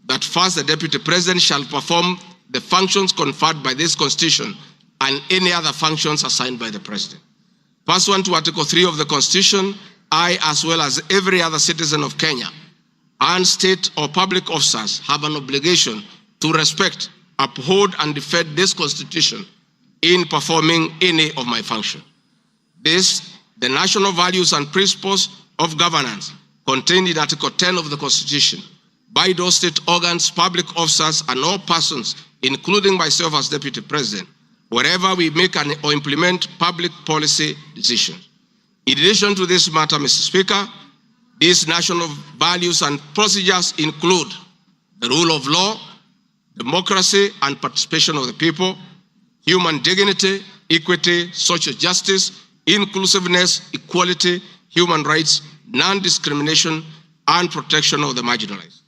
that first the Deputy President shall perform the functions conferred by this Constitution and any other functions assigned by the President. Pursuant to Article 3 of the Constitution, I, as well as every other citizen of Kenya, and state or public officers have an obligation to respect, uphold, and defend this Constitution in performing any of my functions. This, the national values and principles of governance contained in Article 10 of the Constitution, by those state organs, public officers, and all persons, including myself as Deputy President, wherever we make or implement public policy decisions. In addition to this matter, Mr. Speaker, these national values and procedures include the rule of law, democracy and participation of the people, human dignity, equity, social justice, inclusiveness, equality, human rights, non-discrimination, and protection of the marginalized.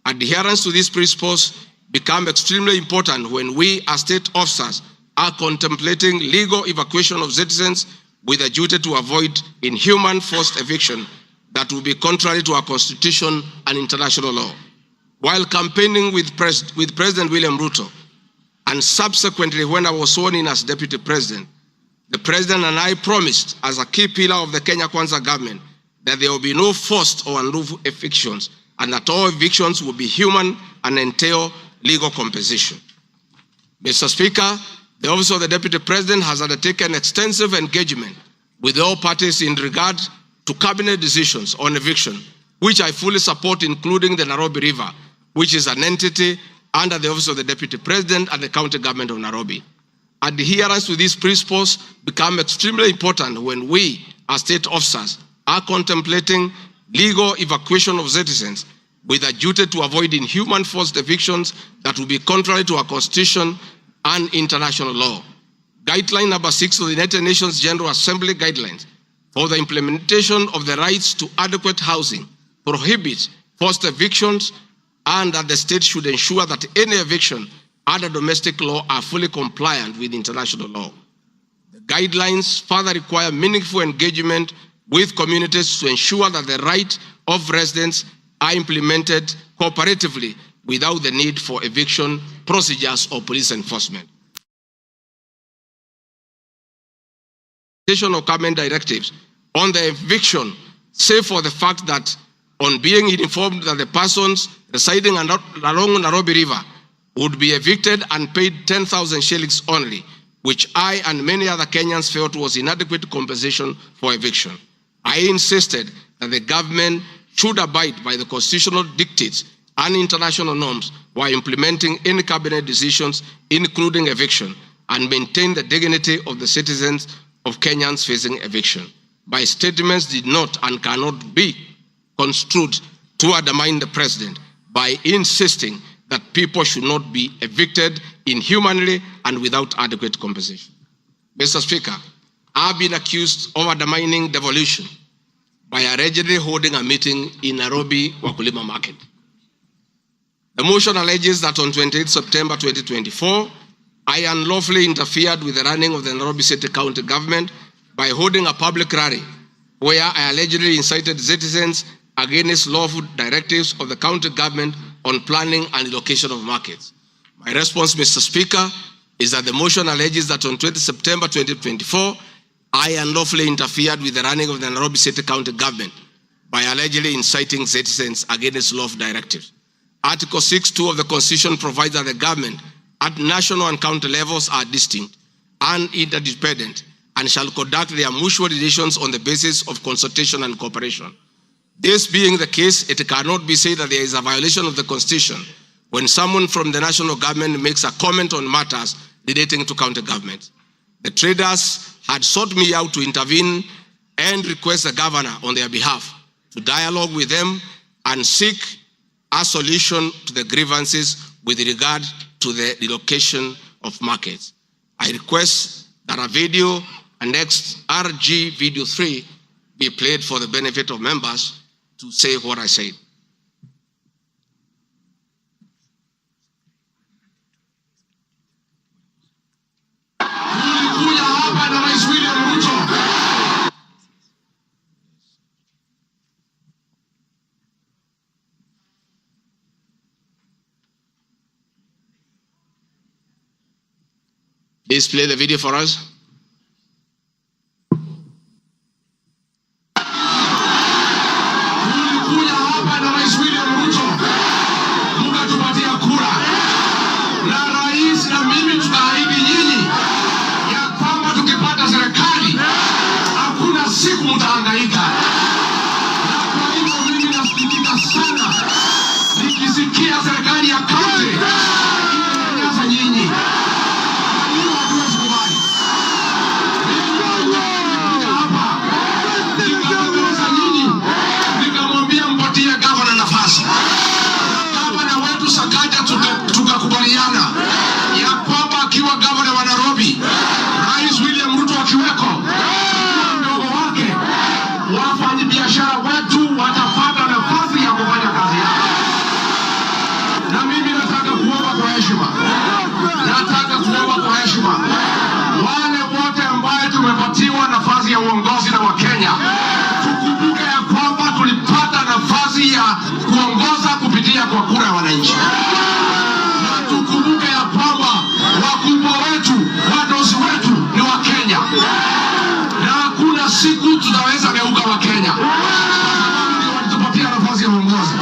Adherence to these principles become extremely important when we as state officers are contemplating legal evacuation of citizens with a duty to avoid inhuman forced eviction that will be contrary to our Constitution and international law. While campaigning with President William Ruto, and subsequently when I was sworn in as Deputy President, the President and I promised as a key pillar of the Kenya Kwanza government that there will be no forced or unlawful evictions, and that all evictions will be human and entail legal compensation. Mr. Speaker, the Office of the Deputy President has undertaken extensive engagement with all parties in regard to cabinet decisions on eviction, which I fully support, including the Nairobi River, which is an entity under the Office of the Deputy President and the County Government of Nairobi. Adherence to these principles become extremely important when we, as state officers, are contemplating legal evacuation of citizens with a duty to avoid inhuman forced evictions that will be contrary to our Constitution and international law. Guideline number 6 of the United Nations General Assembly Guidelines for the implementation of the rights to adequate housing prohibits forced evictions, and that the state should ensure that any eviction under domestic law are fully compliant with international law. The guidelines further require meaningful engagement with communities to ensure that the rights of residents are implemented cooperatively without the need for eviction procedures or police enforcement. Of government directives on the eviction, save for the fact that on being informed that the persons residing along Nairobi River would be evicted and paid 10,000 shillings only, which I and many other Kenyans felt was inadequate compensation for eviction. I insisted that the government should abide by the constitutional dictates and international norms while implementing any cabinet decisions, including eviction, and maintain the dignity of the citizens of Kenyans facing eviction. My statements did not and cannot be construed to undermine the President by insisting that people should not be evicted inhumanly and without adequate compensation. Mr. Speaker, I've been accused of undermining devolution by allegedly holding a meeting in Nairobi Wakulima Market. The motion alleges that on 28 September 2024, I unlawfully interfered with the running of the Nairobi City County government by holding a public rally where I allegedly incited citizens against lawful directives of the county government on planning and location of markets. My response, Mr. Speaker, is that the motion alleges that on 20 September 2024, I unlawfully interfered with the running of the Nairobi City County government by allegedly inciting citizens against lawful directives. Article 6(2) of the Constitution provides that the government at national and county levels are distinct and interdependent and shall conduct their mutual relations on the basis of consultation and cooperation. This being the case, it cannot be said that there is a violation of the Constitution when someone from the national government makes a comment on matters relating to county government. The traders had sought me out to intervene and request the governor on their behalf to dialogue with them and seek a solution to the grievances with regard to the relocation of markets. I request that a video annexed RG Video 3 be played for the benefit of members to say what I said. Please play the video for us.
Nafasi ya uongozi na Wakenya, tukumbuke ya kwamba tulipata nafasi ya kuongoza kupitia kwa kura ya wananchi, na tukumbuke ya kwamba wakubwa wetu, wadosi wetu ni Wakenya, na hakuna siku tutaweza geuka Wakenya. Ndio walitupatia nafasi ya uongozi.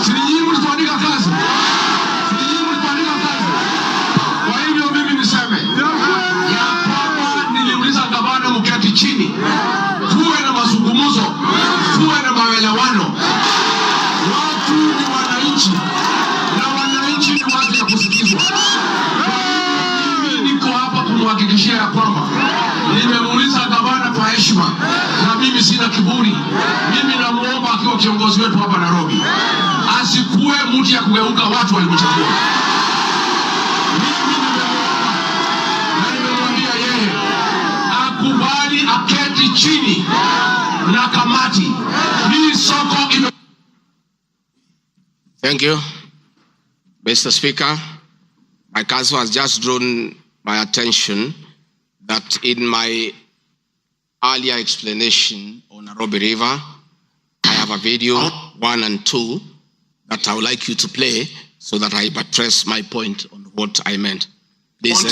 Si nyinyi mlituandika kazi? Si nyinyi mlituandika kazi? Kwa hivyo mimi niseme ya kwamba niliuliza gavana mketi chini, tuwe na mazungumzo, tuwe na maelewano. Watu ni wananchi na wananchi ni watu ya kusikizwa. Mimi niko hapa kumhakikishia ya kwamba nimemuuliza gavana kwa heshima, na mimi sina kiburi. Mimi namuomba akiwa kiongozi wetu hapa Nairobi, asikuwe mtu ya kugeuka watu walimchagua. Mimi nimemuomba na nimemwambia yeye akubali aketi chini na kamati hii soko ime...
Thank you, Mr. Speaker. My counsel has just drawn my attention that in my earlier explanation on Nairobi River, I have a video 1 and 2 that I would like you to play so that I buttress my point on what I meant. Please,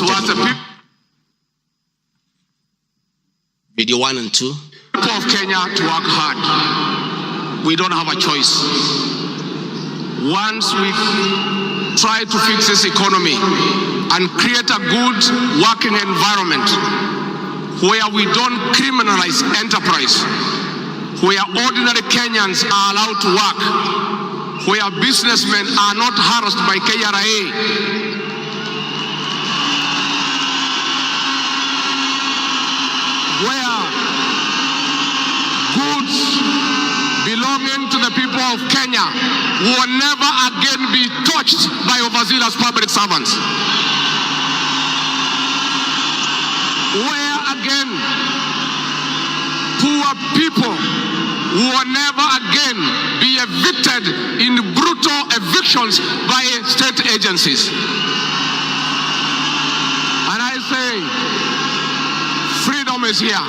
video 1 and 2.
People of Kenya to work hard. We don't have a choice. Once we try to fix this economy and create a good working environment where we don't criminalize enterprise, where ordinary Kenyans are allowed to work, where businessmen are not harassed by KRA, where goods belonging to the people of Kenya will never again be touched by overzealous public servants. Where again poor people will never again be evicted in brutal evictions by state agencies. And I say, freedom is here.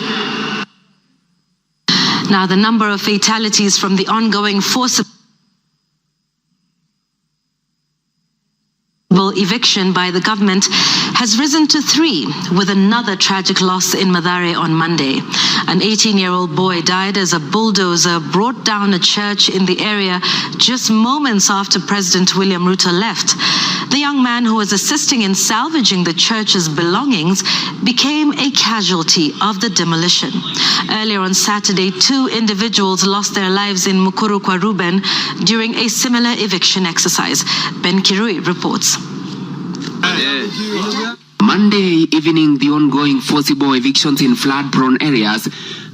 Now, the number of fatalities from the ongoing forcible eviction by the government has risen to 3, with another tragic loss in Mathare on Monday. An 18-year-old boy died as a bulldozer brought down a church in the area just moments after President William Ruto left. The young man, who was assisting in salvaging the church's belongings, became a casualty of the demolition. Earlier on Saturday, 2 individuals lost their lives in Mukuru kwa Ruben during a similar eviction exercise. Ben Kirui reports.
Monday evening, the ongoing forcible evictions in flood-prone areas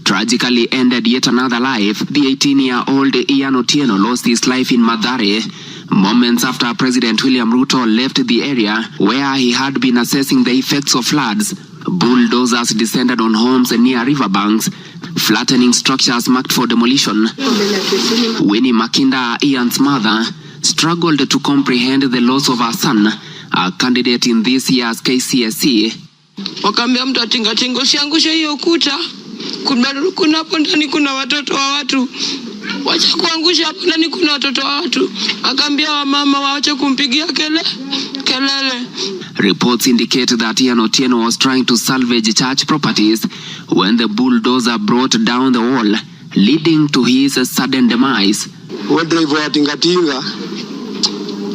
tragically ended yet another life. The 18-year-old Ian Otieno lost his life in Mathare moments after President William Ruto left the area where he had been assessing the effects of floods. Bulldozers descended on homes near riverbanks, flattening structures marked for demolition. Winnie Makinda, Ian's mother, struggled to comprehend the loss of her son, a candidate in this year's KCSE.
Wakaambia mtu atingatinga usiangushe hiyo kuta. Kuna hapo ndani kuna watoto wa watu. Wacha kuangusha hapo ndani kuna watoto wa watu. Akaambia wamama waache kumpigia kelele.
Reports indicate that Ian Otieno was trying to salvage church properties when the bulldozer brought down the wall, leading to his sudden demise.
Driver ya tingatinga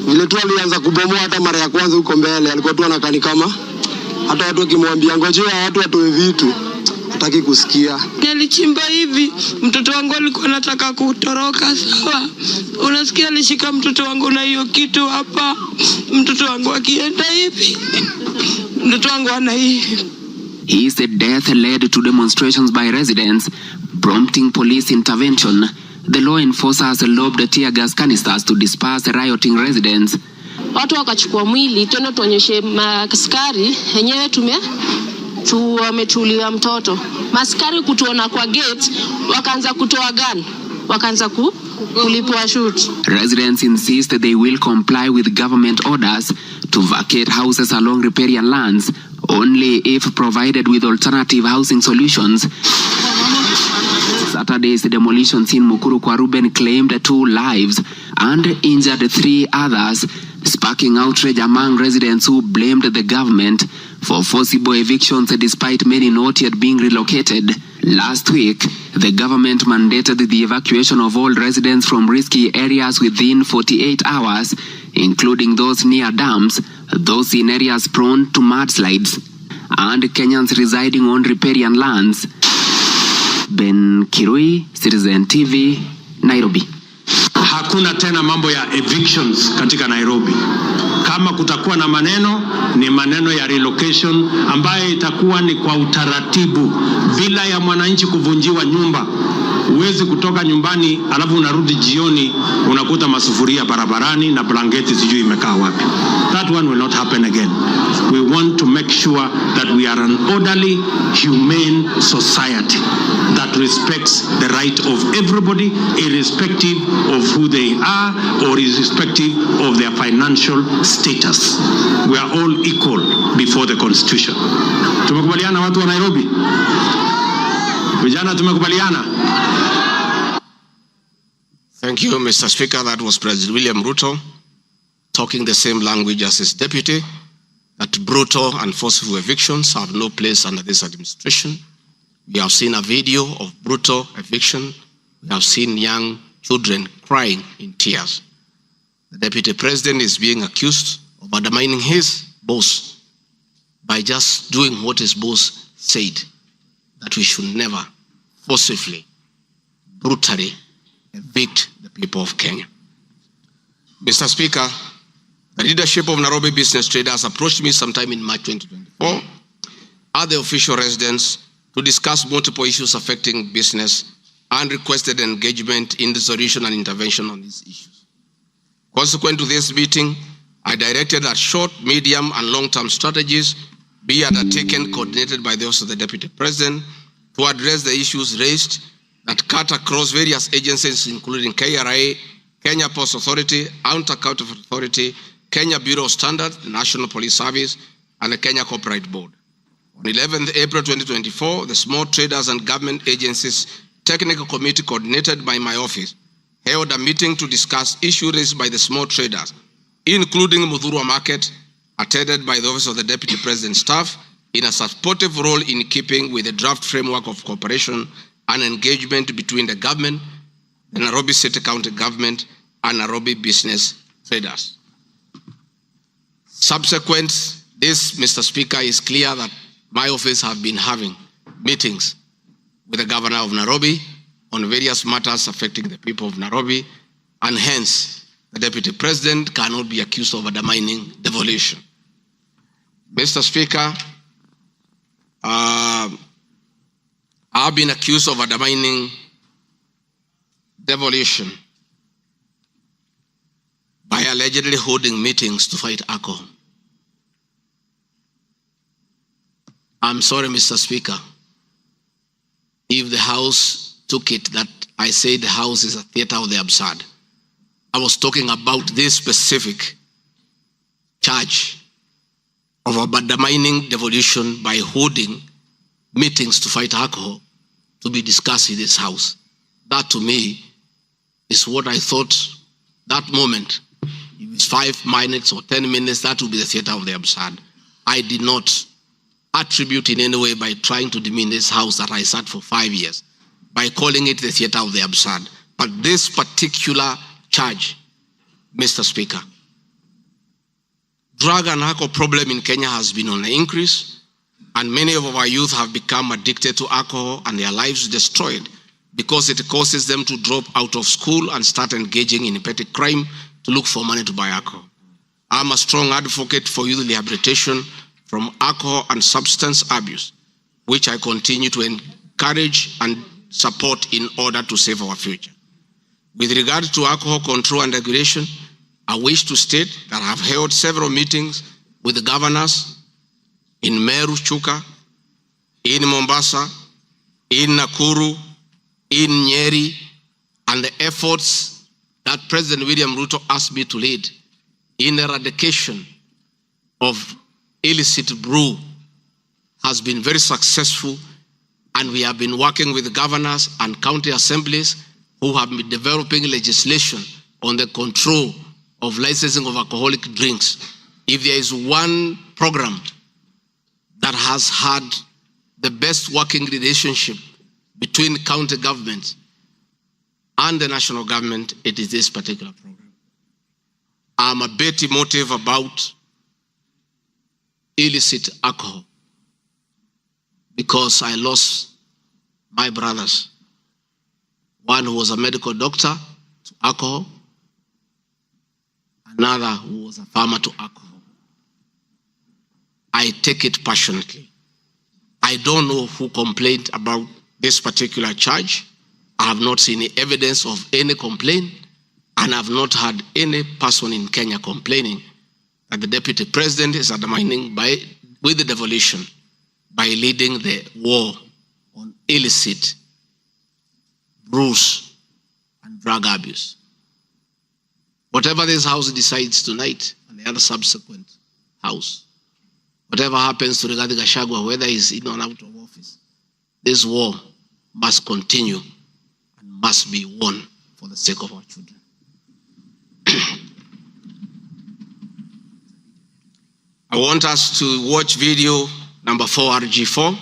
vile tu alianza kubomoa hata mara ya kwanza huko mbele, alikuwa tu anakani kama hata watu wakimwambia ngojea watu watoe vitu hataki kusikia.
Nilichimba hivi, mtoto wangu alikuwa anataka kutoroka, sawa. Unasikia alishika mtoto wangu na hiyo kitu hapa. Mtoto wangu akienda hivi. Mtoto wangu ana hivi.
His death led to demonstrations by residents, prompting police intervention. The law enforcers lobbed tear gas canisters to disperse rioting residents.
Watu wakachukua mwili, tena tuonyeshe maskari, yenyewe wametulia mtoto. Maskari kutuona kwa gate, wakaanza kutoa gun. Wakaanza kulipua shoot.
Residents insist they will comply with government orders to vacate houses along riparian lands only if provided with alternative housing solutions. Saturday's demolitions in Mukuru kwa Ruben claimed 2 lives and injured 3 others, sparking outrage among residents who blamed the government for forcible evictions despite many not yet being relocated. Last week, the government mandated the evacuation of all residents from risky areas within 48 hours, including those near dams, those in areas prone to mudslides, and Kenyans residing on riparian lands. Ben Kirui, Citizen TV, Nairobi.
Hakuna tena mambo ya evictions katika Nairobi. Kama kutakuwa na maneno, ni maneno ya relocation ambayo itakuwa ni kwa utaratibu bila ya mwananchi kuvunjiwa nyumba. Uwezi kutoka nyumbani alafu unarudi jioni unakuta masufuria barabarani na blanketi sijui imekaa wapi. That one will not happen again. We want to make sure that we are an orderly, humane society that respects the right of everybody irrespective of who they are or irrespective of their financial status. We are all equal before the Constitution. Tumekubaliana watu wa Nairobi? Vijana tumekubaliana?
Thank you, Mr. Speaker. That was President William Ruto talking the same language as his deputy, that brutal and forceful evictions have no place under this administration. We have seen a video of brutal eviction. We have seen young children crying in tears. The deputy president is being accused of undermining his boss by just doing what his boss said, that we should never forcibly, brutally evict the people of Kenya. Mr. Speaker, the leadership of Nairobi business traders approached me sometime in March 2024 at the official residence to discuss multiple issues affecting business and requested engagement in the solution and intervention on these issues. Consequent to this meeting, I directed that short, medium, and long-term strategies be undertaken, coordinated by the Office of the Deputy President, to address the issues raised that cut across various agencies, including KRA, Kenya Post Authority, Anti-Counterfeit Authority, Kenya Bureau of Standards, the National Police Service, and the Kenya Copyright Board. On 11th April 2024, the Small Traders and Government Agencies Technical Committee, coordinated by my office, held a meeting to discuss issues raised by the small traders, including Muthurwa Market, attended by the Office of the Deputy President staff, in a supportive role in keeping with the draft framework of cooperation and engagement between the government, the Nairobi City County Government, and Nairobi business traders. Subsequent this, Mr. Speaker, is clear that my office have been having meetings with the Governor of Nairobi on various matters affecting the people of Nairobi, and hence the Deputy President cannot be accused of undermining devolution. Mr. Speaker, I I've been accused of undermining devolution by allegedly holding meetings to fight alcohol. I'm sorry, Mr. Speaker, if the House took it that I say the House is a theater of the absurd. I was talking about this specific charge of undermining devolution by holding meetings to fight alcohol to be discussed in this House. That to me is what I thought that moment. If it's 5 minutes or 10 minutes, that would be the theater of the absurd. I did not attribute in any way by trying to demean this House that I sat for 5 years, by calling it the theater of the absurd. But this particular charge, Mr. Speaker, drug and alcohol problem in Kenya has been on the increase, and many of our youth have become addicted to alcohol and their lives destroyed because it causes them to drop out of school and start engaging in petty crime to look for money to buy alcohol. I'm a strong advocate for youth rehabilitation from alcohol and substance abuse, which I continue to encourage and support in order to save our future. With regard to alcohol control and regulation, I wish to state that I have held several meetings with the governors in Meru, Chuka, in Mombasa, in Nakuru, in Nyeri, and the efforts that President William Ruto asked me to lead in eradication of illicit brew has been very successful, and we have been working with the governors and county assemblies who have been developing legislation on the control of licensing of alcoholic drinks. If there is one program that has had the best working relationship between county government and the national government, it is this particular program. I'm a bit emotive about illicit alcohol because I lost my brothers. One who was a medical doctor to alcohol, another who was a farmer to alcohol. I take it passionately. I don't know who complained about this particular charge. I have not seen any evidence of any complaint, and I have not had any person in Kenya complaining that the deputy president is undermining with the devolution by leading the war on illicit brews and drug abuse. Whatever this House decides tonight and the other subsequent House, whatever happens to Rigathi Gachagua, whether he's in or out of office, this war must continue and must be won for the sake of our children. I want us to watch video number 4, RG4.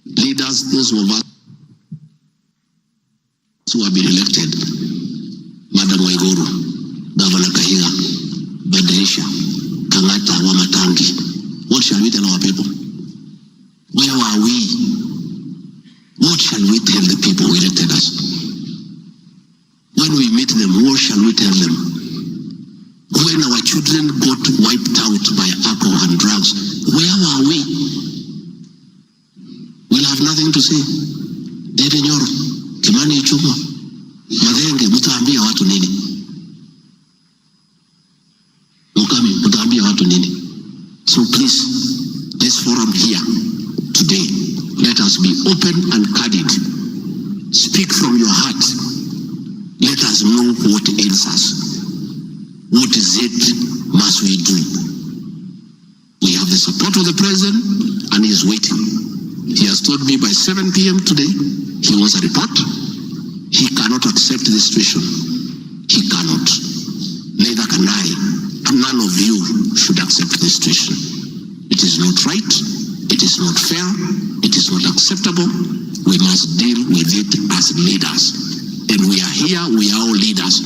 Leaders, those of us who have been elected, Madam Waiguru, Governor Kahiga, Badrisha, Kangata, Wamatangi, what shall we tell our people? Where are we? What shall we tell the people who elected us? When we meet them, what shall we tell them? When our children got wiped out by alcohol and drugs, where are we? We'll have nothing to say. Dede Nyoro, Kimani Ichung'wa, Madhenge, mutaambia watu nini? Mukami, mutaambia watu nini? So please, this forum here today, let us be open and candid. Speak from your heart. Let us know what ails us. What is it must we do? We have the support of the president and he is waiting. He has told me by 7 p.m. today, he wants a report. He cannot accept the situation. He cannot. Neither can I. And none of you should accept this situation. It is not right. It is not fair. It is not acceptable. We must deal with it as leaders. And we are here, we are all leaders.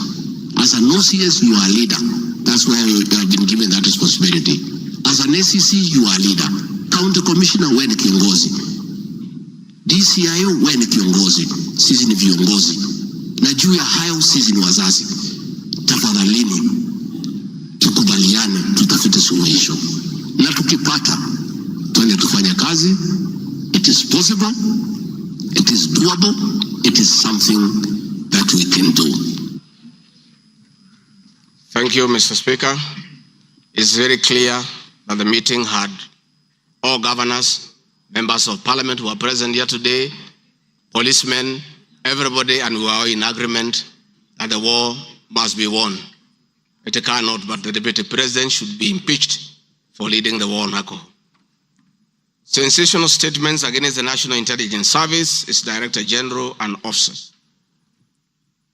As an OCS, you are a leader. That's why you have been given that responsibility. As an ACC, you are a leader. County Commissioner, wewe ni kiongozi. DCIO, wewe ni kiongozi. Sisi ni viongozi. Na juu ya hayo, sisi ni wazazi. Tafadhalini, tukubaliane, tutafute suluhisho. Na tukipata, tuende tufanye kazi. It is possible.
It is doable. It is something that we can do.
Thank you, Mr. Speaker. It's very clear that the meeting had all governors, members of parliament who are present here today, policemen, everybody, and we are in agreement that the war must be won. It cannot, but the deputy president should be impeached for leading the war on alcohol. Sensational statements against the National Intelligence Service, its Director General, and officers.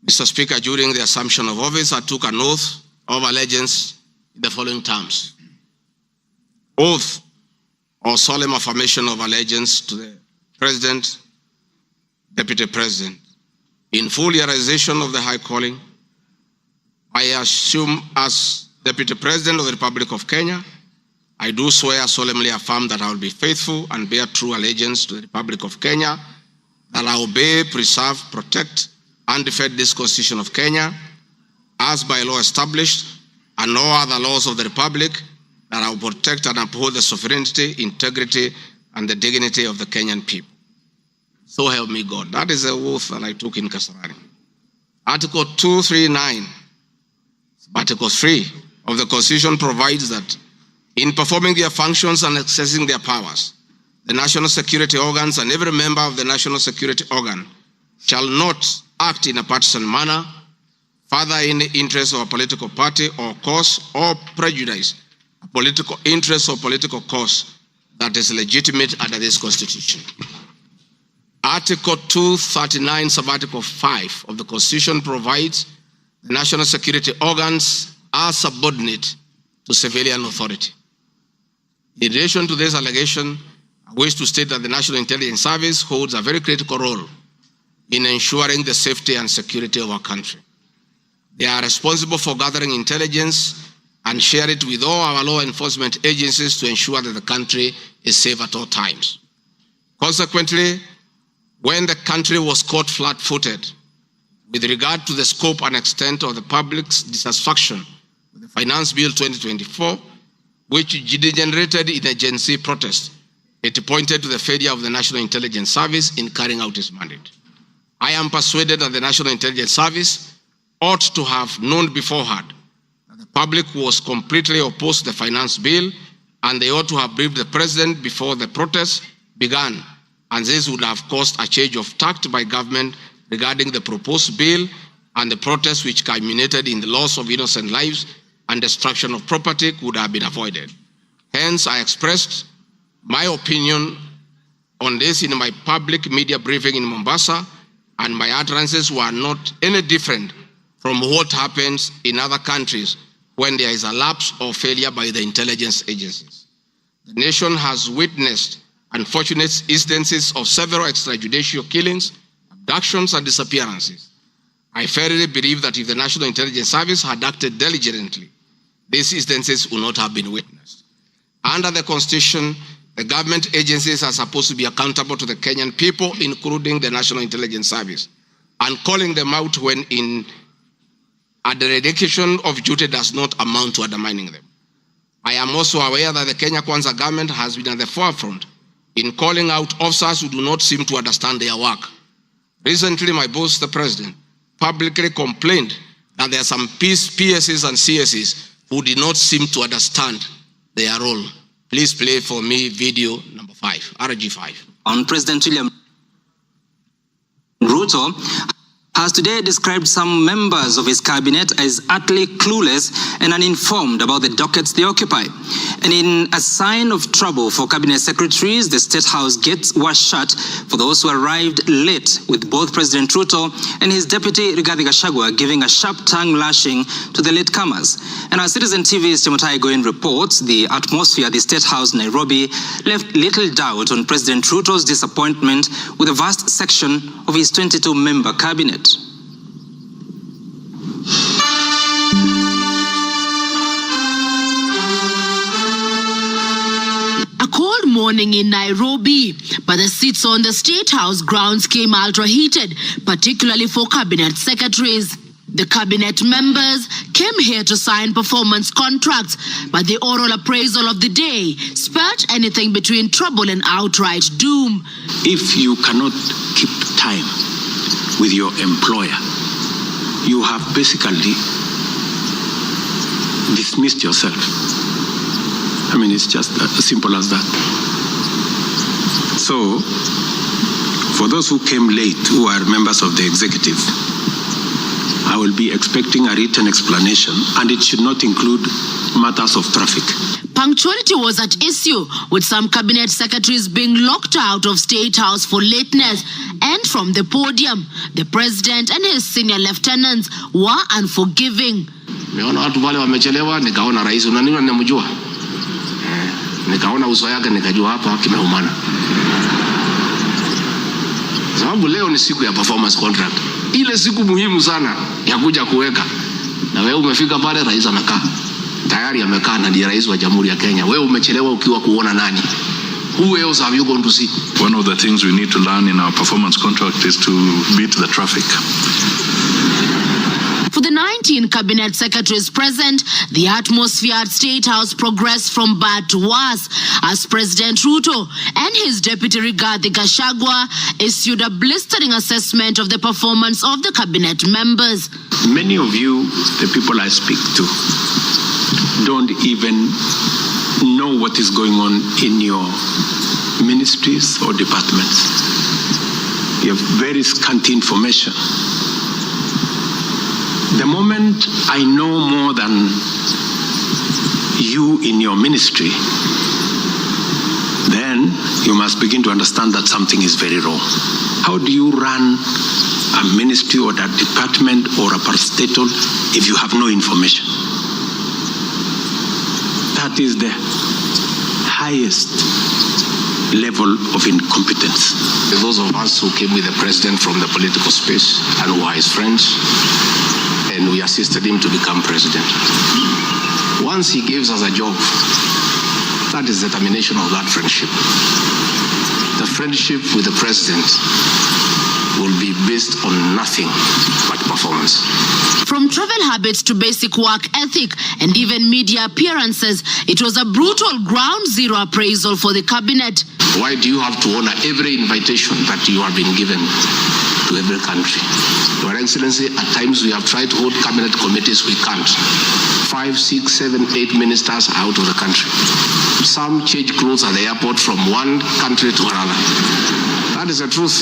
Mr. Speaker, during the assumption of office, I took an oath of allegiance in the following terms. Oath or solemn affirmation of allegiance to the President, Deputy President. In full realization of the high calling, I assume as Deputy President of the Republic of Kenya, I do swear solemnly affirm that I will be faithful and bear true allegiance to the Republic of Kenya, that I will obey, preserve, protect, and defend this Constitution of Kenya, as by law established, and all other laws of the Republic, that I will protect and uphold the sovereignty, integrity, and the dignity of the Kenyan people. So help me God. That is the oath that I took in Kasarani. Article 239, Article 3 of the Constitution provides that in performing their functions and accessing their powers, the national security organs and every member of the national security organ shall not act in a partisan manner, further in the interest of a political party or cause, or prejudice a political interest or political cause that is legitimate under this Constitution. Article 239, Sub-Article 5 of the Constitution provides the national security organs are subordinate to civilian authority. In relation to this allegation, I wish to state that the National Intelligence Service holds a very critical role in ensuring the safety and security of our country. They are responsible for gathering intelligence and share it with all our law enforcement agencies to ensure that the country is safe at all times. Consequently, when the country was caught flat-footed with regard to the scope and extent of the public's dissatisfaction with the Finance Bill 2024, which degenerated in a Gen Z protest, it pointed to the failure of the National Intelligence Service in carrying out its mandate. I am persuaded that the National Intelligence Service ought to have known beforehand that the public was completely opposed to the Finance Bill, and they ought to have briefed the President before the protest began, and this would have caused a change of tact by government regarding the proposed bill and the protest, which culminated in the loss of innocent lives and destruction of property, could have been avoided. Hence, I expressed my opinion on this in my public media briefing in Mombasa, and my utterances were not any different from what happens in other countries when there is a lapse or failure by the intelligence agencies. The nation has witnessed unfortunate instances of several extrajudicial killings, abductions, and disappearances. I firmly believe that if the National Intelligence Service had acted diligently, these instances would not have been witnessed. Under the Constitution, the government agencies are supposed to be accountable to the Kenyan people, including the National Intelligence Service, and calling them out when a dereliction of duty does not amount to undermining them. I am also aware that the Kenya Kwanza government has been at the forefront in calling out officers who do not seem to understand their work. Recently, my boss, the President, publicly complained that there are some PSs and CSs who did not seem to understand their role. Please play for me video number 5, RG5.
On President William Ruto has today described some members of his cabinet as utterly clueless and uninformed about the dockets they occupy. And in a sign of trouble for cabinet secretaries, the State House gates were shut for those who arrived late, with both President Ruto and his deputy Rigathi Gachagua giving a sharp tongue lashing to the latecomers. And our Citizen TV's Chemutai Goin reports the atmosphere at the State House, Nairobi, left little doubt on President Ruto's disappointment with a vast section of his 22-member cabinet.
A cold morning in Nairobi, but the seats on the State House grounds came ultra-heated, particularly for cabinet secretaries. The cabinet members came here to sign performance contracts, but the oral appraisal of the day spurred anything between trouble and outright doom.
If you cannot keep time with your employer, you have basically dismissed yourself. I mean, it's just as simple as that. So, for those who came late, who are members of the executive, I will be expecting a written explanation, and it should not include matters of traffic.
Punctuality was at issue, with some cabinet secretaries being locked out of State House for lateness, and from the podium, the president and his senior lieutenants were unforgiving.
Nimeona watu wale wamechelewa, nikaona rais unaniona namjua. Nikaona uso yake nikajua hapa kimeumana. Sababu leo ni siku ya performance contract. Ile siku muhimu sana ya kuja kuweka. Na wewe umefika pale rais anakaa. Tayari amekaa na ndiye rais wa Jamhuri ya Kenya. Wewe umechelewa ukiwa kuona nani? Who else have you gone to see?
One of the things we need to learn in our performance contract is to beat the traffic.
For the 19 cabinet secretaries present, the atmosphere at State House progressed from bad to worse as President Ruto and his deputy Rigathi Gachagua issued a blistering assessment of the performance of the cabinet members.
Many of you, the people I speak to, don't even know what is going on in your ministries or departments. You have very scanty information. The moment I know more than you in your ministry, then you must begin to understand that something is very wrong. How do you run a ministry or a department or a parastatal if you have no information? That is the highest level of incompetence.
Those of us who came with the president from the political space and who are his friends, and we assisted him to become president. Once he gives us a job, that is the termination of that friendship. The friendship with the president will be based on nothing but performance.
From travel habits to basic work ethic and even media appearances, it was a brutal ground zero appraisal for the cabinet.
Why do you have to honor every invitation that you have been given to every country? Your Excellency, at times we have tried to hold cabinet committees, we can't. 5, 6, 7, 8 ministers are out of the country. Some change clothes at the airport from one country to another. That is the truth.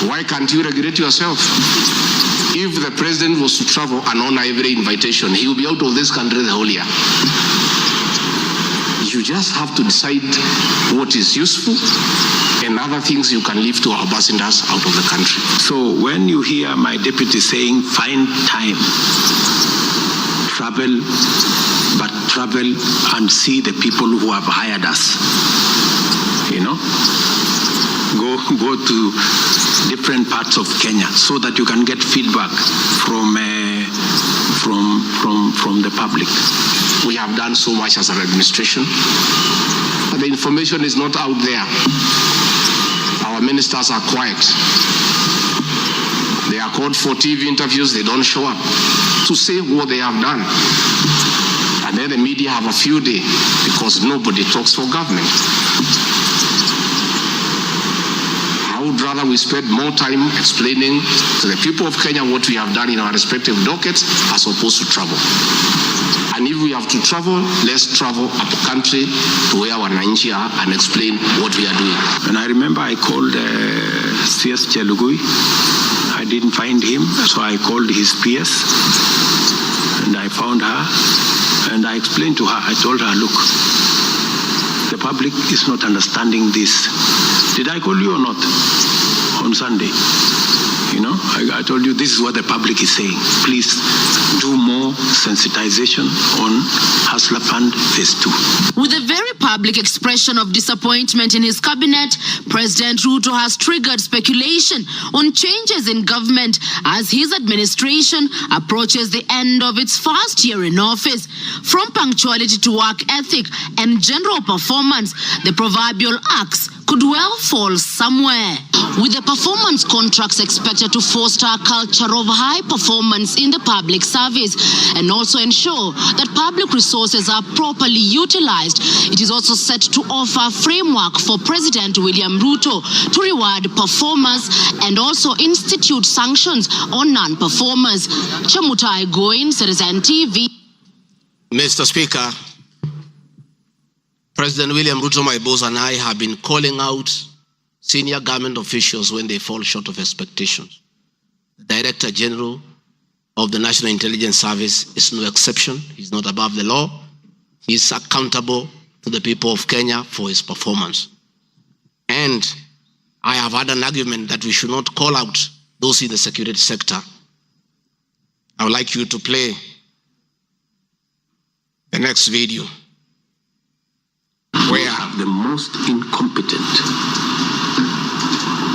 Why can't you regulate yourself? If the president was to travel and honor every invitation, he will be out of this country the whole year. You just have to decide what is useful and other things you can leave to our ambassadors out of the country.
So when you hear my deputy saying, find time, travel, but travel and see the people who have hired us, you know, go to different parts of Kenya so that you can get feedback from the public.
We have done so much as an administration, but the information is not out there. Our ministers are quiet. They are called for TV interviews, they don't show up to say what they have done. And then the media have a few days because nobody talks for government. I would rather we spend more time explaining to the people of Kenya what we have done in our respective dockets as opposed to travel. And if we have to travel, let's travel up the country to where our Wananchi are and explain what we are doing.
And I remember I called CS Chelugui. I didn't find him, so I called his PS and I found her and I explained to her, I told her, look, the public is not understanding this. Did I call you or not on Sunday? You know, I told you this is what the public is saying. Please do more sensitization on Hustler Fund Phase 2.
With a very public expression of disappointment in his cabinet, President Ruto has triggered speculation on changes in government as his administration approaches the end of its first year in office. From punctuality to work ethic and general performance, the proverbial axe could well fall somewhere. With the performance contracts expected to foster a culture of high performance in the public service and also ensure that public resources are properly utilized, it is also set to offer a framework for President William Ruto to reward performers and also institute sanctions on non-performers. Chamutai Goin, Citizen TV.
Mr. Speaker, President William Ruto, my boss, and I have been calling out senior government officials when they fall short of expectations. The Director General of the National Intelligence Service is no exception. He's not above the law. He's accountable to the people of Kenya for his performance. And I have had an argument that we should not call out those in the security sector. I would like you to play the next video, where
the most incompetent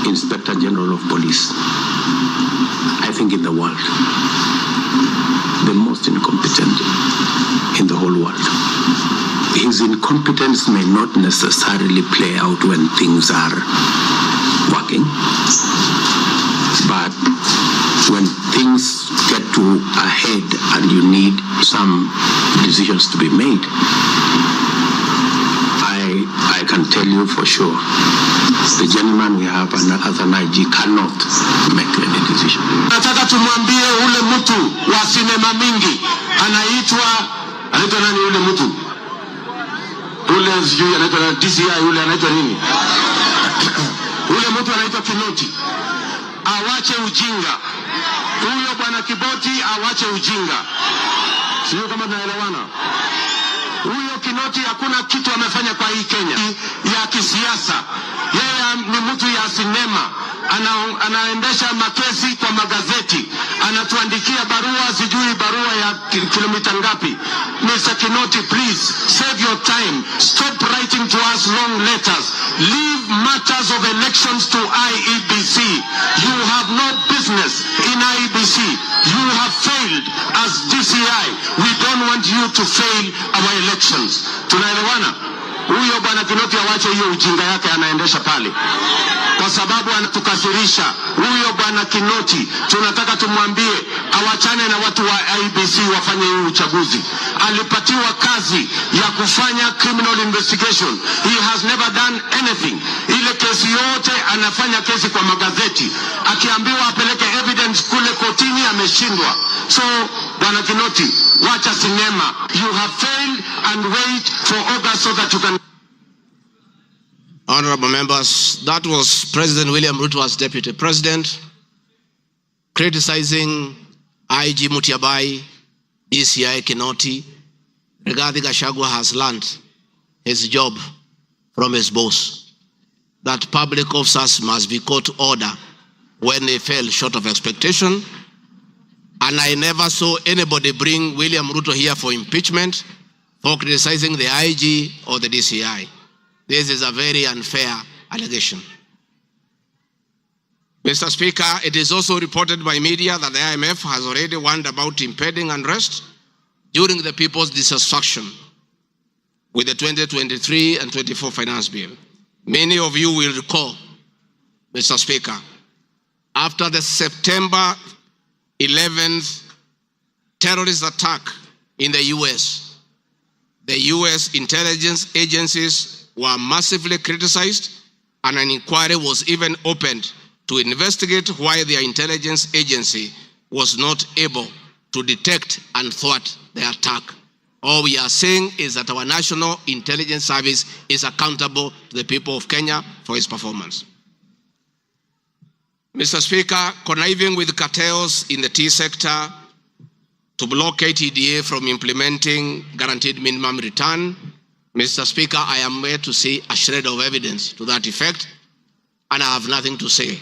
Inspector General of Police, I think, in the world. The most incompetent in the whole world. His incompetence may not necessarily play out when things are working, but when things get to a head and you need some decisions to be made, I can tell you for sure, the gentleman we have as an IG cannot make any decision.
Nataka tumwambie ule mtu wa sinema mingi anaitwa nani ule mtu? Ule sijui anaitwa DCI, ule anaitwa nini? Ule mtu anaitwa Kinoti. Awache ujinga. Huyo bwana Kiboti awache ujinga. Sio kama tunaelewana. Huyo Kinoti hakuna kitu amefanya kwa hii Kenya ya kisiasa. Yeye ni mtu ya sinema. Anaendesha makesi kwa magazeti. Anatuandikia barua, sijui barua ya kilomita ngapi. Mr. Kinoti, please save your time. Stop writing to us long letters. Leave matters of elections to IEBC. You have no business in IEBC. You have failed as DCI. We don't want you to fail our elections. Tunaelewana? Huyo bwana Kinoti awache hiyo ujinga yake anaendesha pale, kwa sababu anatukasirisha. Huyo bwana Kinoti tunataka tumwambie awachane na watu wa IEBC wafanye hii uchaguzi. Alipatiwa kazi ya kufanya criminal investigation. He has never done anything. Ile kesi yote anafanya kesi kwa magazeti. Akiambiwa apeleke evidence kule kotini ameshindwa. So bwana Kinoti, wacha sinema. You have failed and wait for August so that you can.
Honorable members, that was President William Ruto as Deputy President criticizing IG Mutiabai, DCI Kinoti. Regarding Gachagua has learned his job from his boss, that public officers must be called to order when they fell short of expectation. And I never saw anybody bring William Ruto here for impeachment for criticizing the IG or the DCI. This is a very unfair allegation. Mr. Speaker, it is also reported by media that the IMF has already warned about impending unrest during the people's dissatisfaction with the 2023 and 24 finance bill. Many of you will recall, Mr. Speaker, after the September 11th terrorist attack in the US intelligence agencies were massively criticized, and an inquiry was even opened to investigate why their intelligence agency was not able to detect and thwart the attack. All we are saying is that our National Intelligence Service is accountable to the people of Kenya for its performance. Mr. Speaker, conniving with cartels in the tea sector to block KTDA from implementing guaranteed minimum return, Mr. Speaker, I am here to see a shred of evidence to that effect, and I have nothing to say.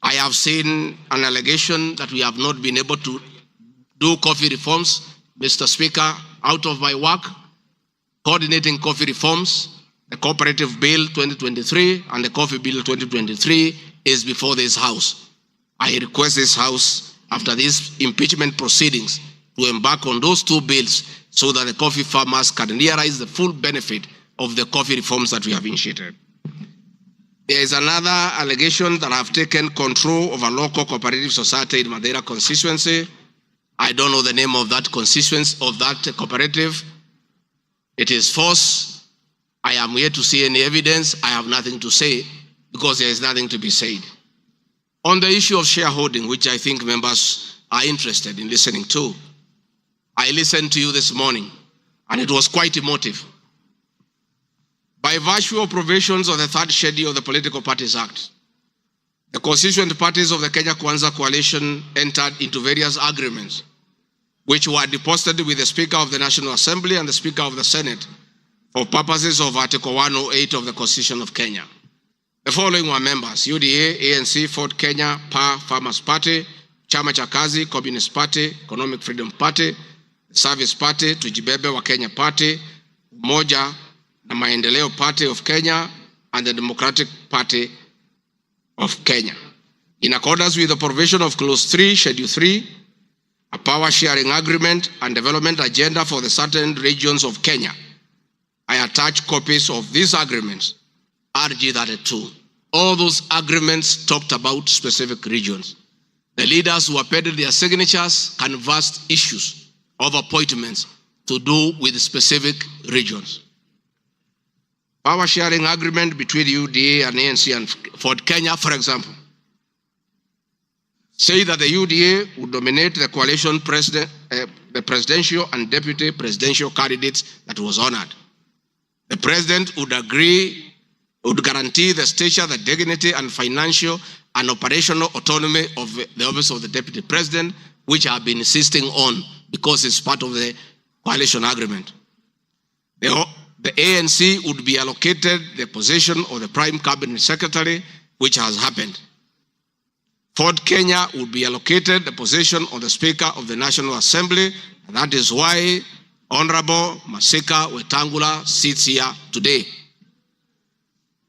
I have seen an allegation that we have not been able to do coffee reforms. Mr. Speaker, out of my work, coordinating coffee reforms, the Cooperative Bill 2023 and the Coffee Bill 2023 is before this House. I request this House, after these impeachment proceedings, to embark on those two bills so that the coffee farmers can realize the full benefit of the coffee reforms that we have initiated. There is another allegation that I have taken control of a local cooperative society in Madeira constituency. I don't know the name of that constituency, of that cooperative. It is false. I am here to see any evidence. I have nothing to say because there is nothing to be said. On the issue of shareholding, which I think members are interested in listening to, I listened to you this morning and it was quite emotive. By virtue of provisions of the third schedule of the Political Parties Act, the constituent parties of the Kenya Kwanza coalition entered into various agreements which were deposited with the Speaker of the National Assembly and the Speaker of the Senate for purposes of Article 108 of the Constitution of Kenya. The following were members: UDA, ANC, Ford Kenya, PA, Farmers Party, Chama cha Kazi, Communist Party, Economic Freedom Party, Service Party, Tujibebe wa Kenya Party, Umoja na Maendeleo Party of Kenya, and the Democratic Party of Kenya. In accordance with the provision of Clause 3, Schedule 3, a power sharing agreement and development agenda for the certain regions of Kenya, I attach copies of these agreements, RG32. All those agreements talked about specific regions. The leaders who appended their signatures canvassed issues of appointments to do with specific regions. Power sharing agreement between UDA and ANC and Ford Kenya, for example, say that the UDA would nominate the coalition president, the presidential and deputy presidential candidates that was honored. The president would guarantee the stature, the dignity, and financial and operational autonomy of the office of the deputy president, which I have been insisting on because it's part of the coalition agreement. The ANC would be allocated the position of the Prime Cabinet Secretary, which has happened. Ford Kenya would be allocated the position of the Speaker of the National Assembly, and that is why Honorable Masika Wetangula sits here today.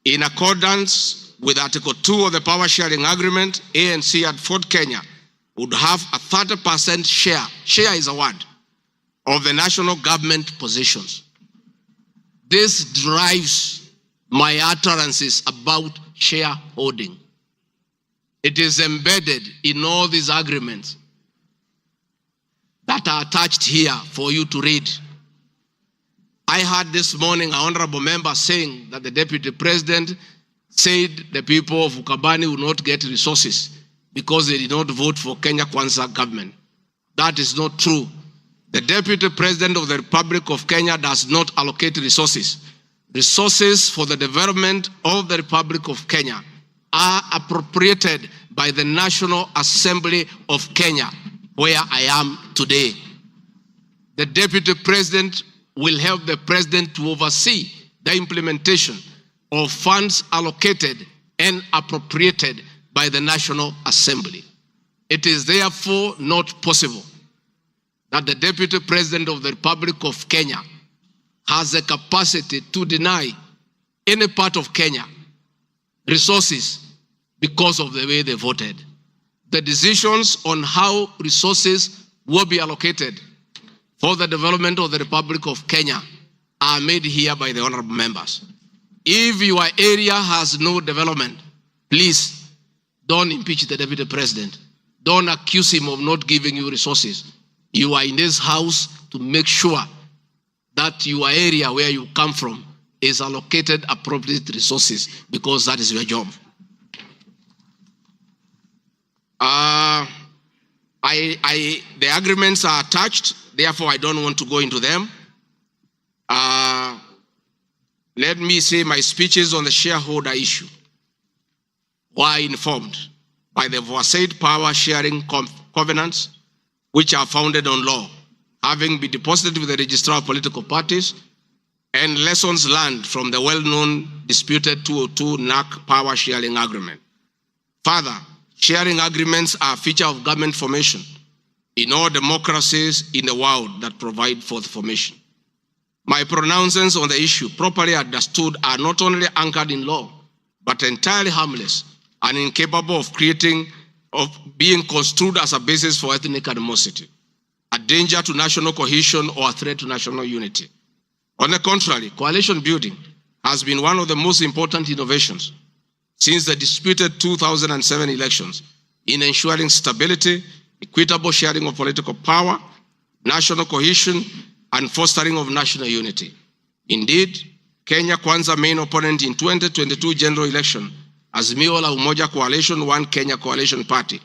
In accordance with Article 2 of the Power Sharing Agreement, ANC and Ford Kenya would have a 30% share is a word, of the national government positions. This drives my utterances about shareholding. It is embedded in all these agreements that are attached here for you to read. I heard this morning an honorable member saying that the deputy president said the people of Ukambani will not get resources because they did not vote for Kenya Kwanza government. That is not true. The Deputy President of the Republic of Kenya does not allocate resources. Resources for the development of the Republic of Kenya are appropriated by the National Assembly of Kenya, where I am today. The Deputy President will help the President to oversee the implementation of funds allocated and appropriated by the National Assembly. It is therefore not possible that the Deputy President of the Republic of Kenya has the capacity to deny any part of Kenya resources because of the way they voted. The decisions on how resources will be allocated for the development of the Republic of Kenya are made here by the honorable members. If your area has no development, please don't impeach the Deputy President. Don't accuse him of not giving you resources. You are in this house to make sure that your area where you come from is allocated appropriate resources because that is your job. The agreements are attached, therefore I don't want to go into them. Let me say my speeches on the shareholder issue were informed by the aforesaid power sharing covenants, which are founded on law, having been deposited with the Registrar of Political Parties, and lessons learned from the well-known disputed 202 NAC Power Sharing Agreement. Further, sharing agreements are a feature of government formation in all democracies in the world that provide for the formation. My pronouncements on the issue, properly understood, are not only anchored in law, but entirely harmless and incapable of being construed as a basis for ethnic animosity, a danger to national cohesion, or a threat to national unity. On the contrary, coalition building has been one of the most important innovations since the disputed 2007 elections in ensuring stability, equitable sharing of political power, national cohesion, and fostering of national unity. Indeed, Kenya Kwanza main opponent in 2022 general election, Azimio la Umoja Coalition, One Kenya Coalition Party,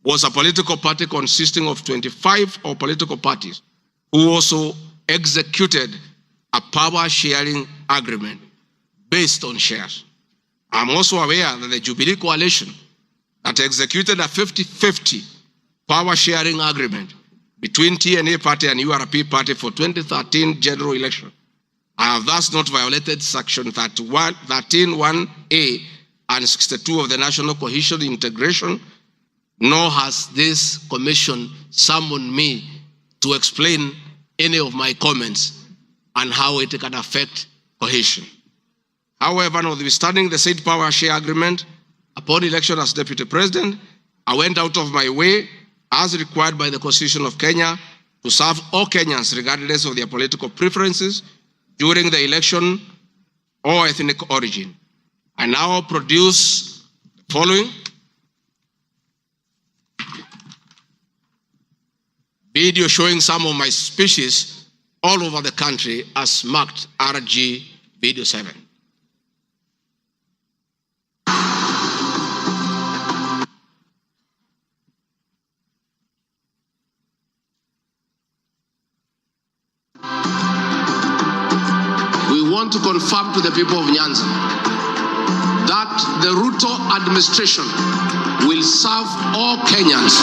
was a political party consisting of 25 political parties who also executed a power-sharing agreement based on shares. I'm also aware that the Jubilee Coalition that executed a 50-50 power-sharing agreement between TNA Party and URP Party for 2013 general election. I have thus not violated Section 13(1)(a) and 62 of the National Cohesion Integration, nor has this commission summoned me to explain any of my comments and how it can affect cohesion. However, notwithstanding the said power share agreement, upon election as Deputy President, I went out of my way, as required by the Constitution of Kenya, to serve all Kenyans regardless of their political preferences during the election or ethnic origin. I now produce the following video showing some of my speeches all over the country as marked RG Video 7. We want to confirm to the people of Nyanza that the Ruto administration will serve all Kenyans,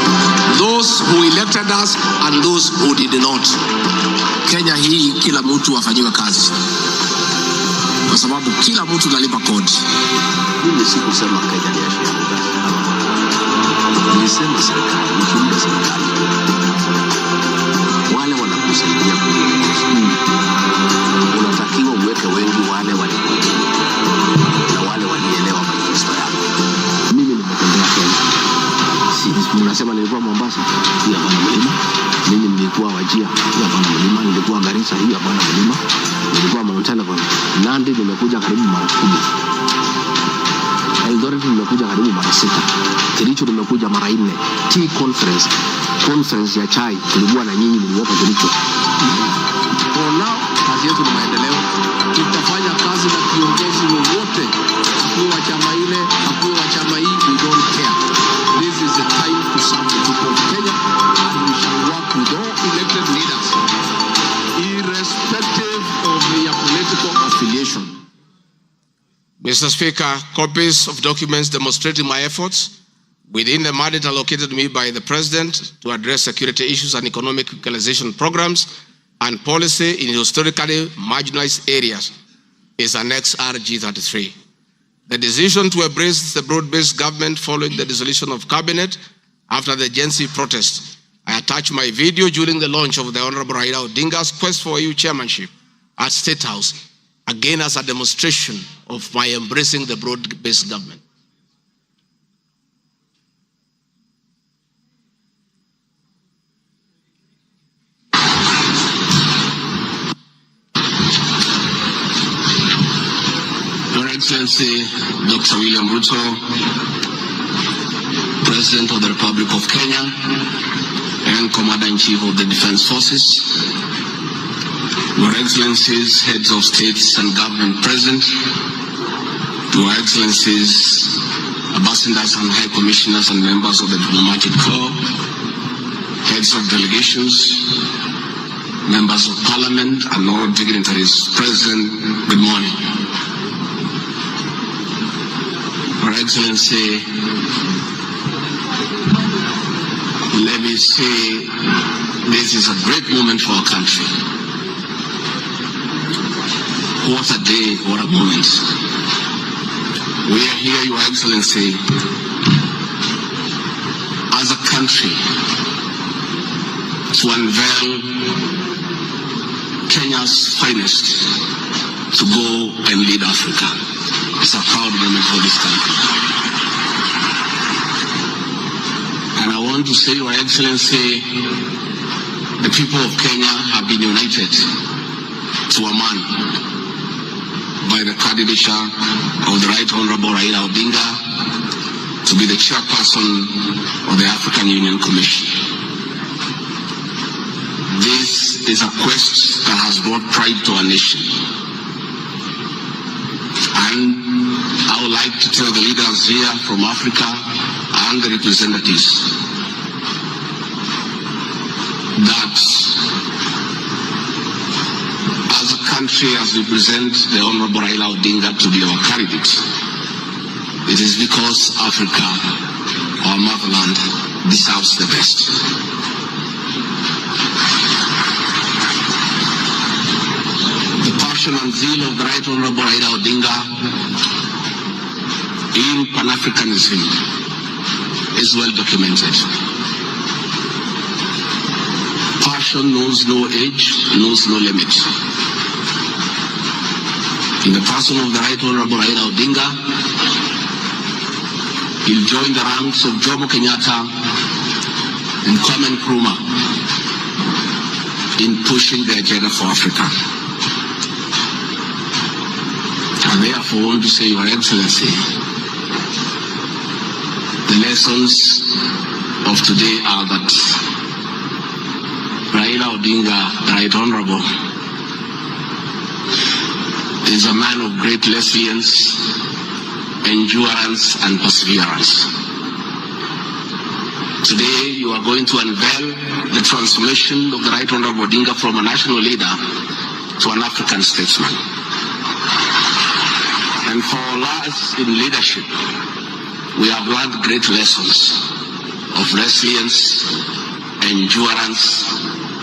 those who elected us and those who did not. Kenya hii kila mtu afanyiwe kazi, kwa sababu kila mtu analipa kodi. Mimi sikusema Kenya ni ya shida. Nilisema serikali, mkiunda serikali wale wanakusaidia unatakiwa uweke wengi wale walikuwa na wale walielewa manifesto yako. Mimi nimetembea Kenya. Si mnasema nilikuwa Mombasa, hii hapa mlima. Mimi nilikuwa Wajir, hii hapa mlima. Nilikuwa Garissa, hii hapa mlima. Nilikuwa Mount Elgon. Nandi nimekuja karibu mara 10. Eldoret nimekuja karibu mara 6. Kericho nimekuja mara 4. Tea conference ya chai tulikuwa na nyinyi mliweka Kericho. For now, kazi yetu ni maendeleo. Tutafanya kazi na kiongozi wowote, akuwe wa chama ile, akuwe wa chama hii, we don't care. This is the time to serve the people of Kenya, and we shall work with all elected leaders, irrespective of their political affiliation. Mr. Speaker, copies of documents demonstrating my efforts within the mandate allocated me by the President to address security issues and economic equalization programs and policy in historically marginalized areas is Annex RG33. The decision to embrace the broad-based government following the dissolution of cabinet after the Gen Z protest. I attached my video during the launch of the Honorable Raila Odinga's quest for EU chairmanship at State House, again as a demonstration of my embracing the broad-based government. Your Excellency, Dr. William Ruto, President of the Republic of Kenya and Commander-in-Chief of the Defense Forces, Your Excellencies, Heads of States and Government present, Your Excellencies, Ambassadors and High Commissioners and members of the Diplomatic Corps, Heads of Delegations, Members of Parliament and all dignitaries present, good morning. Your Excellency, let me say this is a great moment for our country. What a day, what a moment. We are here, Your Excellency, as a country to unveil Kenya's finest to go and lead Africa. It's a proud moment for this country. And I want to say, Your Excellency, the people of Kenya have been united to a man. by the candidature of the Right Honorable Raila Odinga to be the chairperson of the African Union Commission. This is a quest that has brought pride to our nation. And I would like to tell the leaders here from Africa and the representatives that as a country, as we present the Honorable Raila Odinga to be our candidate, it is because Africa, our motherland, deserves the best. The passion and zeal of the Right Honorable Raila Odinga in Pan-Africanism is well documented. Passion knows no age, knows no limit. In the person of the Right Honorable Raila Odinga, he'll join the ranks of Jomo Kenyatta and Kwame Nkrumah in pushing the agenda for Africa. And therefore, I want to say, Your Excellency, the lessons of today are that Raila Odinga, the Right Honorable, is a man of great resilience, endurance, and perseverance. Today, you are going to unveil the transformation of the Right Honorable Odinga from a national leader to an African statesman. And for us in leadership, we have learned great lessons of resilience, endurance,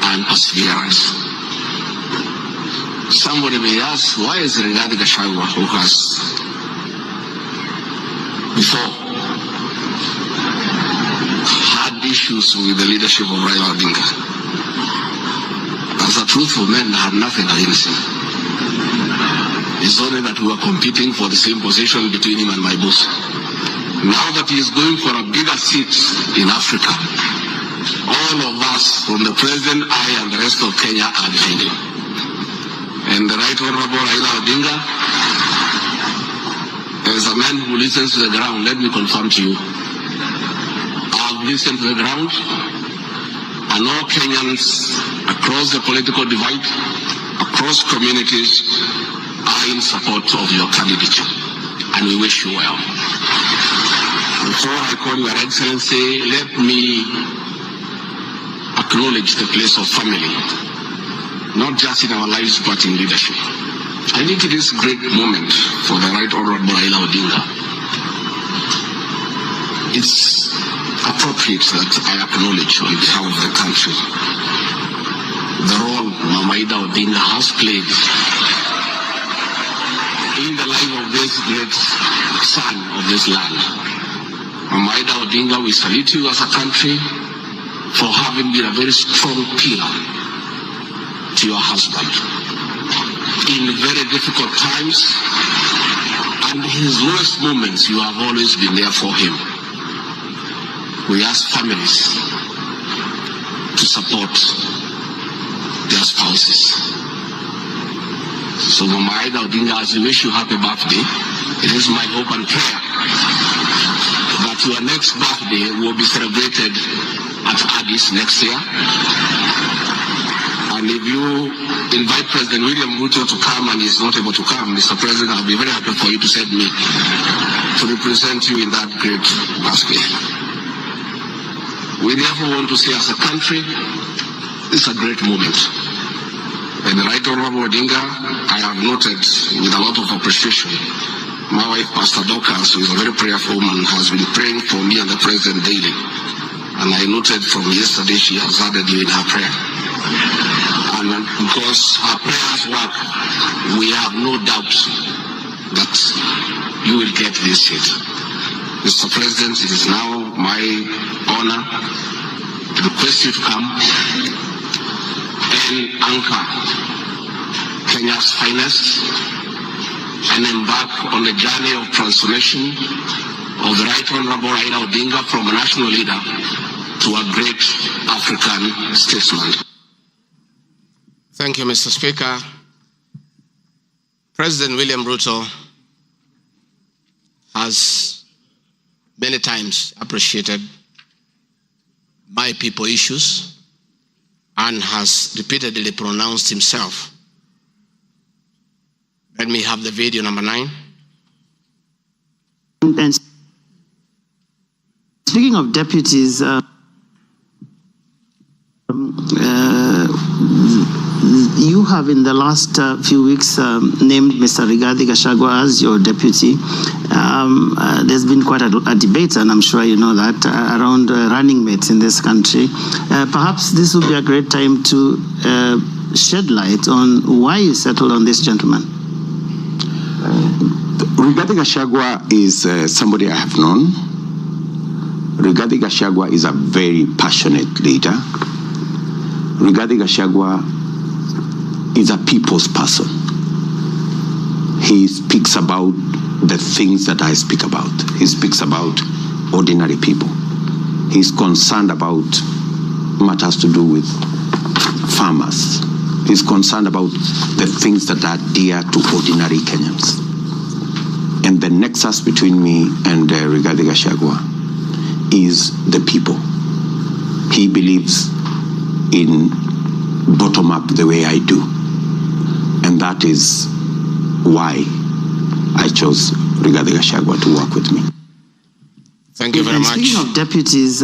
and perseverance. Somebody may ask, why is Rigathi Gachagua, who has before had issues with the leadership of Raila Odinga, as a truthful man, I had nothing against him. It's only that we were competing for the same position between him and my boss. Now that he is going for a bigger seat in Africa, all of us, from the president, I, and the rest of Kenya, are behind him. And the Right Honorable Raila Odinga, as a man who listens to the ground, let me confirm to you, I've listened to the ground, and all Kenyans across the political divide, across communities, are in support of your candidature, and we wish you well. Before I call Your Excellency, let me acknowledge the place of family, not just in our lives but in leadership. I think it is a great moment for the Right Honorable Raila Odinga. It's appropriate that I acknowledge on behalf of the country the role Mama Ida Odinga has played in the life of this great son of this land. Mama Ida Odinga, we salute you as a country for having been a very strong pillar to your husband in very difficult times, and in his lowest moments you have always been there for him. We ask families to support their spouses. So Mama Ida Odinga, as we wish you happy birthday, it is my hope and prayer that your next birthday will be celebrated at Addis next year. And if you invite President William Ruto to come and he's not able to come, Mr. President, I'll be very happy for you to send me to represent you in that great birthday. We therefore want to say, as a country, it's a great moment. And the Right Honorable Odinga, I have noted with a lot of appreciation, my wife, Pastor Dorcas, who is a very prayerful woman, has been praying for me and the President daily. And I noted from yesterday she has added you in her prayer. And because her prayers work, we have no doubt that you will get this seat. Mr. President, it is now my honor to request you to come and anchor Kenya's finest and embark on the journey of transformation of the Right Honorable Raila Odinga from a national leader to a great African statesman. Thank you, Mr. Speaker. President William Ruto has many times appreciated my people issues and has repeatedly pronounced himself. Let me have the video number 9.
And speaking of deputies, you have in the last few weeks named Mr. Rigathi Gachagua as your deputy. There's been quite a debate, and I'm sure you know that, around running mates in this country. Perhaps this would be a great time to shed light on why you settled on this gentleman.
Rigathi Gachagua is somebody I have known. Rigathi Gachagua is a very passionate leader. Rigathi Gachagua is a people's person. He speaks about the things that I speak about. He speaks about ordinary people. He's concerned about matters to do with farmers. He's concerned about the things that are dear to ordinary Kenyans. And the nexus between me and Rigathi Gachagua is the people. He believes in bottom up the way I do. And that is why I chose Rigathi Gachagua to work with me.
Thank you very much.
Speaking of deputies.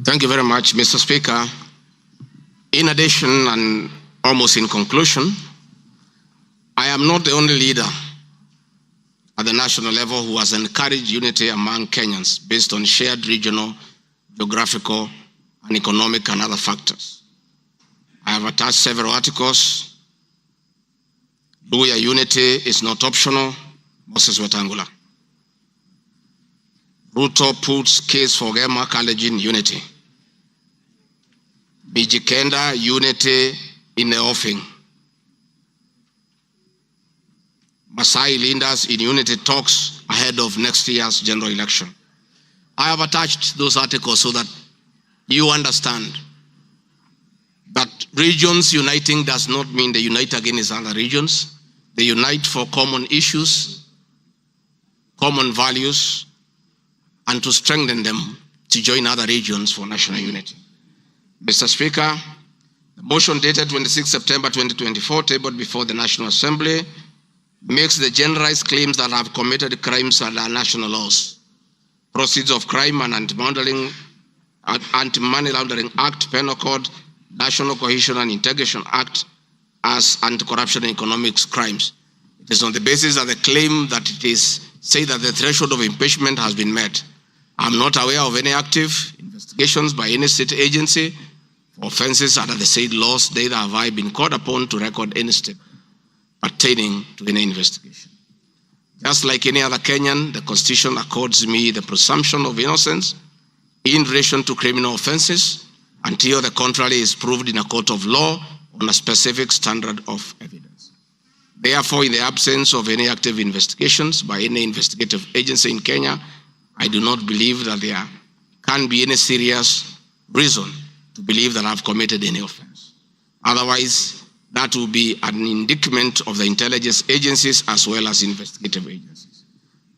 Thank you very much, Mr. Speaker. In addition, and almost in conclusion, I am not the only leader at the national level who has encouraged unity among Kenyans based on shared regional, geographical, and economic and other factors. I have attached several articles. Luya unity is not optional, Moses Wetangula. Ruto puts case for Gema Kalenjin unity. Bijikenda unity in the offing. Masai leaders in unity talks ahead of next year's general election. I have attached those articles so that you understand that regions uniting does not mean they unite against other regions. They unite for common issues, common values, and to strengthen them to join other regions for national unity. Mr. Speaker, the motion dated 26 September 2024, tabled before the National Assembly, makes the generalized claims that have committed crimes under national laws, Proceeds of Crime and Anti-Money Laundering Act, Penal Code, National Cohesion and Integration Act as anti-corruption and economic crimes. It is on the basis of the claim that it is said that the threshold of impeachment has been met. I'm not aware of any active investigations by any state agency for offenses under the said laws, neither have I been called upon to record any step pertaining to any investigation. Just like any other Kenyan, the Constitution accords me the presumption of innocence in relation to criminal offenses until the contrary is proved in a court of law on a specific standard of evidence. Therefore, in the absence of any active investigations by any investigative agency in Kenya, I do not believe that there can be any serious reason to believe that I've committed any offense. Otherwise, that will be an indictment of the intelligence agencies as well as investigative agencies.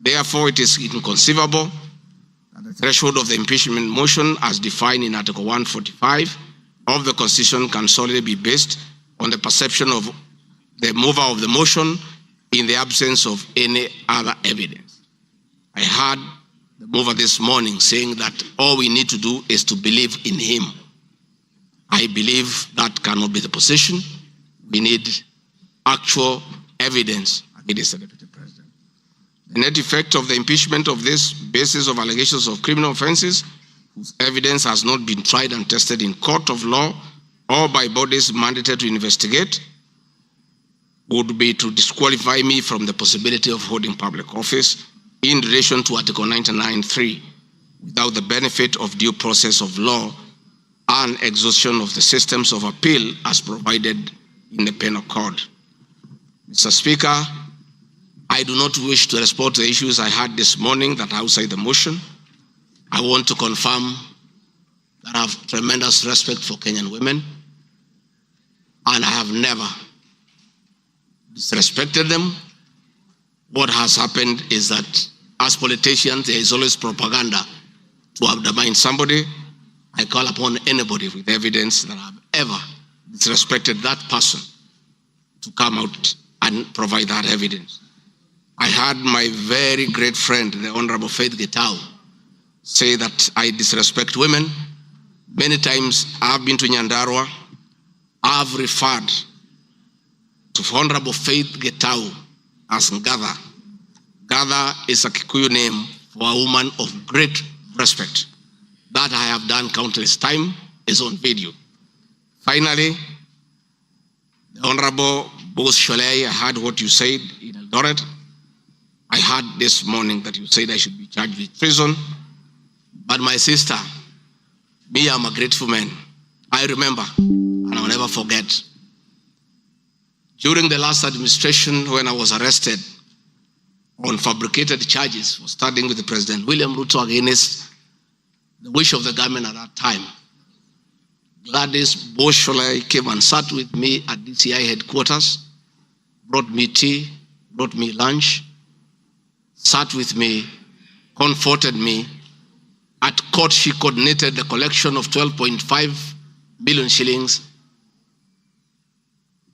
Therefore, it is inconceivable that the threshold of the impeachment motion as defined in Article 145 of the Constitution can solely be based on the perception of the mover of the motion in the absence of any other evidence. I heard the mover this morning saying that all we need to do is to believe in him. I believe that cannot be the position. We need actual evidence against the Deputy President. The net effect of the impeachment of this basis of allegations of criminal offenses, whose evidence has not been tried and tested in court of law or by bodies mandated to investigate, would be to disqualify me from the possibility of holding public office in relation to Article 99(3) without the benefit of due process of law and exhaustion of the systems of appeal as provided in the Penal Code. Mr. Speaker, I do not wish to respond to the issues I had this morning that are outside the motion. I want to confirm that I have tremendous respect for Kenyan women, and I have never disrespected them. What has happened is that as politicians, there is always propaganda to undermine somebody. I call upon anybody with evidence that I've ever disrespected that person to come out and provide that evidence. I had my very great friend, the Honorable Faith Gachagua, say that I disrespect women. Many times I've been to Nyandarua. I've referred to Honorable Faith Gachagua as Ngatha. Ngatha is a Kikuyu name for a woman of great respect. That I have done countless times, is on video. Finally, the Honorable Boss Sholei, I heard what you said in Eldoret. I heard this morning that you said I should be charged with treason. But my sister, me, I'm a grateful man. I remember, and I'll never forget, during the last administration when I was arrested on fabricated charges for standing with the President William Ruto against the wish of the government at that time, Gladys Bosholai came and sat with me at DCI headquarters, brought me tea, brought me lunch, sat with me, comforted me. At court, she coordinated the collection of 12.5 million shillings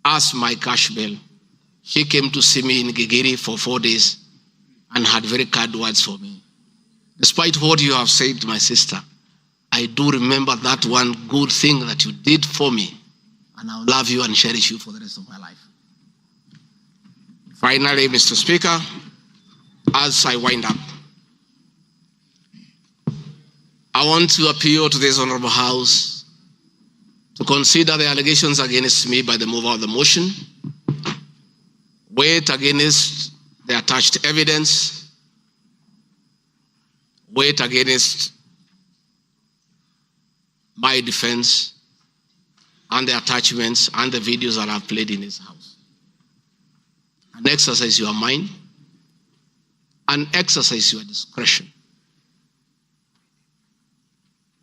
as my cash bail. She came to see me in Gigiri for 4 days and had very kind words for me. Despite what you have said, my sister, I do remember that one good thing that you did for me, and I'll love you and cherish you for the rest of my life. Finally, Mr. Speaker, as I wind up, I want to appeal to this Honorable House to consider the allegations against me by the mover of the motion, weigh it against the attached evidence, weigh it against my defense and the attachments and the videos that I've played in this house. And exercise your mind and exercise your discretion.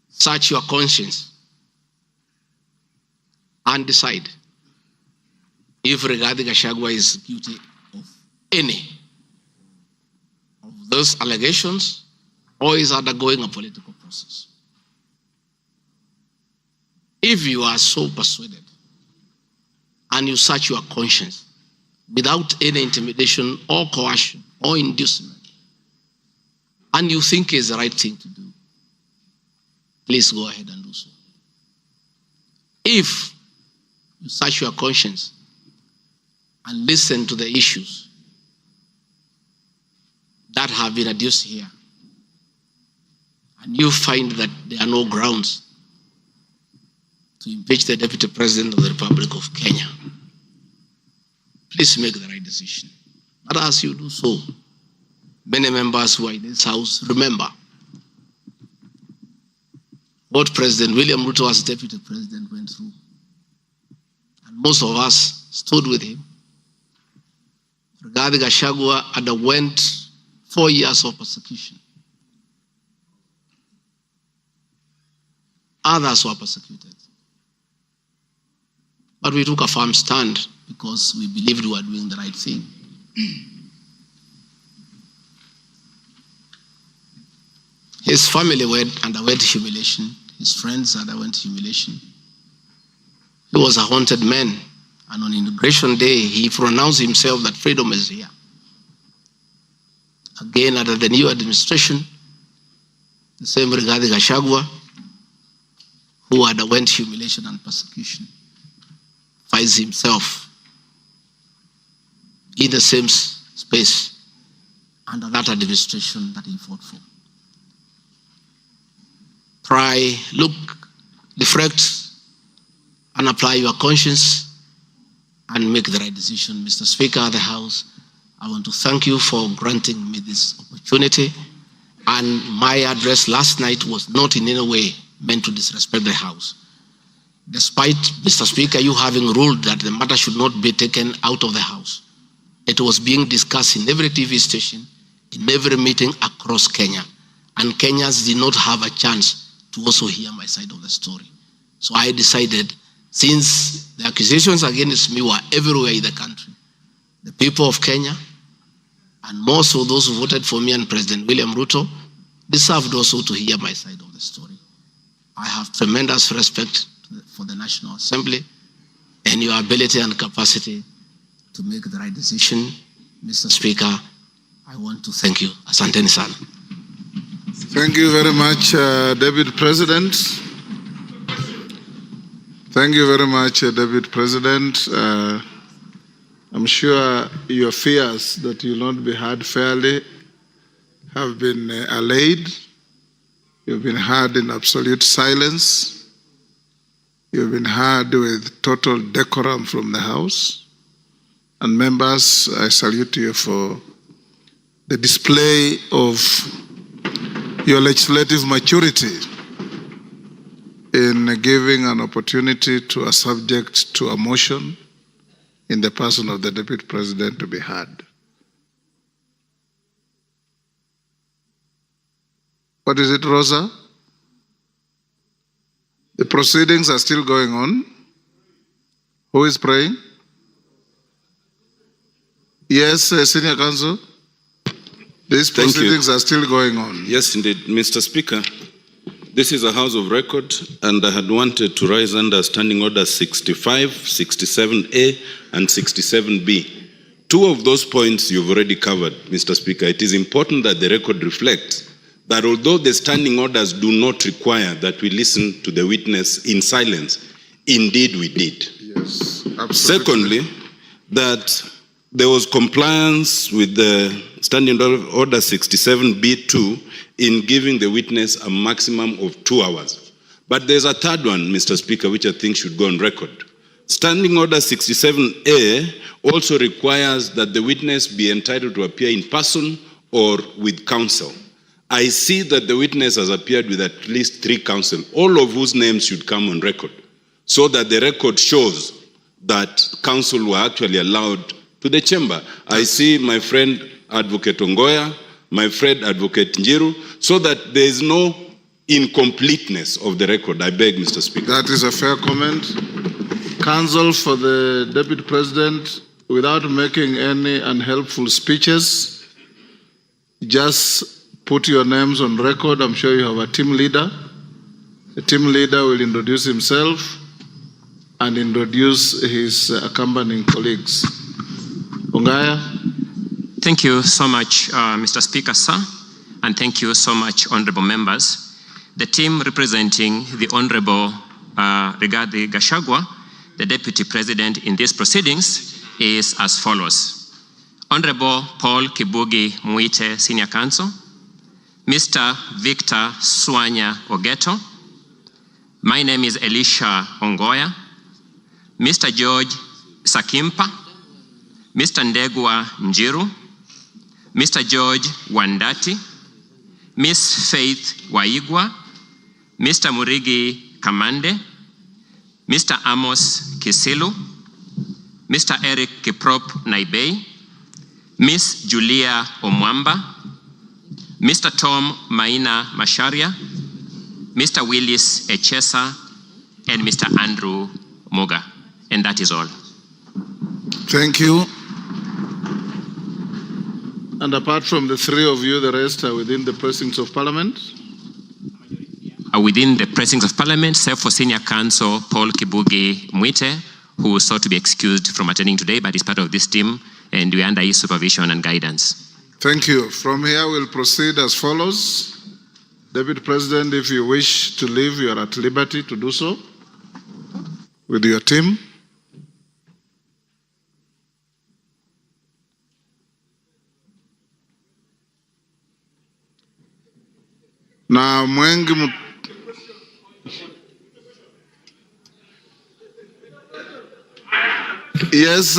Search your conscience and decide if Rigathi Gachagua is guilty of any of those allegations or is undergoing a political process. If you are so persuaded and you search your conscience without any intimidation or coercion or inducement, and you think it's the right thing to do, please go ahead and do so. If you search your conscience and listen to the issues that have been adduced here, and you find that there are no grounds to impeach the Deputy President of the Republic of Kenya, please make the right decision. But as you do so, many members who are in this house remember what President William Ruto as Deputy President went through. And most of us stood with him. Rigathi Gachagua underwent 4 years of persecution. Others were persecuted. But we took a firm stand because we believed we were doing the right thing. His family underwent humiliation. His friends underwent humiliation. He was a haunted man. And on Inauguration Day, he pronounced himself that freedom is here. Again, under the new administration, the same Rigathi Gachagua, who underwent humiliation and persecution, finds himself in the same space under that administration that he fought for. Try, look, reflect, and apply your conscience and make the right decision. Mr. Speaker of the House, I want to thank you for granting me this opportunity. And my address last night was not in any way meant to disrespect the House. Despite, Mr. Speaker, you having ruled that the matter should not be taken out of the House, it was being discussed in every TV station, in every meeting across Kenya. And Kenyans did not have a chance to also hear my side of the story. So I decided, since the accusations against me were everywhere in the country, the people of Kenya, and more so those who voted for me and President William Ruto, deserved also to hear my side of the story. I have tremendous respect for the National Assembly and your ability and capacity to make the right decision. Mr. Speaker, I want to thank you. Asanteni sana.
Thank you very much, David President. Thank you very much, David President. I'm sure your fears that you will not be heard fairly have been allayed. You've been heard in absolute silence. You've been heard with total decorum from the House. And members, I salute you for the display of your legislative maturity in giving an opportunity to a subject to a motion in the person of the Deputy President to be heard. What is it, Rosa? The proceedings are still going on. Who is praying? Yes, Senior Counsel. These proceedings are still going on.
Yes, indeed. Mr. Speaker, this is a House of Record, and I had wanted to rise under Standing Order 65, 67A, and 67B. Two of those points you've already covered, Mr. Speaker. It is important that the record reflects that although the standing orders do not require that we listen to the witness in silence, indeed we did.
Yes, absolutely.
Secondly, that there was compliance with the Standing Order 67B2 in giving the witness a maximum of 2 hours. But there's a third one, Mr. Speaker, which I think should go on record. Standing Order 67A also requires that the witness be entitled to appear in person or with counsel. I see that the witness has appeared with at least 3 counsel, all of whose names should come on record, so that the record shows that counsel were actually allowed to the chamber. I see my friend Advocate Ongoya, my friend Advocate Njiru, so that there is no incompleteness of the record. I beg, Mr. Speaker.
That is a fair comment. Counsel for the Deputy President, without making any unhelpful speeches, just put your names on record. I'm sure you have a team leader. The team leader will introduce himself and introduce his accompanying colleagues. Ongaya.
Thank you so much, Mr. Speaker, sir, and thank you so much, honorable members. The team representing the Honorable Rigathi Gachagua, the Deputy President in these proceedings, is as follows. Honorable Paul Kibugi Muite, Senior Counsel, Mr. Victor Swanya Ogeto, my name is Elisha Ongoya, Mr. George Sakimpa, Mr. Ndegwa Njiru, Mr. George Wandati, Miss Faith Waigwa, Mr. Murigi Kamande, Mr. Amos Kisilu, Mr. Eric Kiprop Naibei, Miss Julia Omwamba, Mr. Tom Maina Masharia, Mr. Willis Echesa, and Mr. Andrew Moga. And that is all.
Thank you. And apart from the 3 of you, the rest are within the precincts of Parliament?
Are within the precincts of Parliament, save for Senior Counsel Paul Kibugi Muite, who sought to be excused from attending today, but is part of this team, and we are under his supervision and guidance.
Thank you. From here, we'll proceed as follows. Deputy President, if you wish to leave, you are at liberty to do so with your team. Na mwengi Yes,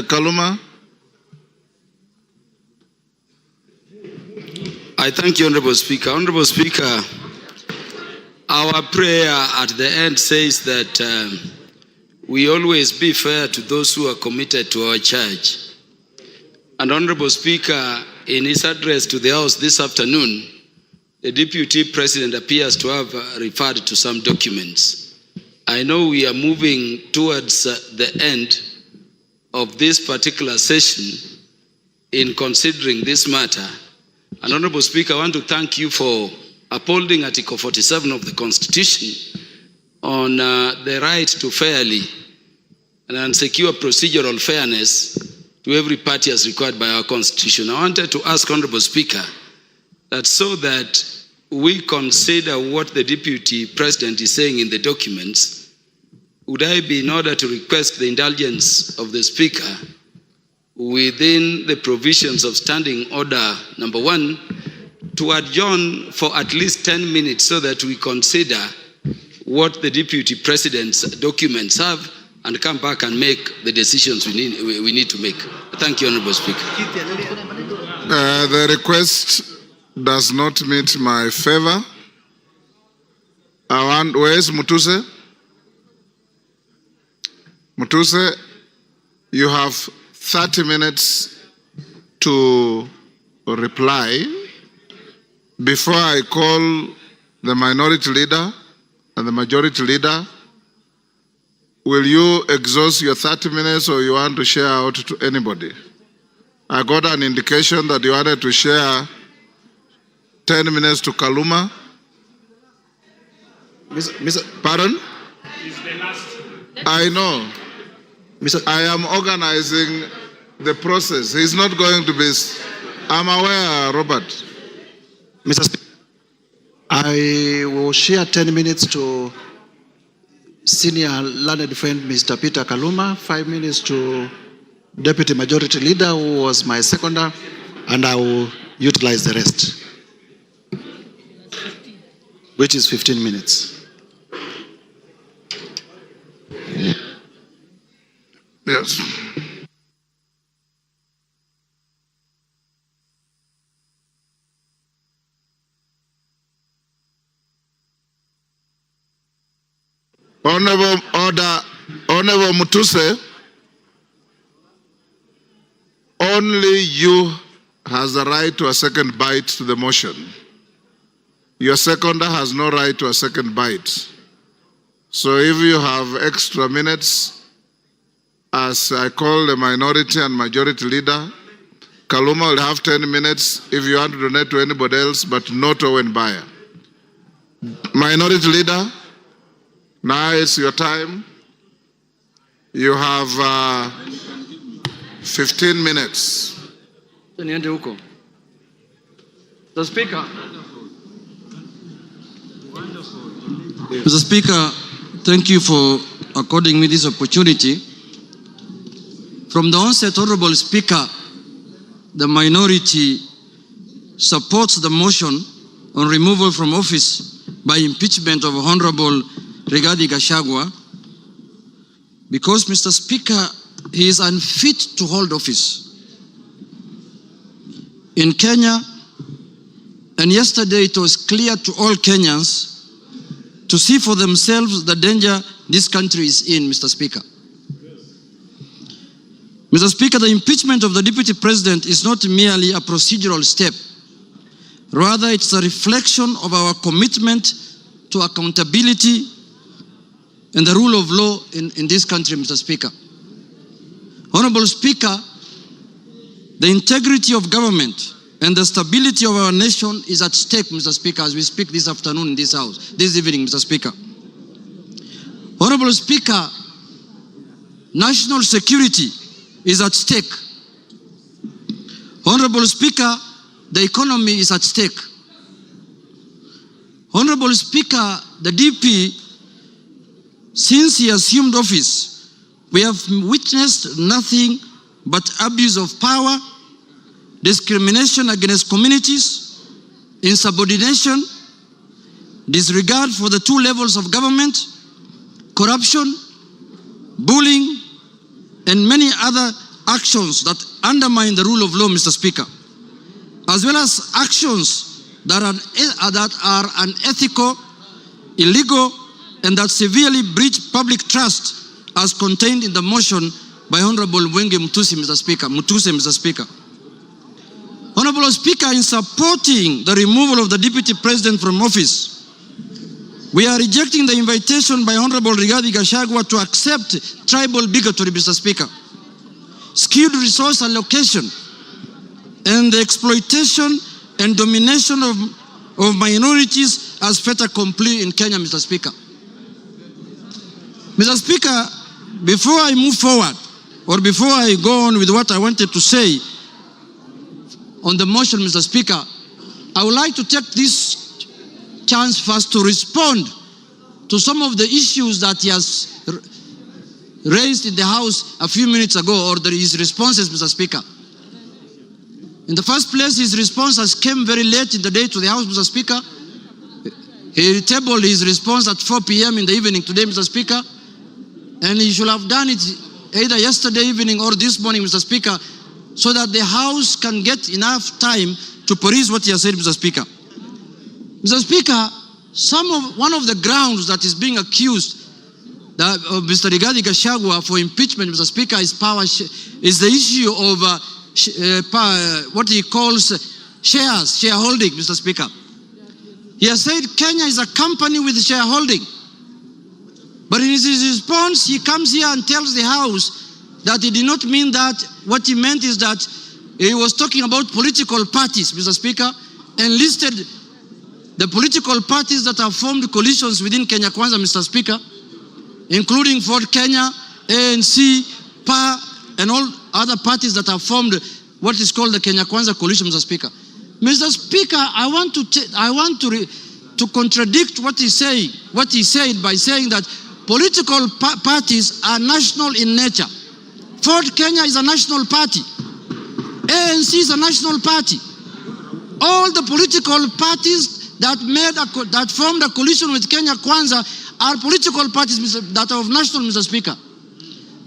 Kaluma.
I thank you, Honorable Speaker. Honorable Speaker, our prayer at the end says that we always be fair to those who are committed to our church. And Honorable Speaker, in his address to the House this afternoon, the Deputy President appears to have referred to some documents. I know we are moving towards the end of this particular session in considering this matter. And Honorable Speaker, I want to thank you for upholding Article 47 of the Constitution on the right to fairly and secure procedural fairness to every party as required by our Constitution. I wanted to ask Honorable Speaker that so that we consider what the Deputy President is saying in the documents, would I be in order to request the indulgence of the Speaker within the provisions of Standing Order number 1 to adjourn for at least 10 minutes so that we consider what the Deputy President's documents have and come back and make the decisions we need to make. Thank you, Honorable Speaker.
The request does not meet my favor. Where's Mutuse? Mutuse, you have 30 minutes to reply before I call the minority leader and the majority leader. Will you exhaust your 30 minutes or you want to share out to anybody? I got an indication that you wanted to share 10 minutes to Kaluma. Pardon? I know. I am organizing the process. He's not going to be... I'm aware, Robert.
Mr. Speaker, I will share 10 minutes to Senior Learned Friend Mr. Peter Kaluma, 5 minutes to Deputy Majority Leader, who was my seconder, and I will utilize the rest, which is 15 minutes.
Yes. Honorable Mutuse, only you has the right to a second bite to the motion. Your seconder has no right to a second bite. So if you have extra minutes, as I call the minority and majority leader, Kaluma will have 10 minutes if you want to donate to anybody else, but not Owen Bayer. Minority leader, now it's your time. You have 15 minutes.
Mr. Speaker. Mr. Speaker, thank you for according me this opportunity. From the onset, Honorable Speaker, the minority supports the motion on removal from office by impeachment of Honorable Rigathi Gachagua because, Mr. Speaker, he is unfit to hold office. In Kenya, and yesterday it was clear to all Kenyans to see for themselves the danger this country is in, Mr. Speaker. Mr. Speaker, the impeachment of the Deputy President is not merely a procedural step. Rather, it's a reflection of our commitment to accountability and the rule of law in this country, Mr. Speaker. Honorable Speaker, the integrity of government and the stability of our nation is at stake, Mr. Speaker, as we speak this afternoon in this House, this evening, Mr. Speaker. Honorable Speaker, national security is at stake. Honorable Speaker, the economy is at stake. Honorable Speaker, the DP, since he assumed office, we have witnessed nothing but abuse of power, discrimination against communities, insubordination, disregard for the two levels of government, corruption, bullying, and many other actions that undermine the rule of law, Mr. Speaker, as well as actions that are unethical, illegal, and that severely breach public trust as contained in the motion by Honorable Mwenge Mutuse, Mr. Speaker. Honorable Speaker, in supporting the removal of the Deputy President from office, we are rejecting the invitation by Honorable Rigathi Gachagua to accept tribal bigotry, Mr. Speaker. skewed resource allocation, and the exploitation and domination of minorities as fait accompli in Kenya, Mr. Speaker. Mr. Speaker, before I move forward, or before I go on with what I wanted to say on the motion, Mr. Speaker, I would like to take this chance first to respond to some of the issues that he has raised in the House a few minutes ago, or his responses, Mr. Speaker. In the first place, his response has come very late in the day to the House, Mr. Speaker. He tabled his response at 4 p.m. in the evening today, Mr. Speaker. And he should have done it either yesterday evening or this morning, Mr. Speaker, so that the House can get enough time to peruse what he has said, Mr. Speaker. Mr. Speaker, one of the grounds that is being accused of Mr. Rigathi Gachagua for impeachment, Mr. Speaker, is the issue of what he calls shareholding, Mr. Speaker. He has said Kenya is a company with shareholding. But in his response, he comes here and tells the House that he did not mean that. What he meant is that he was talking about political parties, Mr. Speaker, and listed the political parties that have formed coalitions within Kenya Kwanza, Mr. Speaker, including Ford Kenya, ANC, PA, and all other parties that have formed what is called the Kenya Kwanza coalition, Mr. Speaker. Mr. Speaker, I want to contradict what he said by saying that political parties are national in nature. Ford Kenya is a national party. ANC is a national party. All the political parties that formed a coalition with Kenya Kwanza are political parties that are of national, Mr. Speaker.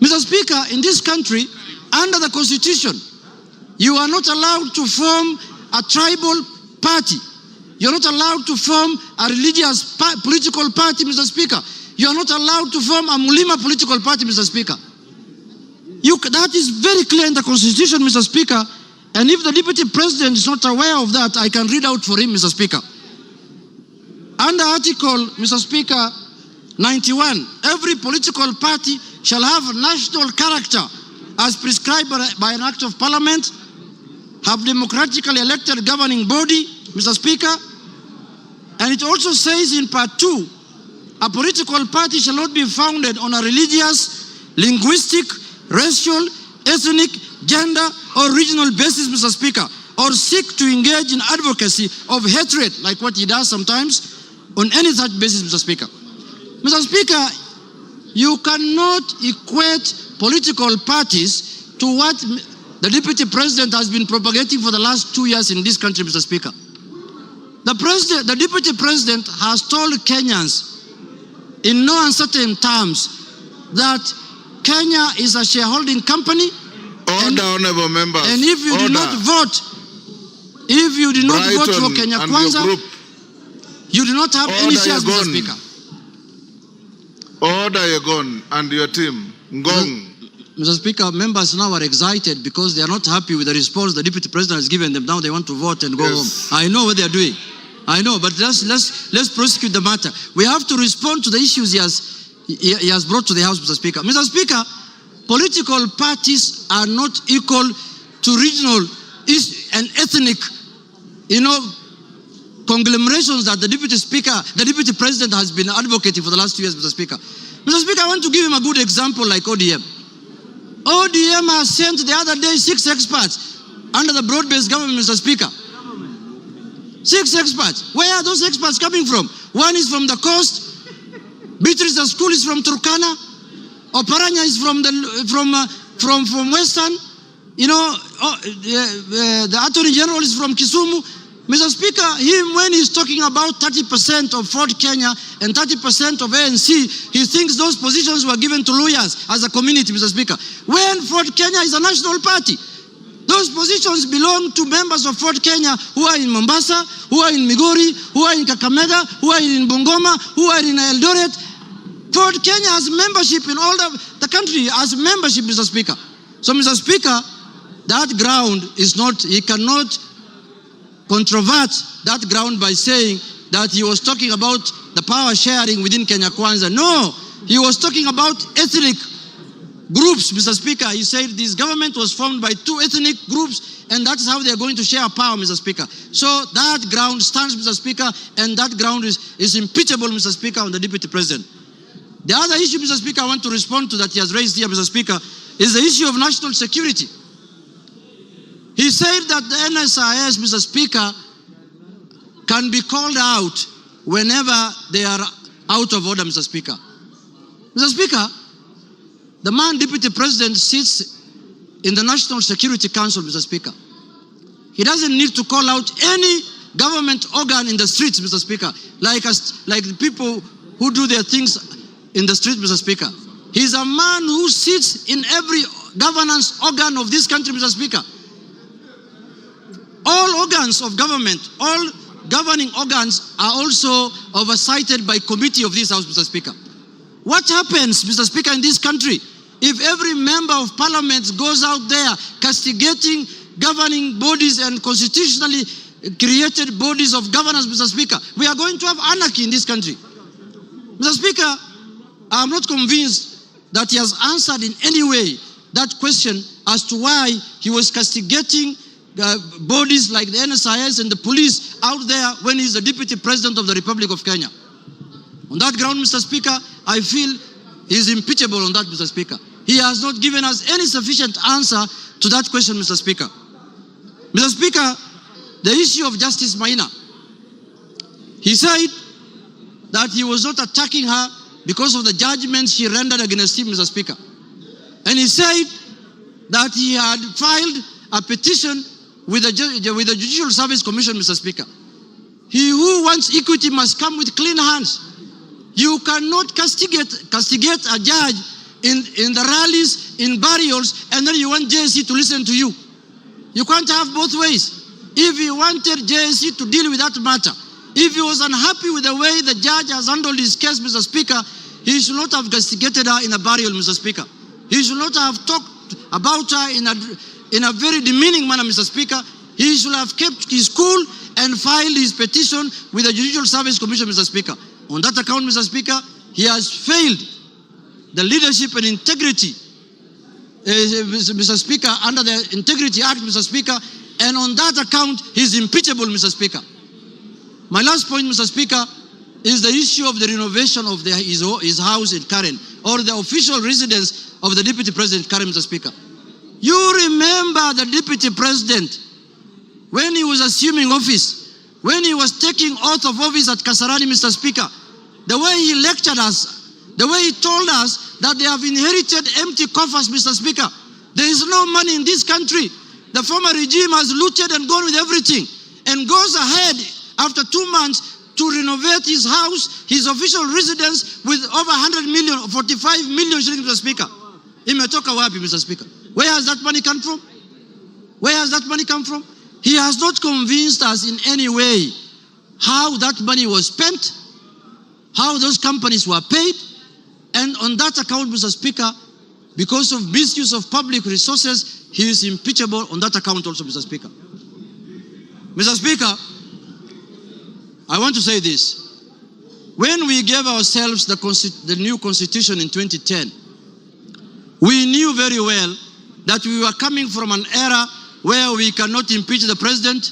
Mr. Speaker, in this country, under the Constitution, you are not allowed to form a tribal party. You're not allowed to form a religious political party, Mr. Speaker. You are not allowed to form a Mulima political party, Mr. Speaker. That is very clear in the Constitution, Mr. Speaker. And if the Deputy President is not aware of that, I can read out for him, Mr. Speaker. Under Article, Mr. Speaker, 91, every political party shall have national character as prescribed by an Act of Parliament, have democratically elected governing body, Mr. Speaker. And it also says in Part 2, a political party shall not be founded on a religious, linguistic, racial, ethnic, gender, or regional basis, Mr. Speaker, or seek to engage in advocacy of hatred, like what he does sometimes, on any such basis, Mr. Speaker. Mr. Speaker, you cannot equate political parties to what the Deputy President has been propagating for the last 2 years in this country, Mr. Speaker. The Deputy President has told Kenyans in no uncertain terms that Kenya is a shareholding company.
Order, honorable members.
And if you do not vote, for Kenya Kwanza, you do not have any shares, Mr. Speaker.
Order, Yegon, and your team. Ngong.
Mr. Speaker, members now are excited because they are not happy with the response the Deputy President has given them. Now they want to vote and go home. I know what they are doing. I know, but let's prosecute the matter. We have to respond to the issues he has brought to the House, Mr. Speaker. Mr. Speaker, political parties are not equal to regional and ethnic, conglomerations that the Deputy President has been advocating for the last 2 years, Mr. Speaker. Mr. Speaker, I want to give him a good example like ODM. ODM has sent the other day 6 experts under the broad-based government, Mr. Speaker. 6 experts. Where are those experts coming from? One is from the coast. Beatrice School is from Turkana. Oparanya is from Western. The Attorney General is from Kisumu. Mr. Speaker, when he's talking about 30% of Ford Kenya and 30% of ANC, he thinks those positions were given to lawyers as a community, Mr. Speaker. When Ford Kenya is a national party, those positions belong to members of Ford Kenya who are in Mombasa, who are in Migori, who are in Kakamega, who are in Bungoma, who are in Eldoret. Ford Kenya has membership in all the country, has membership, Mr. Speaker. So, Mr. Speaker, that ground is not, he cannot controvert that ground by saying that he was talking about the power sharing within Kenya Kwanza. No, he was talking about ethnic groups, Mr. Speaker. He said this government was formed by two ethnic groups, and that's how they are going to share power, Mr. Speaker. So that ground stands, Mr. Speaker, and that ground is impeachable, Mr. Speaker, on the Deputy President. The other issue, Mr. Speaker, I want to respond to that he has raised here, Mr. Speaker, is the issue of national security. He said that the NSIS, Mr. Speaker, can be called out whenever they are out of order, Mr. Speaker. Mr. Speaker, the man Deputy President sits in the National Security Council, Mr. Speaker. He doesn't need to call out any government organ in the streets, Mr. Speaker, like the people who do their things in the street, Mr. Speaker. He's a man who sits in every governance organ of this country, Mr. Speaker. All organs of government, all governing organs are also oversighted by committee of this House, Mr. Speaker. What happens, Mr. Speaker, in this country if every member of parliament goes out there castigating governing bodies and constitutionally created bodies of governance, Mr. Speaker? We are going to have anarchy in this country. Mr. Speaker, I am not convinced that he has answered in any way that question as to why he was castigating bodies like the NSIS and the police out there when he's the Deputy President of the Republic of Kenya. On that ground, Mr. Speaker, I feel he's impeachable on that, Mr. Speaker. He has not given us any sufficient answer to that question, Mr. Speaker. Mr. Speaker, the issue of Justice Maina. He said that he was not attacking her because of the judgment she rendered against him, Mr. Speaker. And he said that he had filed a petition with the Judicial Service Commission, Mr. Speaker. He who wants equity must come with clean hands. You cannot castigate a judge in the rallies, in burials, and then you want JSC to listen to you. You can't have both ways. If he wanted JSC to deal with that matter, if he was unhappy with the way the judge has handled his case, Mr. Speaker, he should not have castigated her in a burial, Mr. Speaker. He should not have talked about her in a very demeaning manner, Mr. Speaker. He should have kept his cool and filed his petition with the Judicial Service Commission, Mr. Speaker. On that account, Mr. Speaker, he has failed the leadership and integrity, Mr. Speaker, under the Integrity Act, Mr. Speaker, and on that account, he's impeachable, Mr. Speaker. My last point, Mr. Speaker, is the issue of the renovation of his house in Karen, or the official residence of the Deputy President Karen, Mr. Speaker. You remember the Deputy President, when he was assuming office, when he was taking oath of office at Kasarani, Mr. Speaker, the way he lectured us, the way he told us that they have inherited empty coffers, Mr. Speaker. There is no money in this country. The former regime has looted and gone with everything, and goes ahead after 2 months to renovate his house, his official residence, with over 100 million, 45 million shillings, Mr. Speaker. Imetoka wapi, Mr. Speaker? Where has that money come from? Where has that money come from? He has not convinced us in any way how that money was spent, how those companies were paid, and on that account, Mr. Speaker, because of misuse of public resources, he is impeachable on that account also, Mr. Speaker. Mr. Speaker, I want to say this. When we gave ourselves the new constitution in 2010, we knew very well that we were coming from an era where we cannot impeach the president,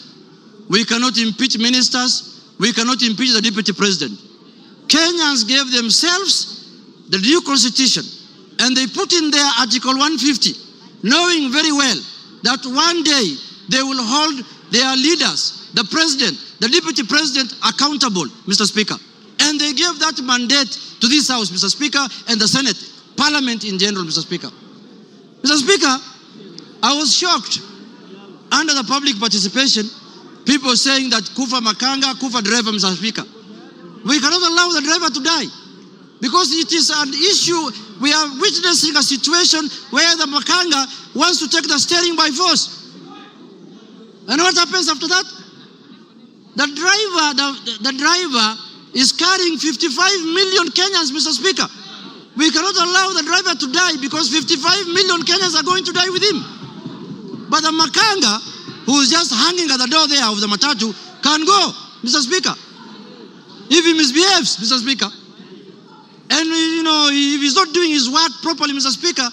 we cannot impeach ministers, we cannot impeach the deputy president. Kenyans gave themselves the new constitution, and they put in there Article 150, knowing very well that one day they will hold their leaders, the president, the deputy president, accountable, Mr. Speaker. And they gave that mandate to this House, Mr. Speaker, and the Senate, Parliament in general, Mr. Speaker. Mr. Speaker, I was shocked under the public participation, people saying that Kufa Makanga, Kufa driver, Mr. Speaker. We cannot allow the driver to die, because it is an issue. We are witnessing a situation where the Makanga wants to take the steering by force. And what happens after that? The driver is carrying 55 million Kenyans, Mr. Speaker. We cannot allow the driver to die, because 55 million Kenyans are going to die with him. But the Makanga, who is just hanging at the door there of the matatu, can go, Mr. Speaker, if he misbehaves, Mr. Speaker. And, if he's not doing his work properly, Mr. Speaker,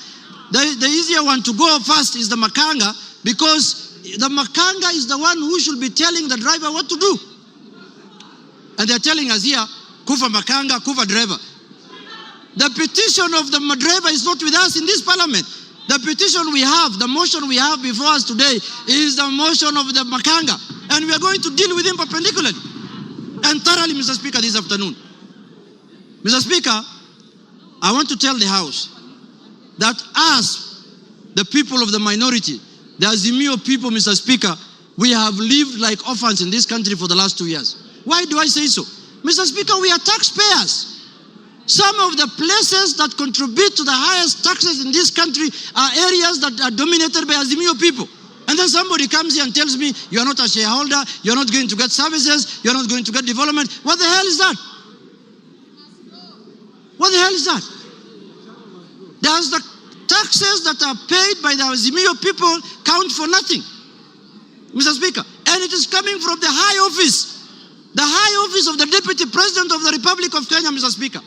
The easier one to go first is the Makanga, because the Makanga is the one who should be telling the driver what to do. And they're telling us here, Kufa Makanga, Kufa driver. The petition of the driver is not with us in this parliament. The petition we have, the motion we have before us today is the motion of the Makanga. And we are going to deal with him perpendicularly and thoroughly, Mr. Speaker, this afternoon. Mr. Speaker, I want to tell the House that us, the people of the minority, the Azimio people, Mr. Speaker, we have lived like orphans in this country for the last 2 years. Why do I say so? Mr. Speaker, we are taxpayers. Some of the places that contribute to the highest taxes in this country are areas that are dominated by Azimio people. And then somebody comes here and tells me, you are not a shareholder, you are not going to get services, you are not going to get development. What the hell is that? What the hell is that? Does the taxes that are paid by the Azimio people count for nothing? Mr. Speaker, and it is coming from the high office of the Deputy President of the Republic of Kenya, Mr. Speaker.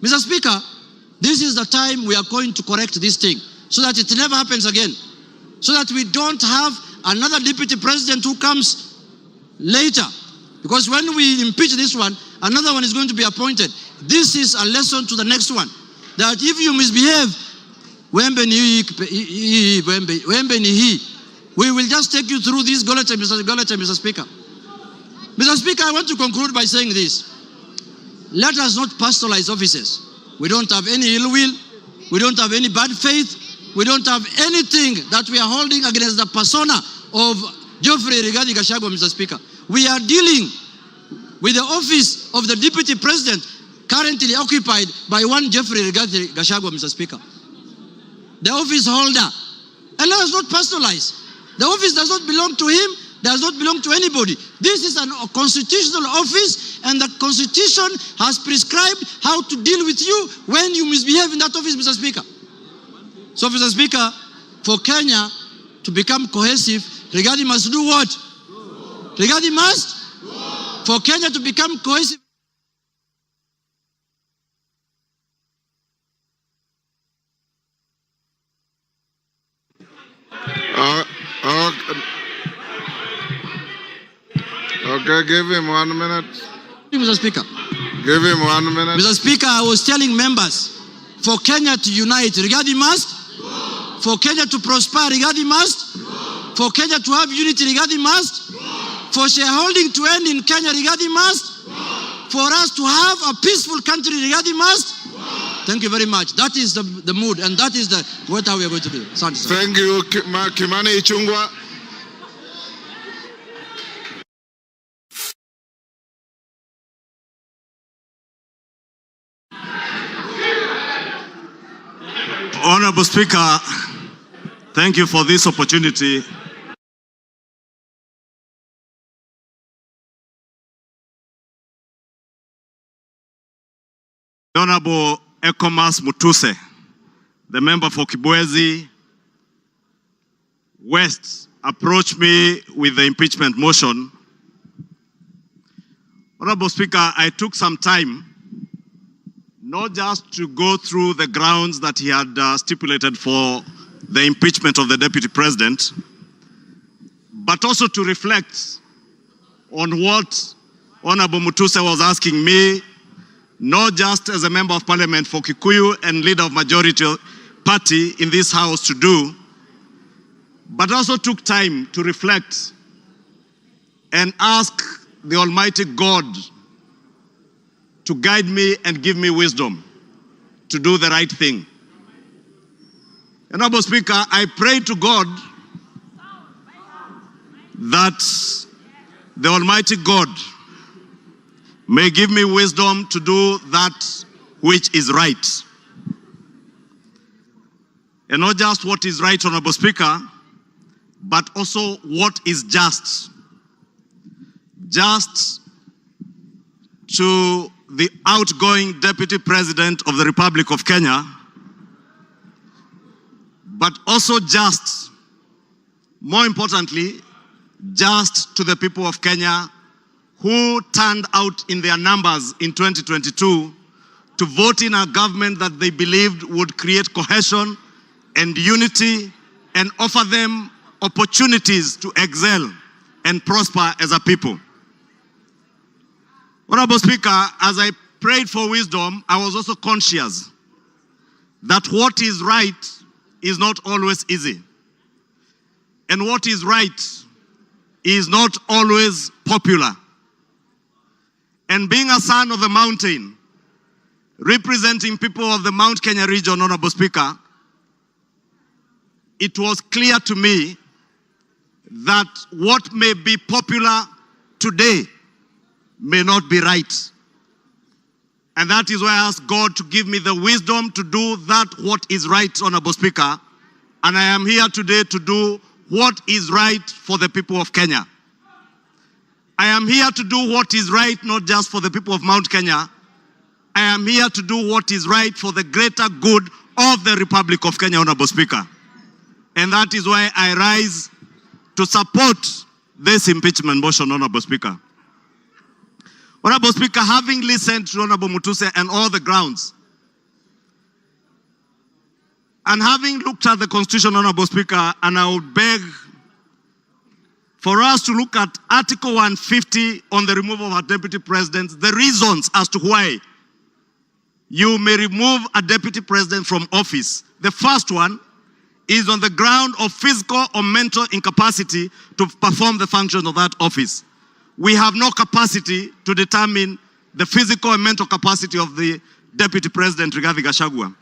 Mr. Speaker, this is the time we are going to correct this thing so that it never happens again. So that we don't have another Deputy President who comes later. Because when we impeach this one, another one is going to be appointed. This is a lesson to the next one. That if you misbehave, we will just take you through this Mr. Speaker. Mr. Speaker, I want to conclude by saying this. Let us not pastoralize offices. We don't have any ill will. We don't have any bad faith. We don't have anything that we are holding against the persona of Geoffrey Rigathi Gachagua, Mr. Speaker. We are dealing with the office of the Deputy President currently occupied by one Geoffrey Rigathi Gachagua, Mr. Speaker. The office holder. And let us not pastoralize. The office does not belong to him, does not belong to anybody. This is a constitutional office, and the Constitution has prescribed how to deal with you when you misbehave in that office, Mr. Speaker. So, Mr. Speaker, for Kenya to become cohesive, Rigathi must do what? Rigathi must? For Kenya to become cohesive.
Okay, give him 1 minute.
Mr. Speaker.
Give him 1 minute.
Mr. Speaker, I was telling members, for Kenya to unite, Rigathi must. For Kenya to prosper, Rigathi must. For Kenya to have unity, Rigathi must. For shareholding to end in Kenya, Rigathi must. For us to have a peaceful country, Rigathi must. Thank you very much. That is the mood, and that is what we are going to do.
Thank you, Kimani Ichung'wah.
Honorable Speaker, thank you for this opportunity. Honorable Ekomas Mutuse, the member for Kibwezi West, approached me with the impeachment motion. Honorable Speaker, I took some time not just to go through the grounds that he had stipulated for the impeachment of the Deputy President, but also to reflect on what Honorable Mutuse was asking me, not just as a member of Parliament for Kikuyu and leader of majority party in this House to do, but also took time to reflect and ask the Almighty God to guide me and give me wisdom to do the right thing. Honorable Speaker, I pray to God that the Almighty God may give me wisdom to do that which is right. And not just what is right, Honorable Speaker, but also what is just. Just to the outgoing Deputy President of the Republic of Kenya, but also just, more importantly, just to the people of Kenya who turned out in their numbers in 2022 to vote in a government that they believed would create cohesion and unity and offer them opportunities to excel and prosper as a people. Honorable Speaker, as I prayed for wisdom, I was also conscious that what is right is not always easy. And what is right is not always popular. And being a son of the mountain, representing people of the Mount Kenya region, Honorable Speaker, it was clear to me that what may be popular today may not be right. And that is why I asked God to give me the wisdom to do that what is right, Honorable Speaker. And I am here today to do what is right for the people of Kenya. I am here to do what is right, not just for the people of Mount Kenya. I am here to do what is right for the greater good of the Republic of Kenya, Honorable Speaker. And that is why I rise to support this impeachment motion, Honorable Speaker. Honorable Speaker, having listened to Honorable Mutuse and all the grounds, and having looked at the Constitution, Honorable Speaker, and I would beg for us to look at Article 150 on the removal of a deputy president, the reasons as to why you may remove a deputy president from office. The first one is on the ground of physical or mental incapacity to perform the functions of that office. We have no capacity to determine the physical and mental capacity of the deputy president, Rigathi Gachagua.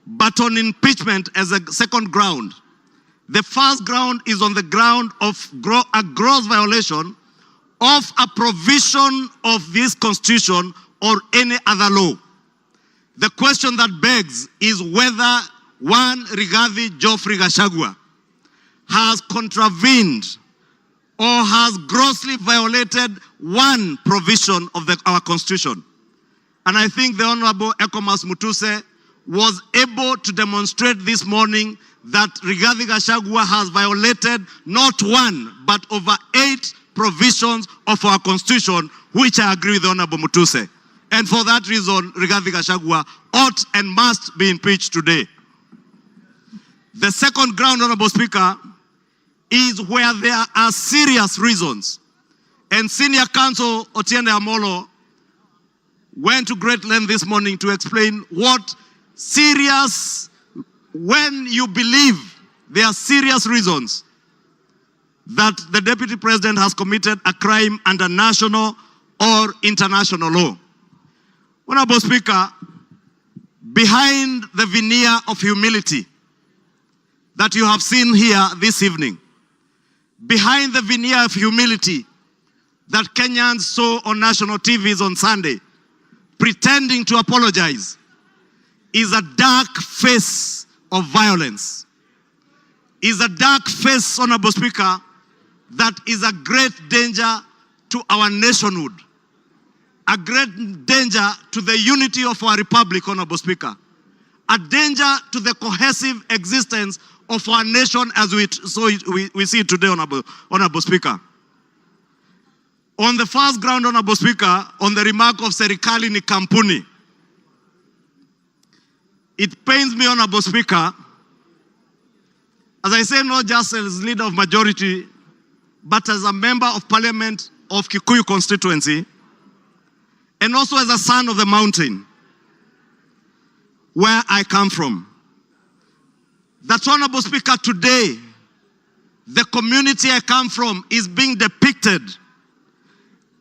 But on impeachment as a second ground, the first ground is on the ground of a gross violation of a provision of this constitution or any other law. The question that begs is whether one Rigathi Geoffrey Gachagua has contravened or has grossly violated one provision of our constitution. And I think the Honorable Ekomas Mutuse was able to demonstrate this morning that Rigathi Gachagua has violated not one, but over 8 provisions of our constitution, which I agree with the Honorable Mutuse. And for that reason, Rigathi Gachagua ought and must be impeached today. The second ground, Honorable Speaker, is where there are serious reasons. And Senior Counsel Otiende Amolo went to great length this morning to explain what serious, when you believe there are serious reasons that the Deputy President has committed a crime under national or international law. Honorable Speaker, behind the veneer of humility that you have seen here this evening, behind the veneer of humility that Kenyans saw on national TVs on Sunday, pretending to apologize, is a dark face of violence. Is a dark face, Honorable Speaker, that is a great danger to our nationhood, a great danger to the unity of our republic, Honorable Speaker, a danger to the cohesive existence of our nation as we see it today, Honorable Speaker. On the first ground, Honorable Speaker, on the remark of Serikali ni kampuni, it pains me, Honorable Speaker, as I say, not just as leader of majority, but as a member of parliament of Kikuyu constituency, and also as a son of the mountain, where I come from. That, Honorable Speaker, today, the community I come from is being depicted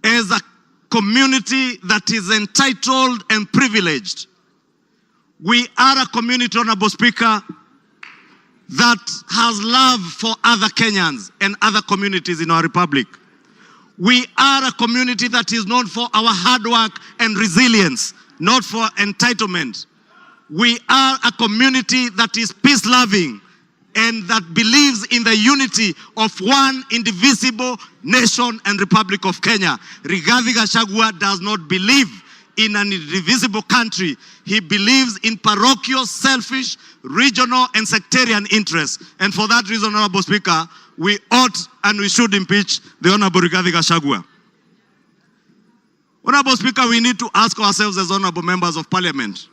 as a community that is entitled and privileged. We are a community, Honorable Speaker, that has love for other Kenyans and other communities in our republic. We are a community that is known for our hard work and resilience, not for entitlement. We are a community that is peace-loving and that believes in the unity of one indivisible nation and Republic of Kenya. Rigathi Gachagua does not believe in an indivisible country. He believes in parochial, selfish, regional, and sectarian interests. And for that reason, Honorable Speaker, we ought and we should impeach the Honorable Rigathi Gachagua. Honorable Speaker, we need to ask ourselves as honorable members of parliament,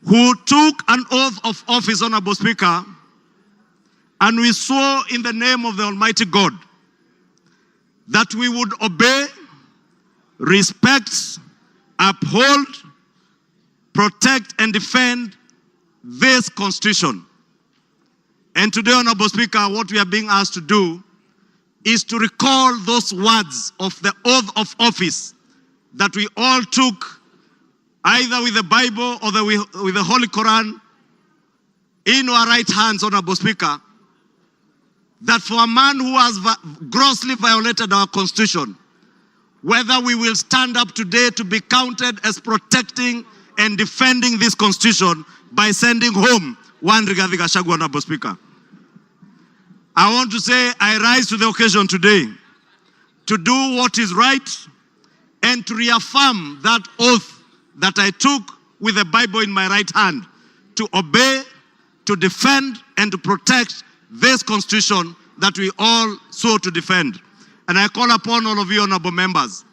who took an oath of office, Honorable Speaker, and we swore in the name of the Almighty God that we would obey, respect, uphold, protect, and defend this Constitution. And today, Honorable Speaker, what we are being asked to do is to recall those words of the oath of office that we all took either with the Bible or with the Holy Quran in our right hands, Honorable Speaker, that for a man who has grossly violated our Constitution, whether we will stand up today to be counted as protecting and defending this Constitution by sending home one Rigathi Gachagua, Honorable Speaker. I want to say I rise to the occasion today to do what is right and to reaffirm that oath that I took with the Bible in my right hand, to obey, to defend, and to protect this Constitution that we all sought to defend. And I call upon all of you, honorable members,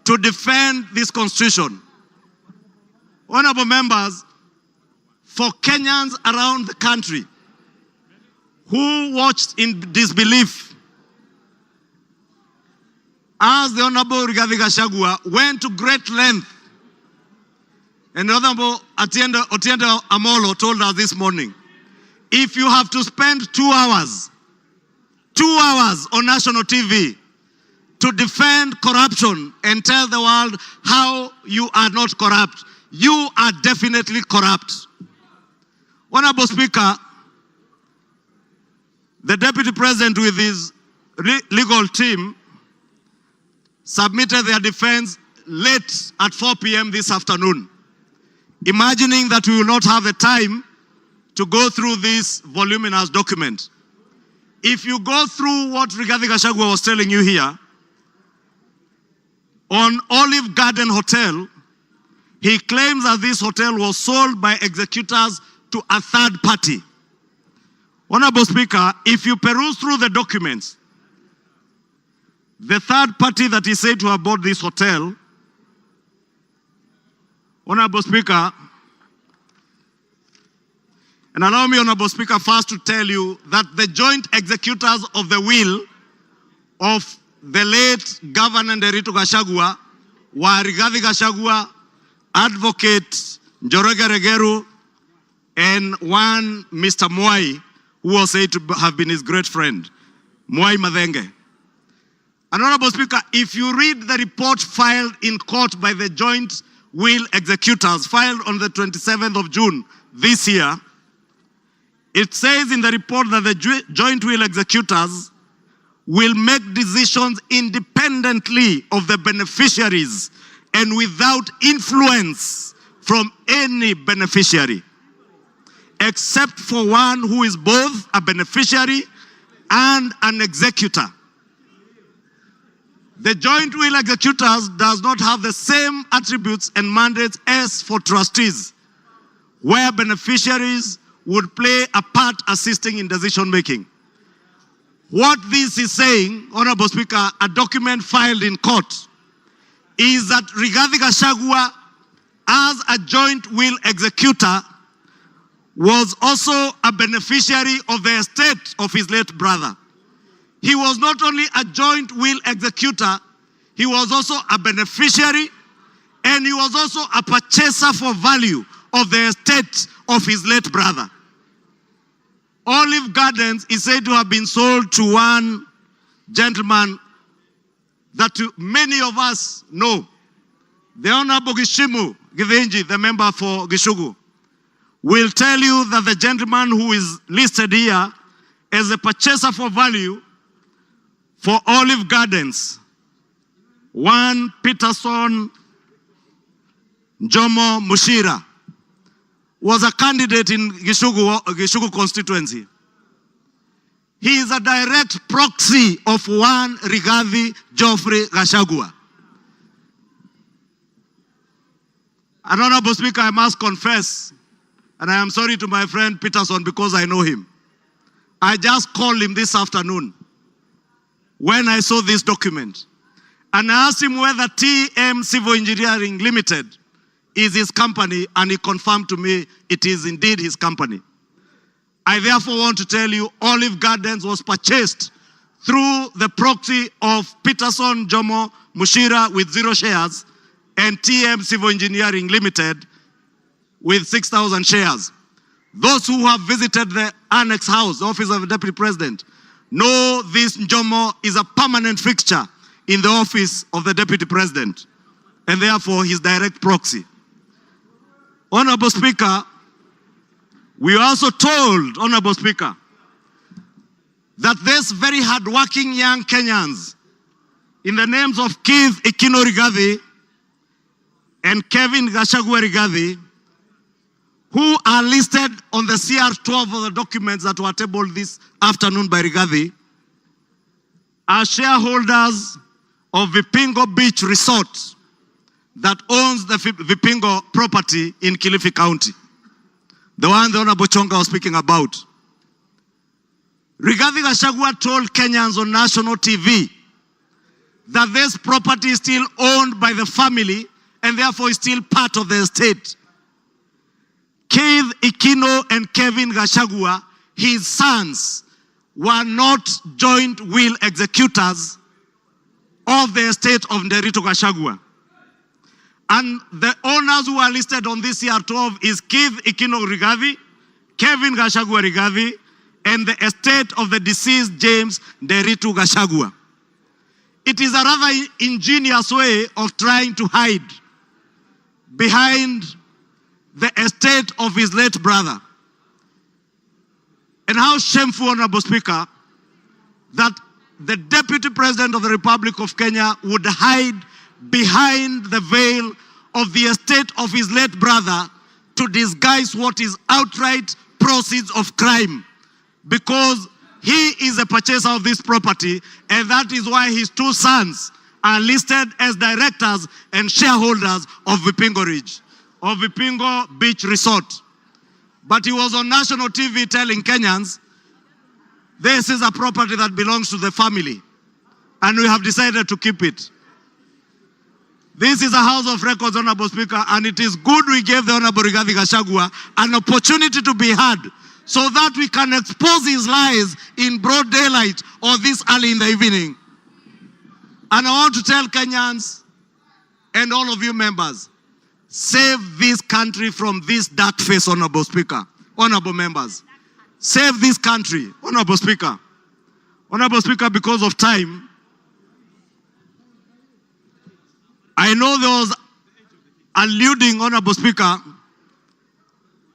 to defend this Constitution. Honorable members, for Kenyans around the country who watched in disbelief as the Honorable Rigathi Gachagua went to great length, and Honorable Otiende Amolo told us this morning, if you have to spend 2 hours on national TV to defend corruption and tell the world how you are not corrupt, you are definitely corrupt. Honorable Speaker, the Deputy President with his legal team submitted their defense late at 4 p.m. this afternoon, imagining that we will not have the time to go through this voluminous document. If you go through what Rigathi Gachagua was telling you here, on Olive Garden Hotel, he claims that this hotel was sold by executors to a third party. Honorable Speaker, if you peruse through the documents, the third party that he said to have bought this hotel, Honorable Speaker, and allow me, Honorable Speaker, first to tell you that the joint executors of the will of the late Governor Nderitu Gachagua were Rigathi Gachagua, Advocate Njoroge Regeru, and one Mr. Mwai, who was said to have been his great friend, Mwai Madhenge. And Honorable Speaker, if you read the report filed in court by the joint will executors, filed on the 27th of June this year, it says in the report that the joint will executors will make decisions independently of the beneficiaries and without influence from any beneficiary, except for one who is both a beneficiary and an executor. The joint will executors does not have the same attributes and mandates as for trustees, where beneficiaries would play a part assisting in decision making. What this is saying, Honorable Speaker, a document filed in court, is that Rigathi Gachagua, as a joint will executor, was also a beneficiary of the estate of his late brother. He was not only a joint will executor, he was also a beneficiary, and he was also a purchaser for value of the estate of his late brother. Olive Gardens is said to have been sold to one gentleman that many of us know, the Honorable Gishimu Githinji, the member for Gishugu, will tell you that the gentleman who is listed here as a purchaser for value for Olive Gardens, one Peterson Jomo Mushira, was a candidate in Gishugu constituency. He is a direct proxy of one Rigathi Geoffrey Gachagua. And Honorable Speaker, I must confess, and I am sorry to my friend Peterson because I know him. I just called him this afternoon when I saw this document, and I asked him whether TM Civil Engineering Limited is his company, and he confirmed to me it is indeed his company. I therefore want to tell you Olive Gardens was purchased through the proxy of Peterson Jomo Mushira with 0 shares and TM Civil Engineering Limited with 6,000 shares. Those who have visited the Annex House, the office of the Deputy President, know this Jomo is a permanent fixture in the office of the Deputy President, and therefore his direct proxy. Honorable Speaker, we are also told, Honorable Speaker, that these very hardworking young Kenyans, in the names of Keith Ikino Rigathi and Kevin Gachagua Rigathi, who are listed on the CR12 of the documents that were tabled this afternoon by Rigathi, are shareholders of Vipingo Beach Resort that owns the Vipingo property in Kilifi County, the one the Honorable Chonga was speaking about. Rigathi Gachagua told Kenyans on national TV that this property is still owned by the family and therefore is still part of the estate. Keith Ikino and Kevin Gachagua, his sons, were not joint will executors of the estate of Nderito Gachagua. And the owners who are listed on this CR12 is Keith Ikino Rigathi, Kevin Gachagua Rigathi, and the estate of the deceased James Nderito Gachagua. It is a rather ingenious way of trying to hide behind the estate of his late brother. And how shameful, Honorable Speaker, that the Deputy President of the Republic of Kenya would hide behind the veil of the estate of his late brother to disguise what is outright proceeds of crime, because he is a purchaser of this property, and that is why his 2 sons are listed as directors and shareholders of Vipingo Beach Resort. But he was on national TV telling Kenyans, this is a property that belongs to the family, and we have decided to keep it. This is a House of Records, Honorable Speaker, and it is good we gave the Honorable Rigathi Gachagua an opportunity to be heard so that we can expose his lies in broad daylight or this early in the evening. And I want to tell Kenyans and all of you members, save this country from this dark face, Honorable Speaker, honorable members. Save this country, Honorable Speaker. Honorable Speaker, because of time, I know there was alluding, Honorable Speaker,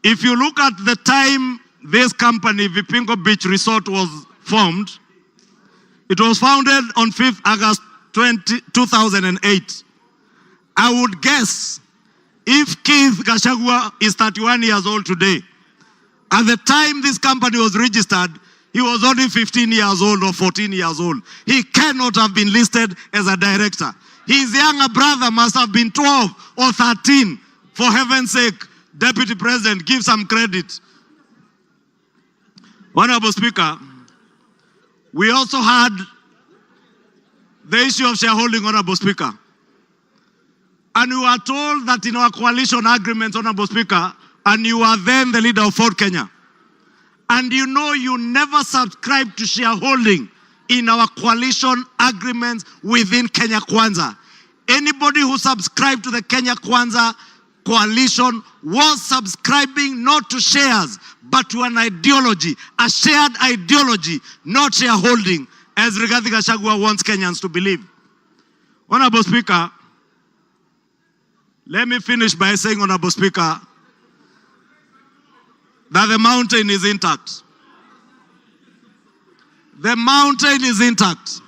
if you look at the time this company, Vipingo Beach Resort, was formed, it was founded on 5th August 2008. I would guess if Keith Gachagua is 31 years old today, at the time this company was registered, he was only 15 years old or 14 years old. He cannot have been listed as a director. His younger brother must have been 12 or 13. For heaven's sake, Deputy President, give some credit. Honorable Speaker, we also had the issue of shareholding, Honorable Speaker. And we were told that in our coalition agreements, Honorable Speaker, and you are then the leader of Ford Kenya, and you know you never subscribed to shareholding in our coalition agreements within Kenya Kwanza. Anybody who subscribed to the Kenya Kwanza coalition was subscribing not to shares, but to an ideology, a shared ideology, not shareholding, as Rigathi Gachagua wants Kenyans to believe. Honorable Speaker, let me finish by saying, Honorable Speaker, that the mountain is intact. The mountain is intact.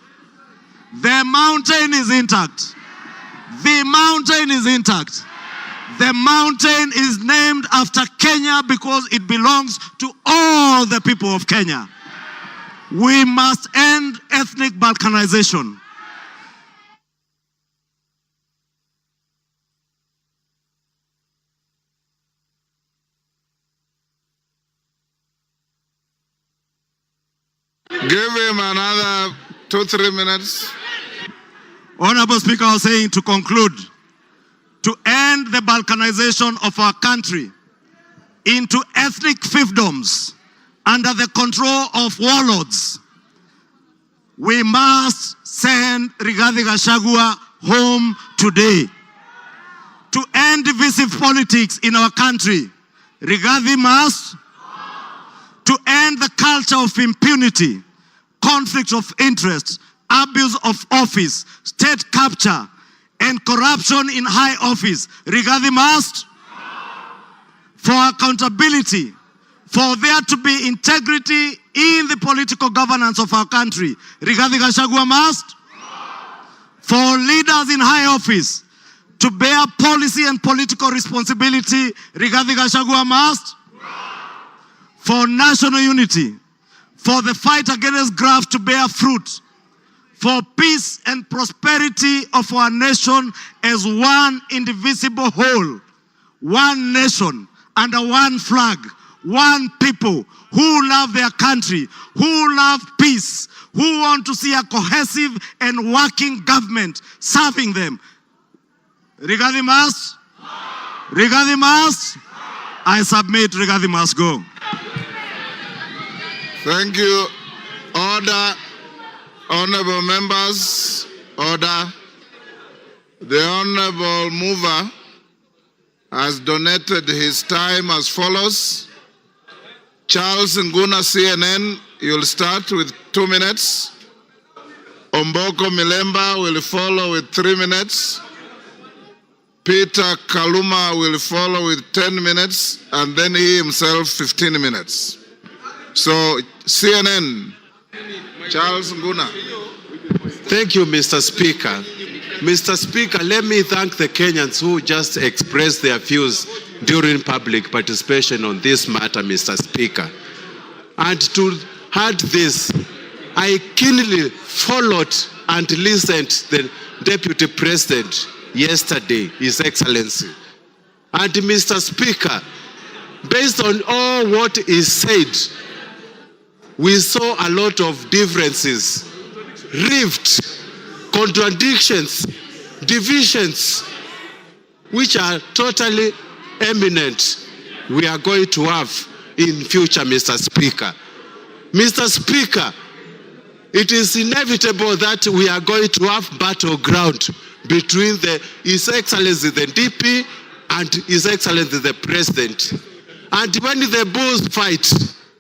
The mountain is intact. The mountain is intact. The mountain is named after Kenya because it belongs to all the people of Kenya. We must end ethnic balkanization.
Give him another 2-3 minutes.
Honorable Speaker, I was saying to conclude, to end the the balkanization of our country into ethnic fiefdoms under the control of warlords, we must send Rigathi Gachagua home today. To end divisive politics in our country, Rigathi must. To end the culture of impunity, conflict of interest, abuse of office, state capture, and corruption in high office, Rigathi must. For accountability, for there to be integrity in the political governance of our country, Rigathi Gachagua must. For leaders in high office to bear policy and political responsibility, Rigathi Gachagua must. For national unity, for the fight against graft to bear fruit, for peace and prosperity of our nation as one indivisible whole, one nation under one flag, one people who love their country, who love peace, who want to see a cohesive and working government serving them. Rigathi must. Rigathi must. I submit, Rigathi must go.
Thank you. Order. Honorable members, order. The honorable mover has donated his time as follows. Charles Nguna, CNN, you'll start with 2 minutes. Omboko Milemba will follow with 3 minutes. Peter Kaluma will follow with 10 minutes, and then he himself 15 minutes. So, CNN, Charles Nguna.
Thank you, Mr. Speaker. Mr. Speaker, let me thank the Kenyans who just expressed their views during public participation on this matter, Mr. Speaker. And to add this, I keenly followed and listened to the Deputy President yesterday, His Excellency. And Mr. Speaker, based on all what is said, we saw a lot of differences, rifts, contradictions, divisions, which are totally eminent we are going to have in future, Mr. Speaker. Mr. Speaker, it is inevitable that we are going to have battleground between His Excellency the DP and His Excellency the President. And when the bulls fight,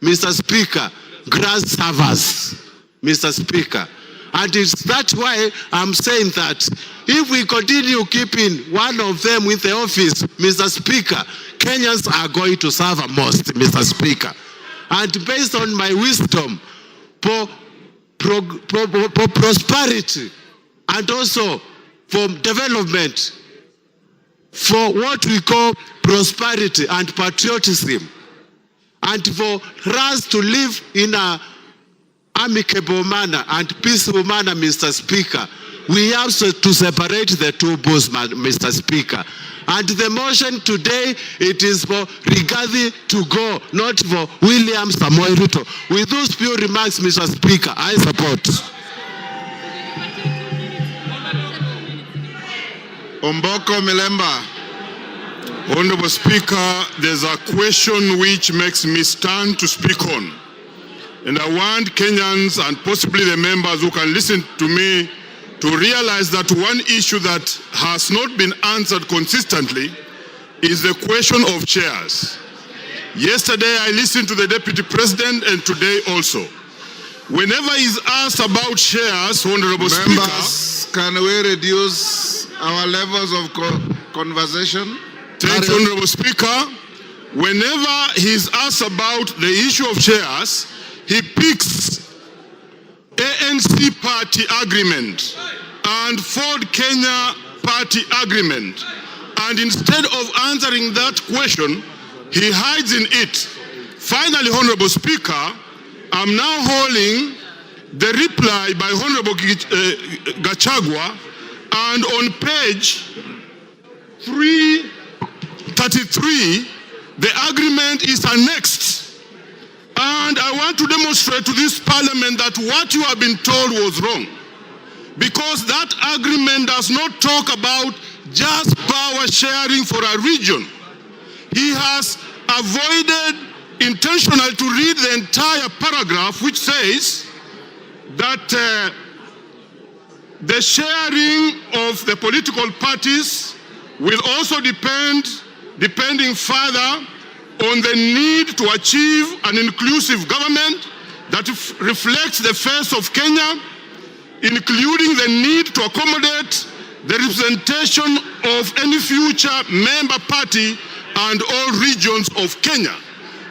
Mr. Speaker, grass suffers, Mr. Speaker. And it's that's why I'm saying that if we continue keeping one of them in the office, Mr. Speaker, Kenyans are going to suffer most, Mr. Speaker. And based on my wisdom, for prosperity and also for development, for what we call prosperity and patriotism, and for us to live in an amicable manner and peaceful manner, Mr. Speaker, we have to separate the two bulls, Mr. Speaker. And the motion today, it is for Rigathi to go, not for William Samoei Ruto. With those few remarks, Mr. Speaker, I support.
Omboko Milemba.
Honorable Speaker, there's a question which makes me stand to speak on. And I want Kenyans and possibly the members who can listen to me to realize that one issue that has not been answered consistently is the question of chairs. Yesterday I listened to the Deputy President and today also. Whenever he's asked about chairs, Honorable
Members,
Speaker,
can we reduce our levels of conversation?
Thank you, Honorable Speaker. Whenever he's asked about the issue of chairs, he picks ANC party agreement and Ford Kenya party agreement. And instead of answering that question, he hides in it. Finally, Honorable Speaker, I'm now holding the reply by Honorable Gachagua, and on page 333, the agreement is annexed. And I want to demonstrate to this parliament that what you have been told was wrong. Because that agreement does not talk about just power sharing for a region. He has avoided intentionally to read the entire paragraph which says that the sharing of the political parties will also depending further on the need to achieve an inclusive government that reflects the face of Kenya, including the need to accommodate the representation of any future member party and all regions of Kenya.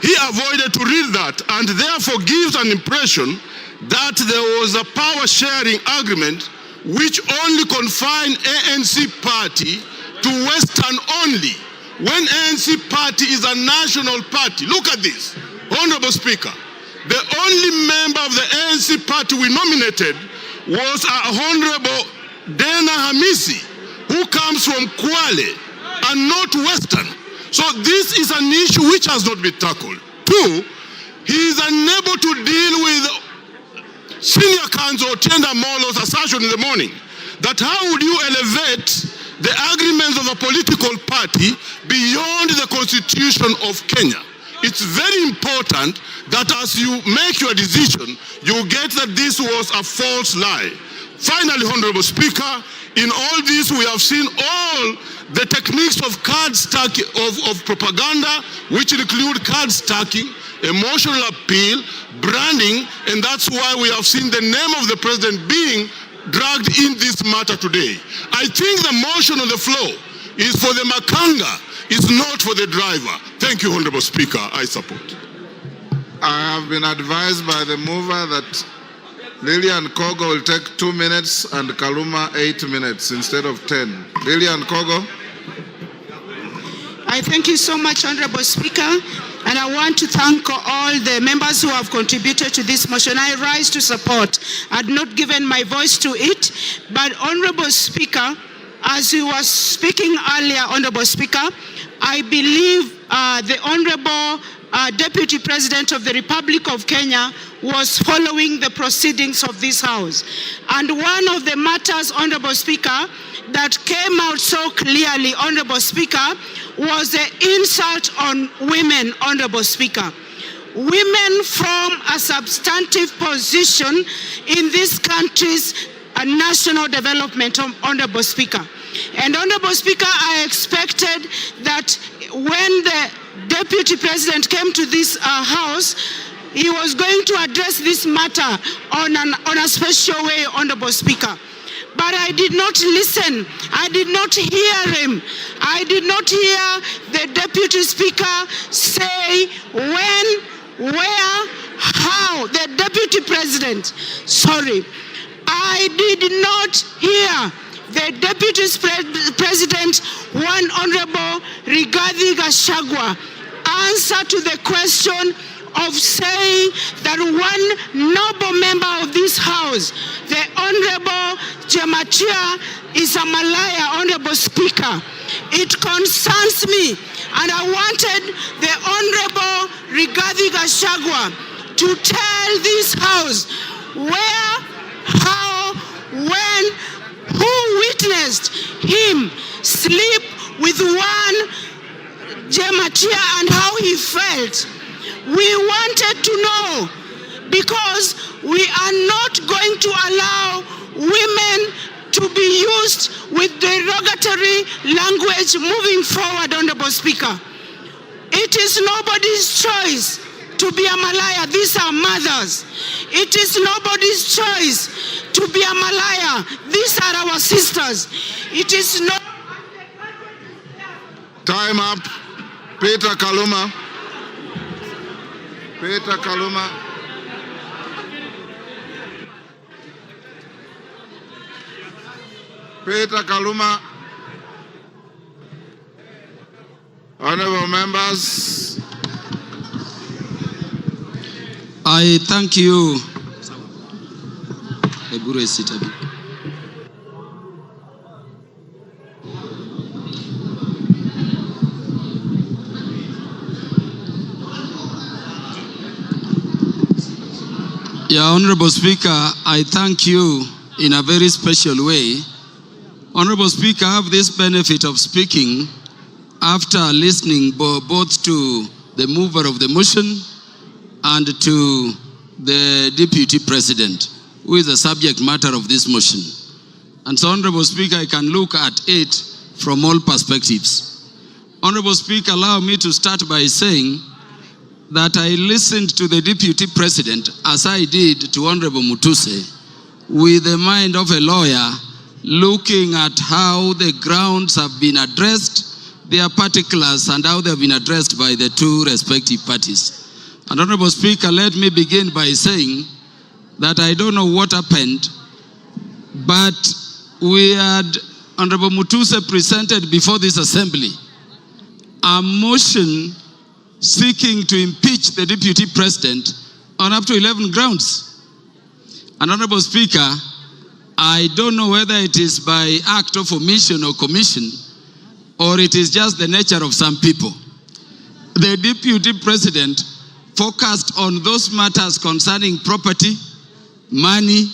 He avoided to read that and therefore gives an impression that there was a power sharing agreement which only confined ANC party to Western only, when ANC party is a national party. Look at this, Honorable Speaker. The only member of the ANC party we nominated was Honorable Dena Hamisi, who comes from Kwale and not Western. So this is an issue which has not been tackled. Two, he is unable to deal with Senior Counsel Tenda Molo's assertion in the morning that how would you elevate the agreements of a political party beyond the Constitution of Kenya? It's very important that as you make your decision, you get that this was a false lie. Finally, Honorable Speaker, in all this we have seen all the techniques of card stacking, of propaganda, which include card stacking, emotional appeal, branding, and that's why we have seen the name of the president being dragged in this matter today. I think the motion on the floor is for the makanga, it's not for the driver. Thank you, Honorable Speaker. I support.
I have been advised by the mover that Lillian Kogo will take 2 minutes and Kaluma 8 minutes instead of 10. Lillian Kogo.
I thank you so much, Honorable Speaker, and I want to thank all the members who have contributed to this motion. I rise to support. I had not given my voice to it, but Honorable Speaker, as you were speaking earlier, Honorable Speaker, I believe the Honorable Deputy President of the Republic of Kenya was following the proceedings of this House. And one of the matters, Honorable Speaker, that came out so clearly, Honorable Speaker, was the insult on women, Honorable Speaker. Women form a substantive position in this country's national development, Honorable Speaker. And Honorable Speaker, I expected that when the Deputy President came to this House, he was going to address this matter on a special way, Honorable Speaker. But I did not listen. I did not hear him. I did not hear the Deputy Speaker say when, where, how. The Deputy President, sorry. I did not hear the Deputy President, one Honorable Rigathi Gachagua, answer to the question of saying that one noble member of this House, the Honorable Jematia, is a Malaya, Honorable Speaker. It concerns me, and I wanted the Honorable Rigathi Gachagua to tell this House where, how, when, who witnessed him sleep with one Jematia and how he felt. We wanted to know, because we are not going to allow women to be used with derogatory language moving forward, Honorable Speaker. It is nobody's choice to be a Malaya. These are mothers. It is nobody's choice to be a Malaya. These are our sisters. It is not...
Time up. Peter Kaluma. Peter Kaluma. Peter Kaluma. Honorable members.
I thank you. Yeah, Honorable Speaker, I thank you in a very special way Honorable Speaker, I have this benefit of speaking after listening both to the mover of the motion and to the Deputy President, who is the subject matter of this motion. And so, Honorable Speaker, I can look at it from all perspectives. Honorable Speaker, allow me to start by saying that I listened to the Deputy President, as I did to Honorable Mutuse, with the mind of a lawyer, looking at how the grounds have been addressed, their particulars, and how they have been addressed by the two respective parties. And Honorable Speaker, let me begin by saying that I don't know what happened, but we had Honorable Mutuse presented before this assembly a motion seeking to impeach the Deputy President on up to 11 grounds. And Honorable Speaker, I don't know whether it is by act of omission or commission, or it is just the nature of some people. The Deputy President focused on those matters concerning property, money,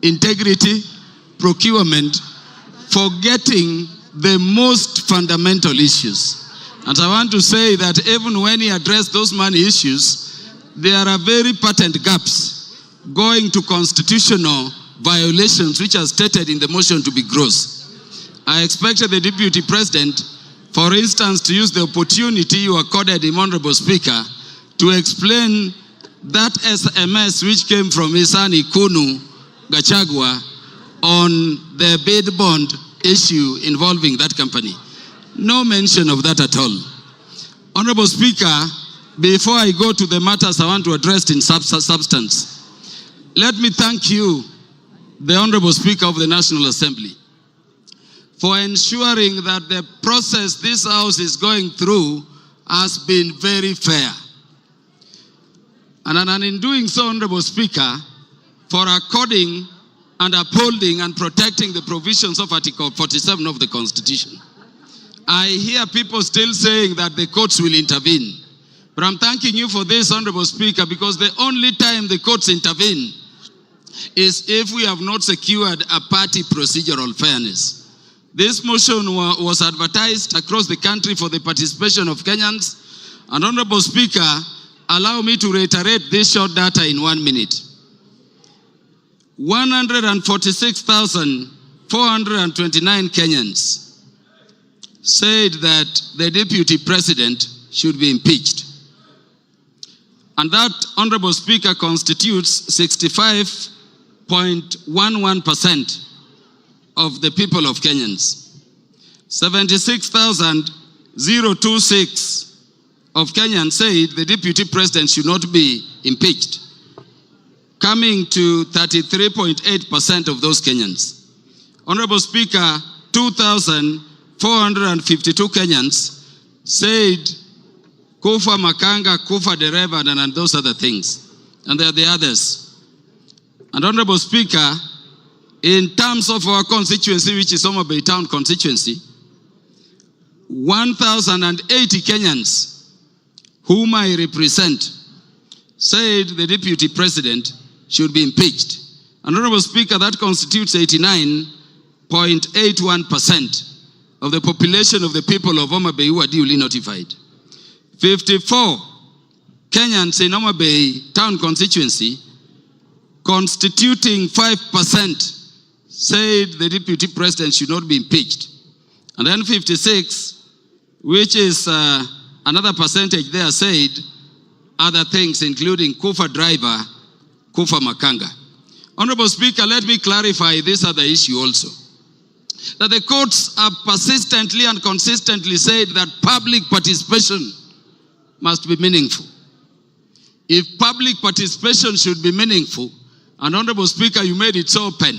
integrity, procurement, forgetting the most fundamental issues. And I want to say that even when he addressed those money issues, there are very patent gaps going to constitutional violations which are stated in the motion to be gross. I expected the Deputy President, for instance, to use the opportunity you accorded him, Honorable Speaker, to explain that SMS which came from his son Ikunu Gachagua on the bid bond issue involving that company. No mention of that at all. Honorable Speaker, before I go to the matters I want to address in substance, let me thank you, the Honorable Speaker of the National Assembly, for ensuring that the process this House is going through has been very fair. And in doing so, Honorable Speaker, for according and upholding and protecting the provisions of Article 47 of the Constitution. I hear people still saying that the courts will intervene. But I'm thanking you for this, Honorable Speaker, because the only time the courts intervene is if we have not secured a party procedural fairness. This motion was advertised across the country for the participation of Kenyans. And Honorable Speaker, allow me to reiterate this short data in 1 minute. 146,429 Kenyans said that the Deputy President should be impeached. And that, Honorable Speaker, constitutes 65.11% of the people of Kenyans. 76,026 of Kenyans said the Deputy President should not be impeached, coming to 33.8% of those Kenyans. Honorable Speaker, 2,452 Kenyans said Kufa Makanga, Kufa Dereva, and those other things. And there are the others. And Honorable Speaker, in terms of our constituency, which is Homa Bay Town constituency, 1,080 Kenyans whom I represent said the Deputy President should be impeached. And Honorable Speaker, that constitutes 89.81% of the population of the people of Homa Bay who are duly notified. 54 Kenyans in Homa Bay Town constituency, constituting 5%, said the Deputy President should not be impeached. And then 56, which is another percentage there, said other things, including Kufa driver, Kufa Makanga. Honorable Speaker, let me clarify this other issue also. That the courts have persistently and consistently said that public participation must be meaningful. If public participation should be meaningful, and Honorable Speaker, you made it so open,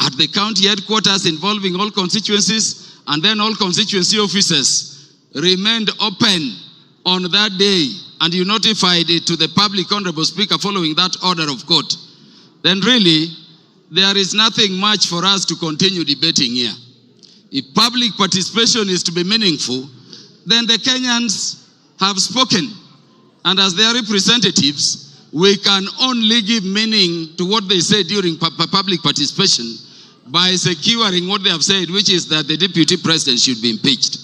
at the county headquarters involving all constituencies, and then all constituency offices remained open on that day, and you notified it to the public, Honorable Speaker, following that order of court, then really, there is nothing much for us to continue debating here. If public participation is to be meaningful, then the Kenyans have spoken. And as their representatives, we can only give meaning to what they say during public participation by securing what they have said, which is that the deputy president should be impeached.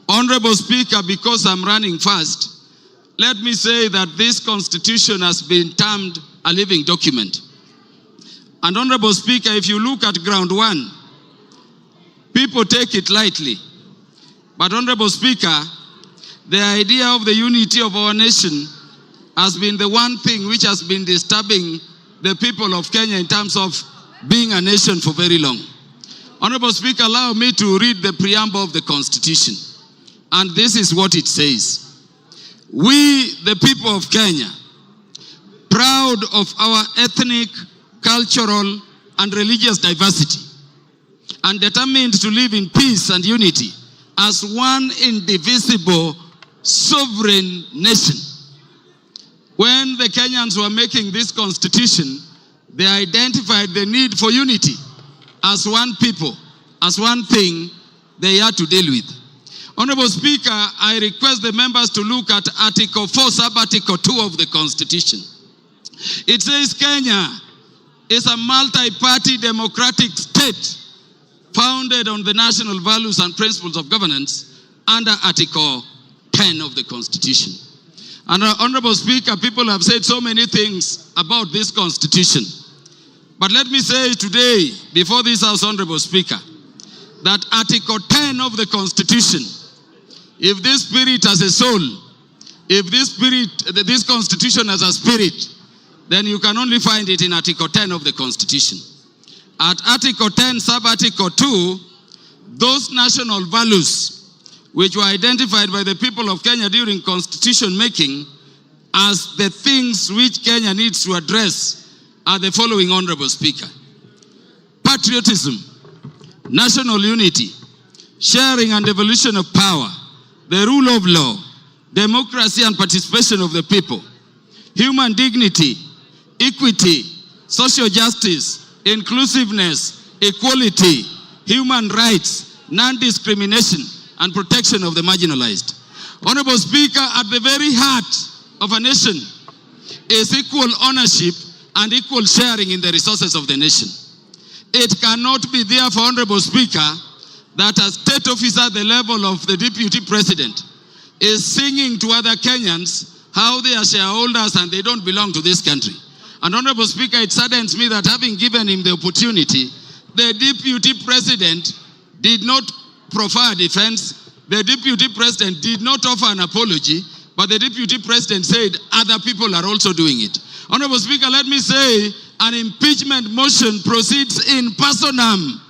Honorable Speaker, because I'm running fast, let me say that this constitution has been termed a living document. And Honorable Speaker, if you look at ground one, people take it lightly. But Honorable Speaker, the idea of the unity of our nation has been the one thing which has been disturbing the people of Kenya in terms of being a nation for very long. Honorable Speaker, allow me to read the preamble of the Constitution. And this is what it says. We, the people of Kenya, proud of our ethnic, cultural, and religious diversity, and determined to live in peace and unity as one indivisible sovereign nation. When the Kenyans were making this constitution, they identified the need for unity as one people, as one thing they had to deal with. Honorable Speaker, I request the members to look at Article 4, Sub-Article 2 of the Constitution. It says Kenya is a multi-party democratic state founded on the national values and principles of governance under Article 10 of the Constitution. And Honorable Speaker, people have said so many things about this Constitution. But let me say today, before this House, Honorable Speaker, that Article 10 of the Constitution, if this spirit has a soul, if this Constitution has a spirit, then you can only find it in Article 10 of the Constitution. At Article 10, Sub-Article 2, those national values which were identified by the people of Kenya during constitution making as the things which Kenya needs to address are the following, Honorable Speaker. Patriotism, national unity, sharing and devolution of power, the rule of law, democracy and participation of the people, human dignity, equity, social justice, inclusiveness, equality, human rights, non-discrimination, and protection of the marginalized. Honorable Speaker, at the very heart of a nation is equal ownership and equal sharing in the resources of the nation. It cannot be therefore, Honorable Speaker, that a state officer at the level of the deputy president is singing to other Kenyans how they are shareholders and they don't belong to this country. And Honorable Speaker, it saddens me that having given him the opportunity, the deputy president did not proffer a defense, the deputy president did not offer an apology, but the deputy president said other people are also doing it. Honorable Speaker, let me say an impeachment motion proceeds in personam.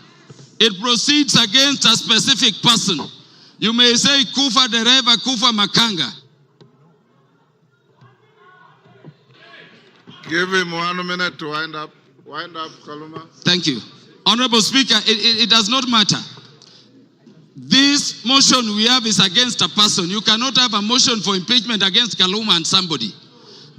It proceeds against a specific person. You may say Kufa Dereva, Kufa Makanga.
Give him 1 minute to wind up. Wind up, Kaluma.
Thank you. Honorable Speaker, it does not matter. This motion we have is against a person. You cannot have a motion for impeachment against Kaluma and somebody.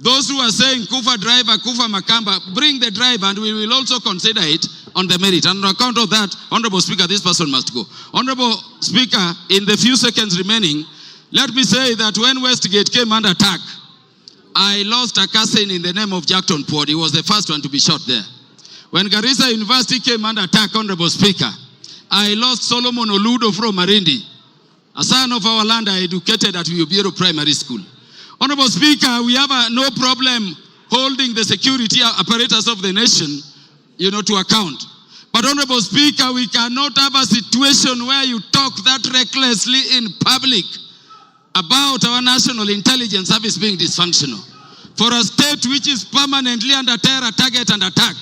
Those who are saying Kufa driver, Kufa Makamba, bring the driver and we will also consider it on the merit. And on account of that, Honorable Speaker, this person must go. Honorable Speaker, in the few seconds remaining, let me say that when Westgate came under attack, I lost a cousin in the name of Jackton Port. He was the first one to be shot there. When Garissa University came under attack, Honorable Speaker, I lost Solomon Oludo from Marindi, a son of our land I educated at Ubiero Primary School. Honorable Speaker, we have no problem holding the security apparatus of the nation, to account. But Honorable Speaker, we cannot have a situation where you talk that recklessly in public about our national intelligence service being dysfunctional. For a state which is permanently under terror, target and attack.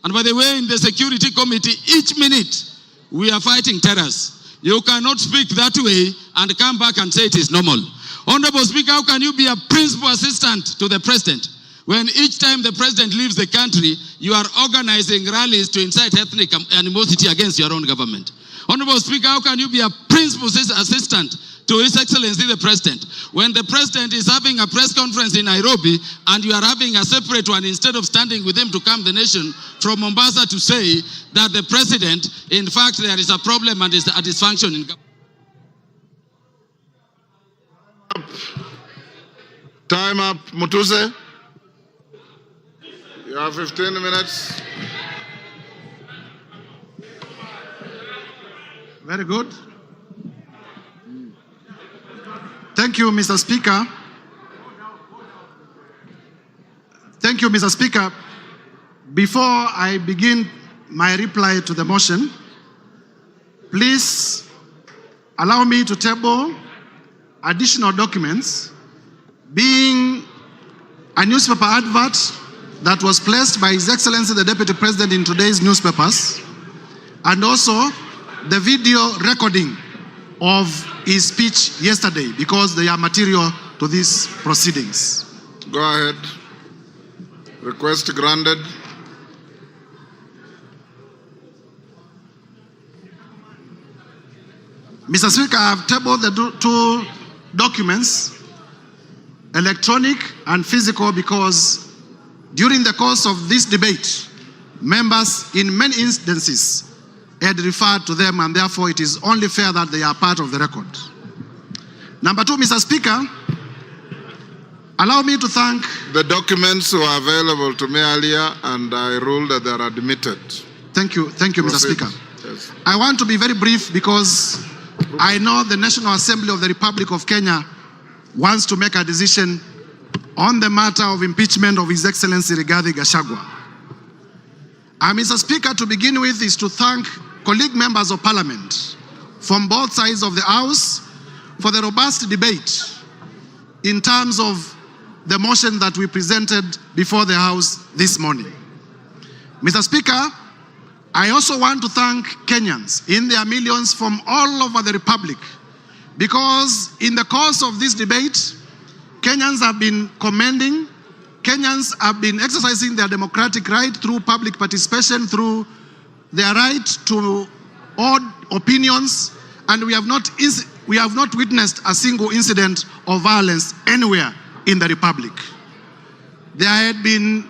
And by the way, in the Security Committee, each minute we are fighting terrorists. You cannot speak that way and come back and say it is normal. Honorable Speaker, how can you be a principal assistant to the president when each time the president leaves the country, you are organizing rallies to incite ethnic animosity against your own government? Honorable Speaker, how can you be a principal assistant to His Excellency the President when the President is having a press conference in Nairobi and you are having a separate one instead of standing with him to calm the nation from Mombasa to say that the President, in fact, there is a problem and is a dysfunction in government?
Time up, Mutuse. You have 15 minutes.
Very good. Thank you, Mr. Speaker. Thank you, Mr. Speaker. Before I begin my reply to the motion, please allow me to table additional documents, being a newspaper advert that was placed by His Excellency the Deputy President in today's newspapers, and also the video recording of his speech yesterday, because they are material to these proceedings.
Go ahead. Request granted.
Mr. Speaker, I have tabled the two documents, electronic and physical, because during the course of this debate, members in many instances had referred to them, and therefore it is only fair that they are part of the record. Number two, Mr. Speaker, allow me to thank...
The documents were available to me earlier, and I ruled that they are admitted.
Thank you, Mr. Speaker.
Yes.
I want to be very brief because I know the National Assembly of the Republic of Kenya wants to make a decision on the matter of impeachment of His Excellency Rigathi Gachagua. Mr. Speaker, to begin with is to thank colleague members of Parliament from both sides of the House for the robust debate in terms of the motion that we presented before the House this morning. Mr. Speaker, I also want to thank Kenyans in their millions from all over the Republic, because in the course of this debate, Kenyans have been commending, Kenyans have been exercising their democratic right through public participation, through their right to odd opinions, and we have not witnessed a single incident of violence anywhere in the Republic. There had been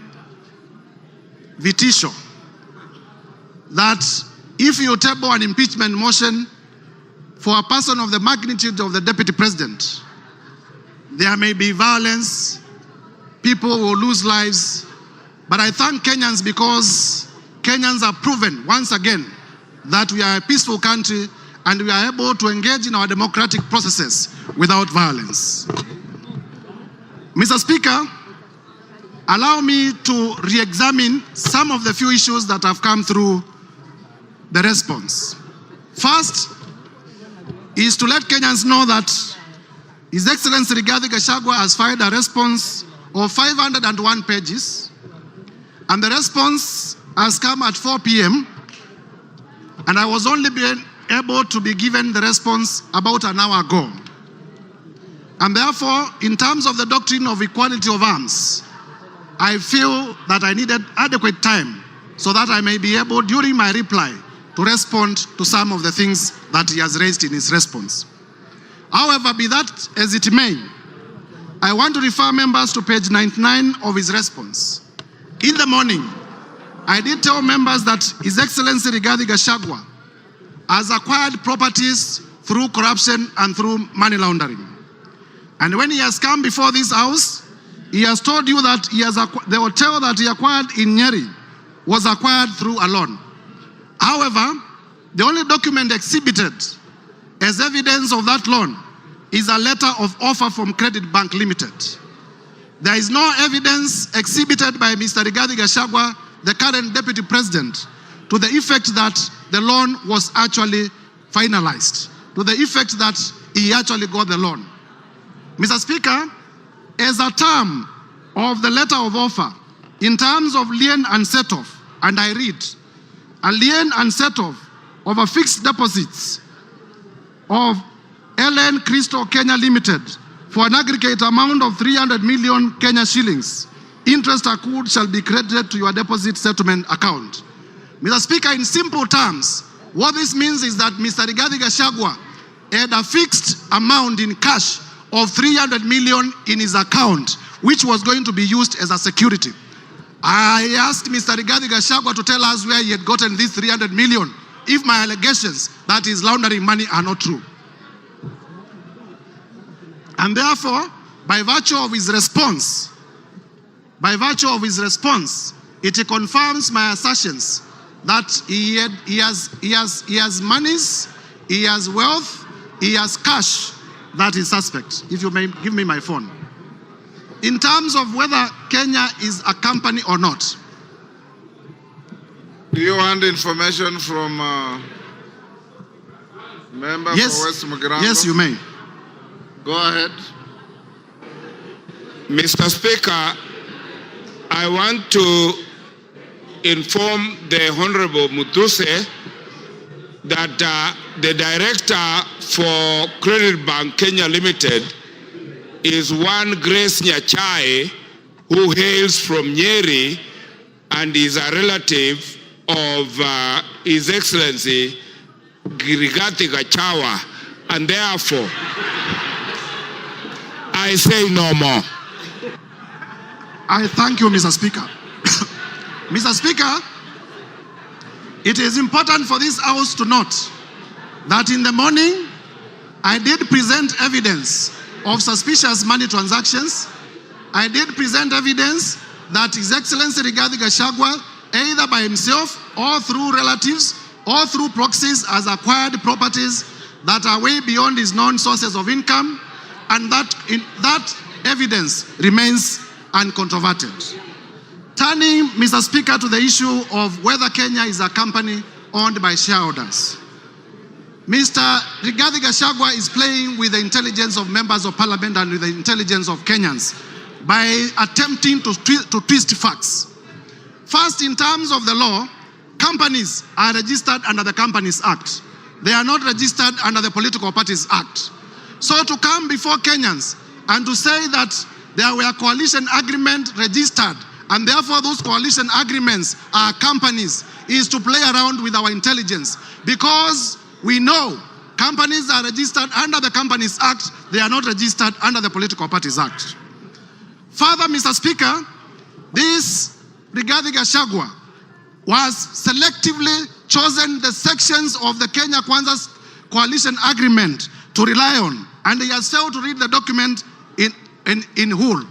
vitisho that if you table an impeachment motion for a person of the magnitude of the Deputy President, there may be violence, people will lose lives. But I thank Kenyans because Kenyans have proven once again that we are a peaceful country and we are able to engage in our democratic processes without violence. Mr. Speaker, allow me to re-examine some of the few issues that have come through the response. First is to let Kenyans know that His Excellency Rigathi Gachagua has filed a response of 501 pages, and the response has come at 4 p.m., and I was only able to be given the response about an hour ago. And therefore, in terms of the doctrine of equality of arms, I feel that I needed adequate time so that I may be able, during my reply, to respond to some of the things that he has raised in his response. However, be that as it may, I want to refer members to page 99 of his response. In the morning, I did tell members that His Excellency Rigathi Gachagua has acquired properties through corruption and through money laundering. And when he has come before this House, he has told you that the hotel that he acquired in Nyeri was acquired through a loan. However, the only document exhibited as evidence of that loan is a letter of offer from Credit Bank Limited. There is no evidence exhibited by Mr. Rigathi Gachagua, the current Deputy President, to the effect that the loan was actually finalized, to the effect that he actually got the loan. Mr. Speaker, as a term of the letter of offer, in terms of lien and set-off, and I read, a lien and set-off of a fixed deposits of LN Crystal Kenya Limited for an aggregate amount of 300 million Kenya shillings. Interest accrued shall be credited to your deposit settlement account. Mr. Speaker, in simple terms, what this means is that Mr. Rigathi Gachagua had a fixed amount in cash of 300 million in his account, which was going to be used as a security. I asked Mr. Rigathi Gachagua to tell us where he had gotten this 300 million if my allegations that he's laundering money are not true. And therefore, by virtue of his response, it confirms my assertions that he has monies
he has wealth, he has cash, that is suspect. If you may give me my phone. In terms of whether Kenya is a company or not.
Do you want information from member for West Mugirango?
Yes, you may.
Go ahead.
Mr. Speaker, I want to inform the Honorable Mutuse that the director for Credit Bank Kenya Limited is one Grace Nyachai, who hails from Nyeri and is a relative of His Excellency Rigathi Gachagua, and therefore I say no more.
I thank you, Mr. Speaker. Mr. Speaker, it is important for this House to note that in the morning, I did present evidence of suspicious money transactions. I did present evidence that His Excellency Rigathi Gachagua, either by himself or through relatives or through proxies, has acquired properties that are way beyond his known sources of income, and that evidence remains uncontroverted. Turning, Mr. Speaker, to the issue of whether Kenya is a company owned by shareholders. Mr. Rigathi Gachagua is playing with the intelligence of members of parliament and with the intelligence of Kenyans by attempting to twist facts. First, in terms of the law, companies are registered under the Companies Act. They are not registered under the Political Parties Act. So to come before Kenyans and to say that there were coalition agreements registered and therefore those coalition agreements are companies is to play around with our intelligence, because we know companies are registered under the Companies Act, they are not registered under the Political Parties Act. Further, Mr. Speaker, this Rigathi Gachagua was selectively chosen the sections of the Kenya Kwanza coalition agreement to rely on, and he has failed to read the document in whole.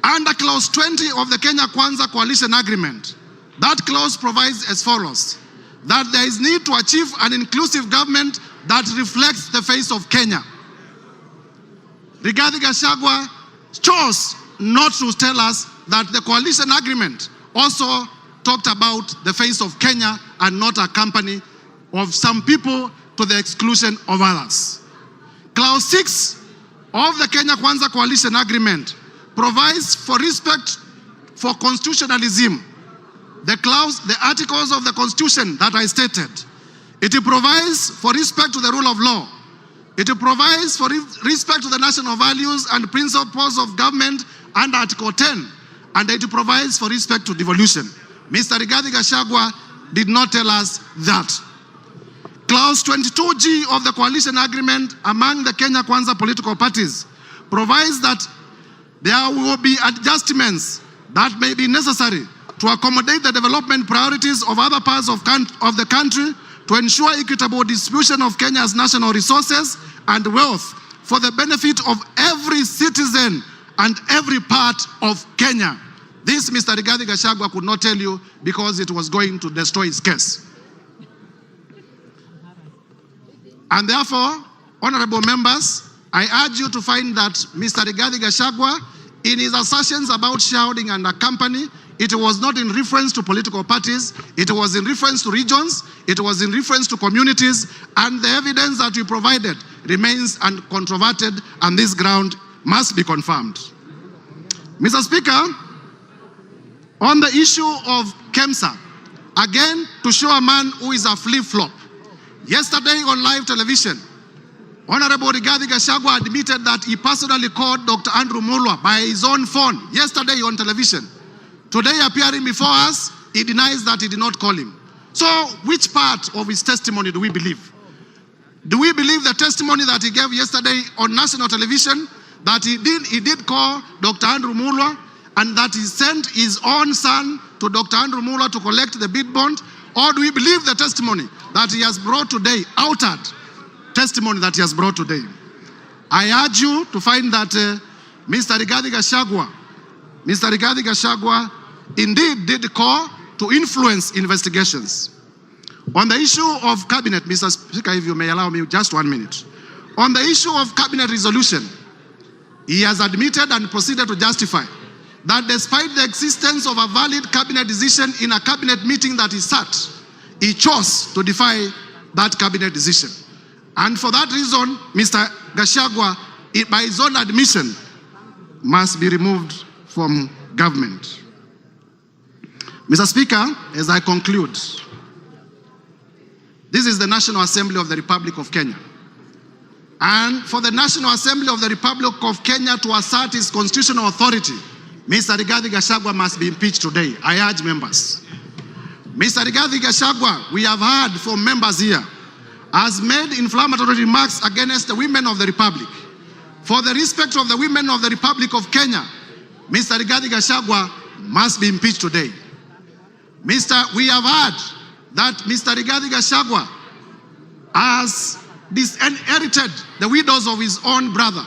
Under clause 20 of the Kenya Kwanza coalition agreement, that clause provides as follows: that there is need to achieve an inclusive government that reflects the face of Kenya. Rigathi Gachagua chose not to tell us that the coalition agreement also talked about the face of Kenya and not a company of some people to the exclusion of others. Clause 6 of the Kenya Kwanza coalition agreement provides for respect for constitutionalism. The articles of the Constitution that I stated. It provides for respect to the rule of law. It provides for respect to the national values and principles of government under Article 10. And it provides for respect to devolution. Mr. Rigathi Gachagua did not tell us that. Clause 22G of the coalition agreement among the Kenya Kwanza political parties provides that there will be adjustments that may be necessary to accommodate the development priorities of other parts of the country to ensure equitable distribution of Kenya's national resources and wealth for the benefit of every citizen and every part of Kenya. This Mr. Rigathi Gachagua could not tell you because it was going to destroy his case. And therefore, honorable members, I urge you to find that Mr. Rigathi Gachagua, in his assertions about shareholding and a company, it was not in reference to political parties, it was in reference to regions, it was in reference to communities, and the evidence that we provided remains uncontroverted, and this ground must be confirmed. Mr. Speaker, on the issue of KEMSA, again, to show a man who is a flip-flop, yesterday on live television, Honorable Rigathi Gachagua admitted that he personally called Dr. Andrew Mulwa by his own phone yesterday on television. Today, appearing before us, he denies that he did not call him. So, which part of his testimony do we believe? Do we believe the testimony that he gave yesterday on national television, that he did call Dr. Andrew Mulwa, and that he sent his own son to Dr. Andrew Mulwa to collect the bid bond? Or do we believe the testimony that he has brought today, altered testimony that he has brought today? I urge you to find that Mr. Rigathi Gachagua indeed did call to influence investigations. On the issue of cabinet, Mr. Speaker, if you may allow me just 1 minute. On the issue of cabinet resolution, he has admitted and proceeded to justify that despite the existence of a valid cabinet decision in a cabinet meeting that he sat, he chose to defy that cabinet decision. And for that reason, Mr. Gachagua, by his own admission, must be removed from government. Mr. Speaker, as I conclude, this is the National Assembly of the Republic of Kenya. And for the National Assembly of the Republic of Kenya to assert its constitutional authority, Mr. Rigathi Gachagua must be impeached today. I urge members. Mr. Rigathi Gachagua, we have heard from members here, has made inflammatory remarks against the women of the Republic. For the respect of the women of the Republic of Kenya, Mr. Rigathi Gachagua must be impeached today. We have heard that Mr. Rigathi Gachagua has disinherited the widows of his own brother.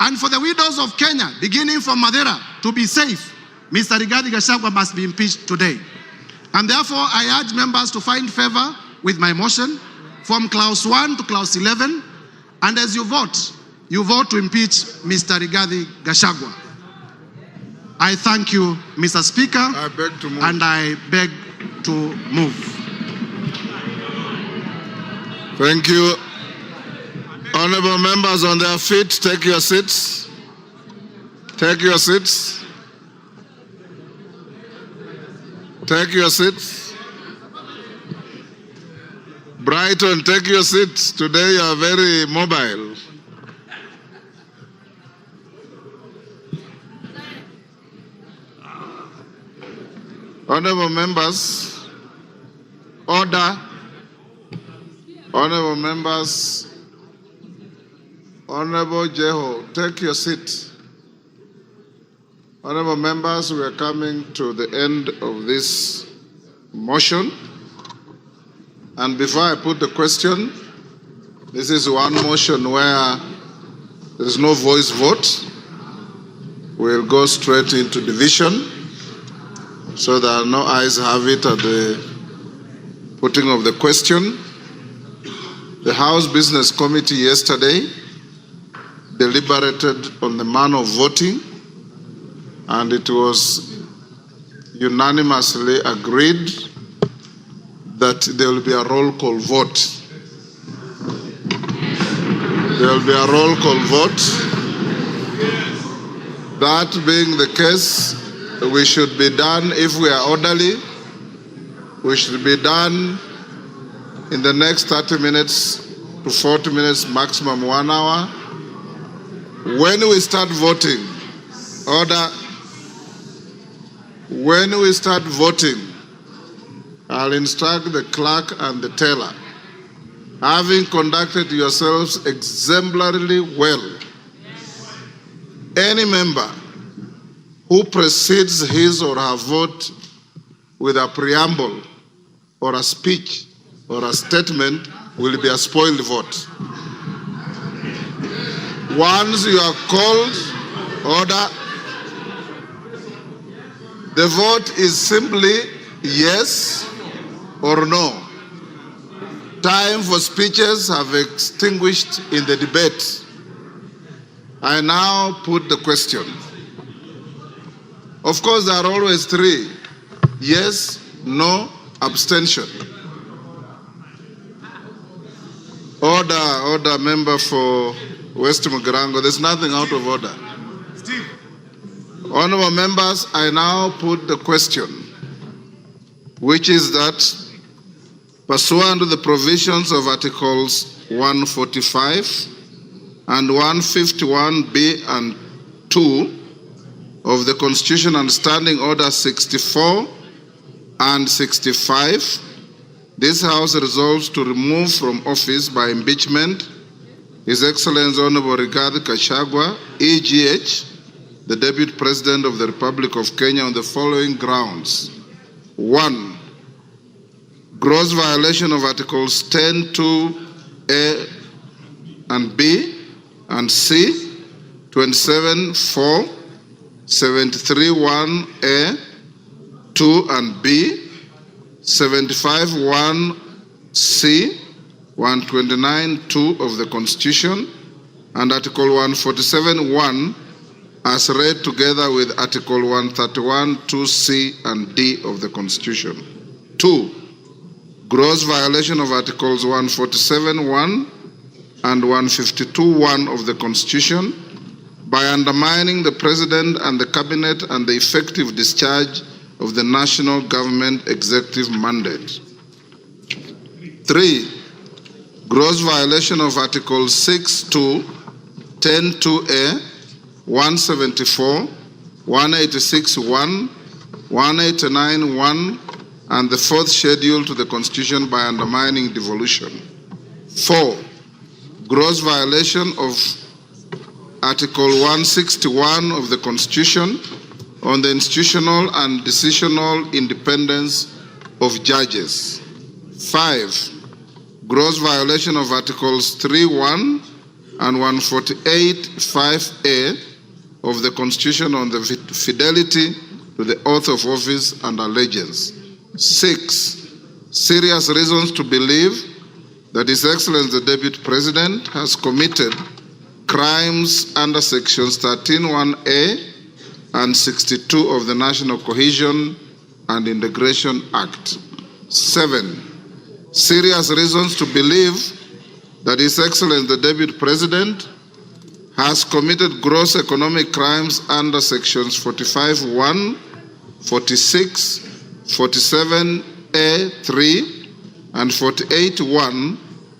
And for the widows of Kenya, beginning from Madeira, to be safe, Mr. Rigathi Gachagua must be impeached today. And therefore, I urge members to find favor with my motion from clause 1 to clause 11. And as you vote to impeach Mr. Rigathi Gachagua. I thank you, Mr. Speaker,
I beg to move.
and I beg to move.
Thank you. Honorable members on their feet, take your seats. Take your seats. Take your seats. Brighton, take your seats. Today you are very mobile. Honorable members, order. Honorable members, Honorable Jeho, take your seat. Honorable members, we are coming to the end of this motion. And before I put the question, this is one motion where there is no voice vote. We'll go straight into division, so that no ayes have it at the putting of the question. The House Business Committee yesterday deliberated on the manner of voting, and it was unanimously agreed that there will be a roll call vote. There will be a roll call vote. That being the case, we should be done, if we are orderly, we should be done in the next 30 minutes to 40 minutes, maximum 1 hour. When we start voting, order. When we start voting, I'll instruct the clerk and the teller, having conducted yourselves exemplarily well, any member who precedes his or her vote with a preamble or a speech or a statement will be a spoiled vote. Once you are called, order. The vote is simply yes or no. Time for speeches have extinguished in the debate. I now put the question. Of course, there are always three: yes, no, abstention. Order, member for West Mugirango. There's nothing out of order. Steve. Honorable members, I now put the question, which is that pursuant to the provisions of Articles 145 and 151B and 2 of the Constitution and Standing Order 64 and 65, this House resolves to remove from office by impeachment His Excellency Honorable Rigathi Gachagua, EGH, the Deputy President of the Republic of Kenya, on the following grounds. 1. Gross violation of Articles 10(2)A and B and C, 27(4), 73(1)A, 2 and B, 75(1) C, 129(2) of the Constitution, and Article 147(1) as read together with Article 131(2)(c) and D of the Constitution. 2, gross violation of Articles 147(1) and 152(1) of the Constitution by undermining the President and the Cabinet and the effective discharge of the national government executive mandate. 3, gross violation of Articles 6(2), 10(2)(a), 174, 186(1), 189(1), and the 4th schedule to the Constitution by undermining devolution. 4, gross violation of Article 161 of the Constitution on the institutional and decisional independence of judges. 5, gross violation of Articles 3(1) and 148(5)(a) of the Constitution on the fidelity to the oath of office and allegiance. 6, serious reasons to believe that His Excellency the Deputy President has committed crimes under Sections 13(1)(a) and 62 of the National Cohesion and Integration Act. 7, serious reasons to believe that His Excellency the Deputy President has committed gross economic crimes under Sections 45(1), 46, 47(a)(3), and 48(1)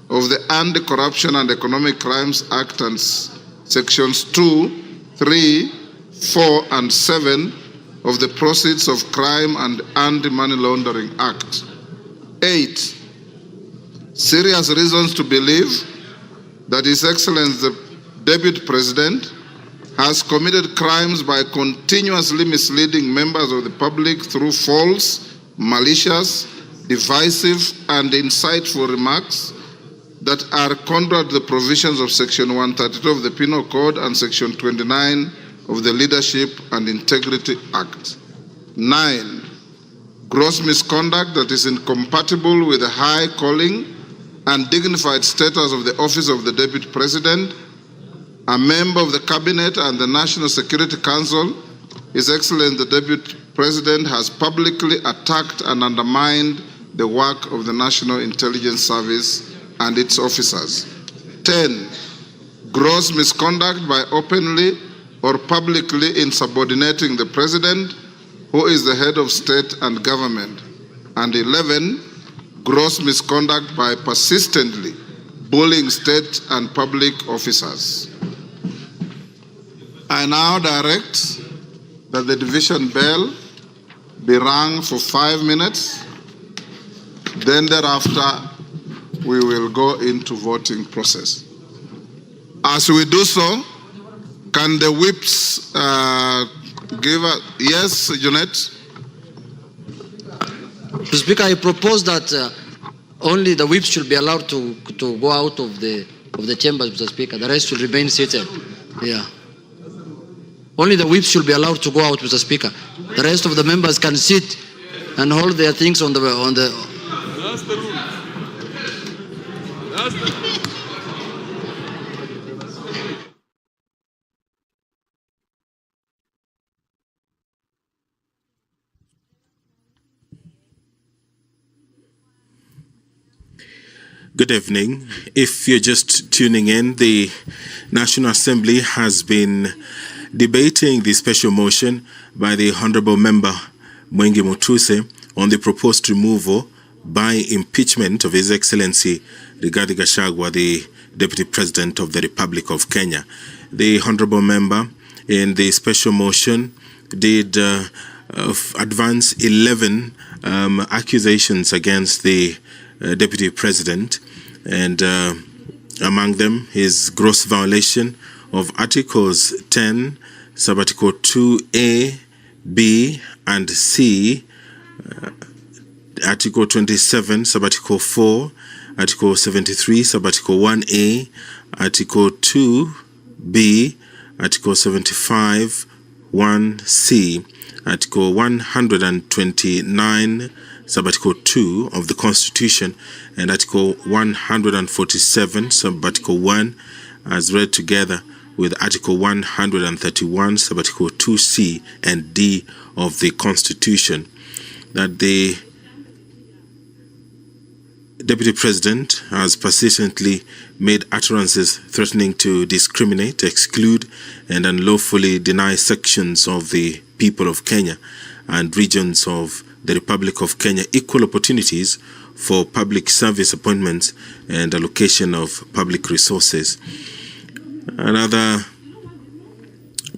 of the Anti-Corruption and Economic Crimes Act and Sections 2, 3, 4, and 7 of the Proceeds of Crime and Anti-Money Laundering Act. 8, serious reasons to believe that His Excellency the Deputy President has committed crimes by continuously misleading members of the public through false, malicious, divisive, and insightful remarks that are contrary to the provisions of Section 132 of the Penal Code and Section 29 of the Leadership and Integrity Act. 9, gross misconduct that is incompatible with the high calling and dignified status of the office of the Deputy President, a member of the Cabinet and the National Security Council. His Excellency the Deputy President has publicly attacked and undermined the work of the National Intelligence Service and its officers. 10, gross misconduct by openly or publicly insubordinating the President, who is the head of state and government. And 11, gross misconduct by persistently bullying state and public officers. I now direct that the division bell be rung for 5 minutes. Then thereafter, we will go into voting process. As we do so, can the whips give us, yes, Jeanette?
Mr. Speaker, I propose that only the whips should be allowed to go out of the chambers, Mr. Speaker. The rest should remain seated. Yeah. Only the whips should be allowed to go out, Mr. Speaker. The rest of the members can sit and hold their things on the.
That's the rule. That's the
Good evening. If you're just tuning in, the National Assembly has been debating the special motion by the Honorable Member Mwengi Mutuse on the proposed removal by impeachment of His Excellency Rigathi Gachagua, the Deputy President of the Republic of Kenya. The Honorable Member in the special motion did advance 11 accusations against the Deputy President, and among them his gross violation of Articles 10, Subarticle 2A, B, and C, Article 27, Subarticle 4, Article 73, Subarticle 1A, Article 2B, Article 75, 1C, Article 129, Sub-Article 2 of the Constitution and Article 147, Sub-Article 1, as read together with Article 131, Sub-Article 2C and D of the Constitution, that the Deputy President has persistently made utterances threatening to discriminate, exclude, and unlawfully deny sections of the people of Kenya and regions of the Republic of Kenya equal opportunities for public service appointments and allocation of public resources. Another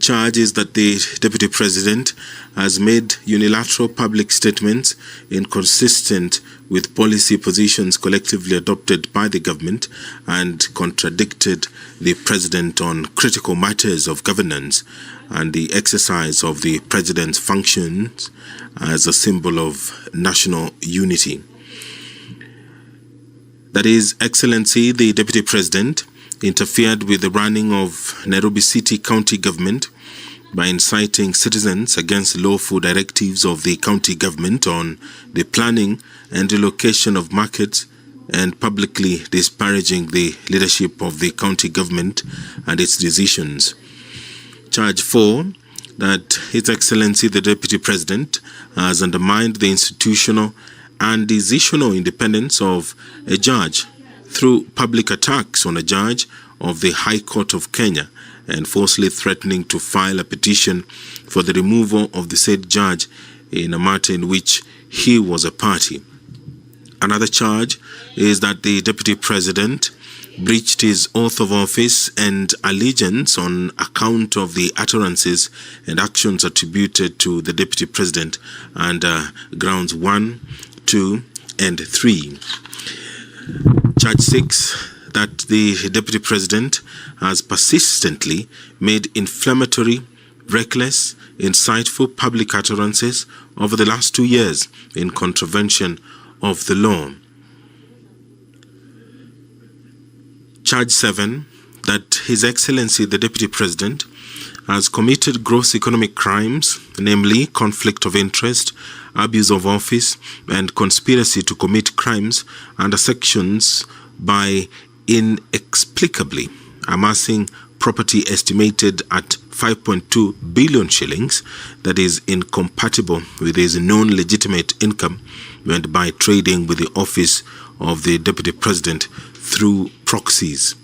charge is that the Deputy President has made unilateral public statements inconsistent with policy positions collectively adopted by the government and contradicted the President on critical matters of governance and the exercise of the President's functions as a symbol of national unity. That His Excellency the Deputy President interfered with the running of Nairobi City County Government by inciting citizens against lawful directives of the county government on the planning and relocation of markets and publicly disparaging the leadership of the county government and its decisions. Charge 4, that His Excellency the Deputy President has undermined the institutional and decisional independence of a judge through public attacks on a judge of the High Court of Kenya and falsely threatening to file a petition for the removal of the said judge in a matter in which he was a party. Another charge is that the Deputy President breached his oath of office and allegiance on account of the utterances and actions attributed to the Deputy President under grounds 1, 2, and 3. Charge 6, that the Deputy President has persistently made inflammatory, reckless, insightful public utterances over the last 2 years in contravention of the law. Charge 7, that His Excellency the Deputy President has committed gross economic crimes, namely conflict of interest, abuse of office, and conspiracy to commit crimes under sections by inexplicably amassing property estimated at 5.2 billion shillings that is incompatible with his known legitimate income and by trading with the office of the Deputy President through proxies.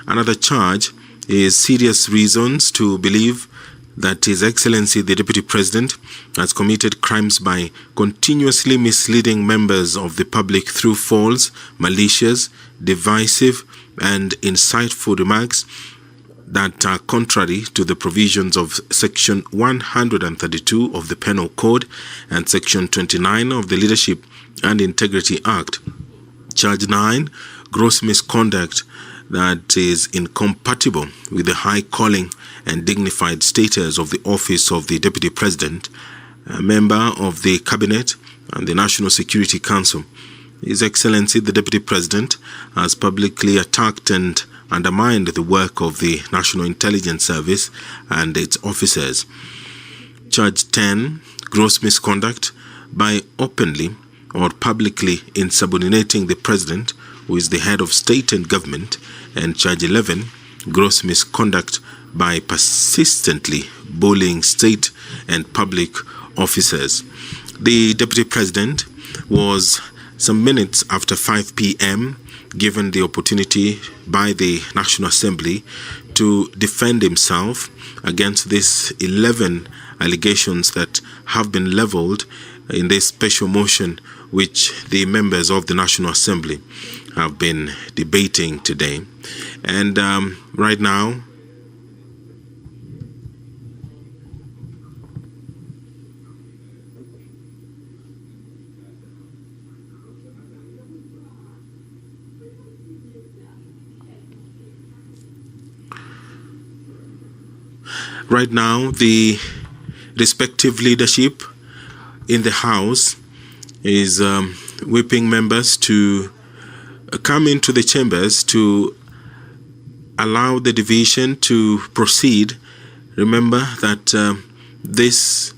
Another charge is serious reasons to believe that His Excellency the Deputy President has committed crimes by continuously misleading members of the public through false, malicious, divisive, and insightful remarks that are contrary to the provisions of Section 132 of the Penal Code and Section 29 of the Leadership and Integrity Act. Charge 9, gross misconduct that is incompatible with the high calling and dignified status of the office of the Deputy President, a member of the Cabinet and the National Security Council. His Excellency the Deputy President has publicly attacked and undermined the work of the National Intelligence Service and its officers. Charge 10, gross misconduct by openly or publicly insubordinating the President, who is the head of state and government, and Charge 11, gross misconduct by persistently bullying state and public officers. The Deputy President was some minutes after 5 p.m. given the opportunity by the National Assembly to defend himself against these 11 allegations that have been leveled in this special motion which the members of the National Assembly have been debating today. And right now, the respective leadership in the House is whipping members to come into the chambers to allow the division to proceed. Remember that this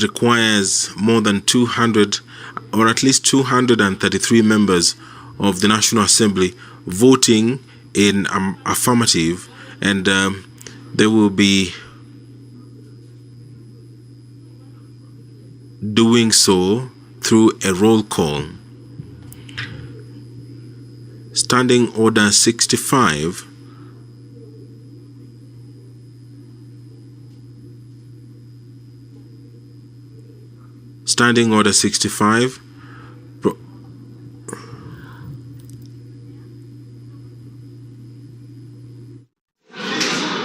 requires more than 200 or at least 233 members of the National Assembly voting in affirmative, and they will be doing so through a roll call. Standing Order 65. Standing Order 65.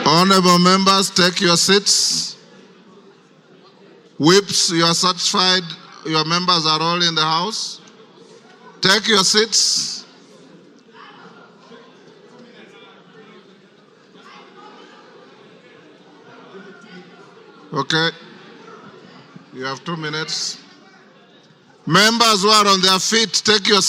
Honorable members, take your seats. Whips, you are satisfied your members are all in the house? Take your seats. Okay. You have 2 minutes. Members who are on their feet, take your seats.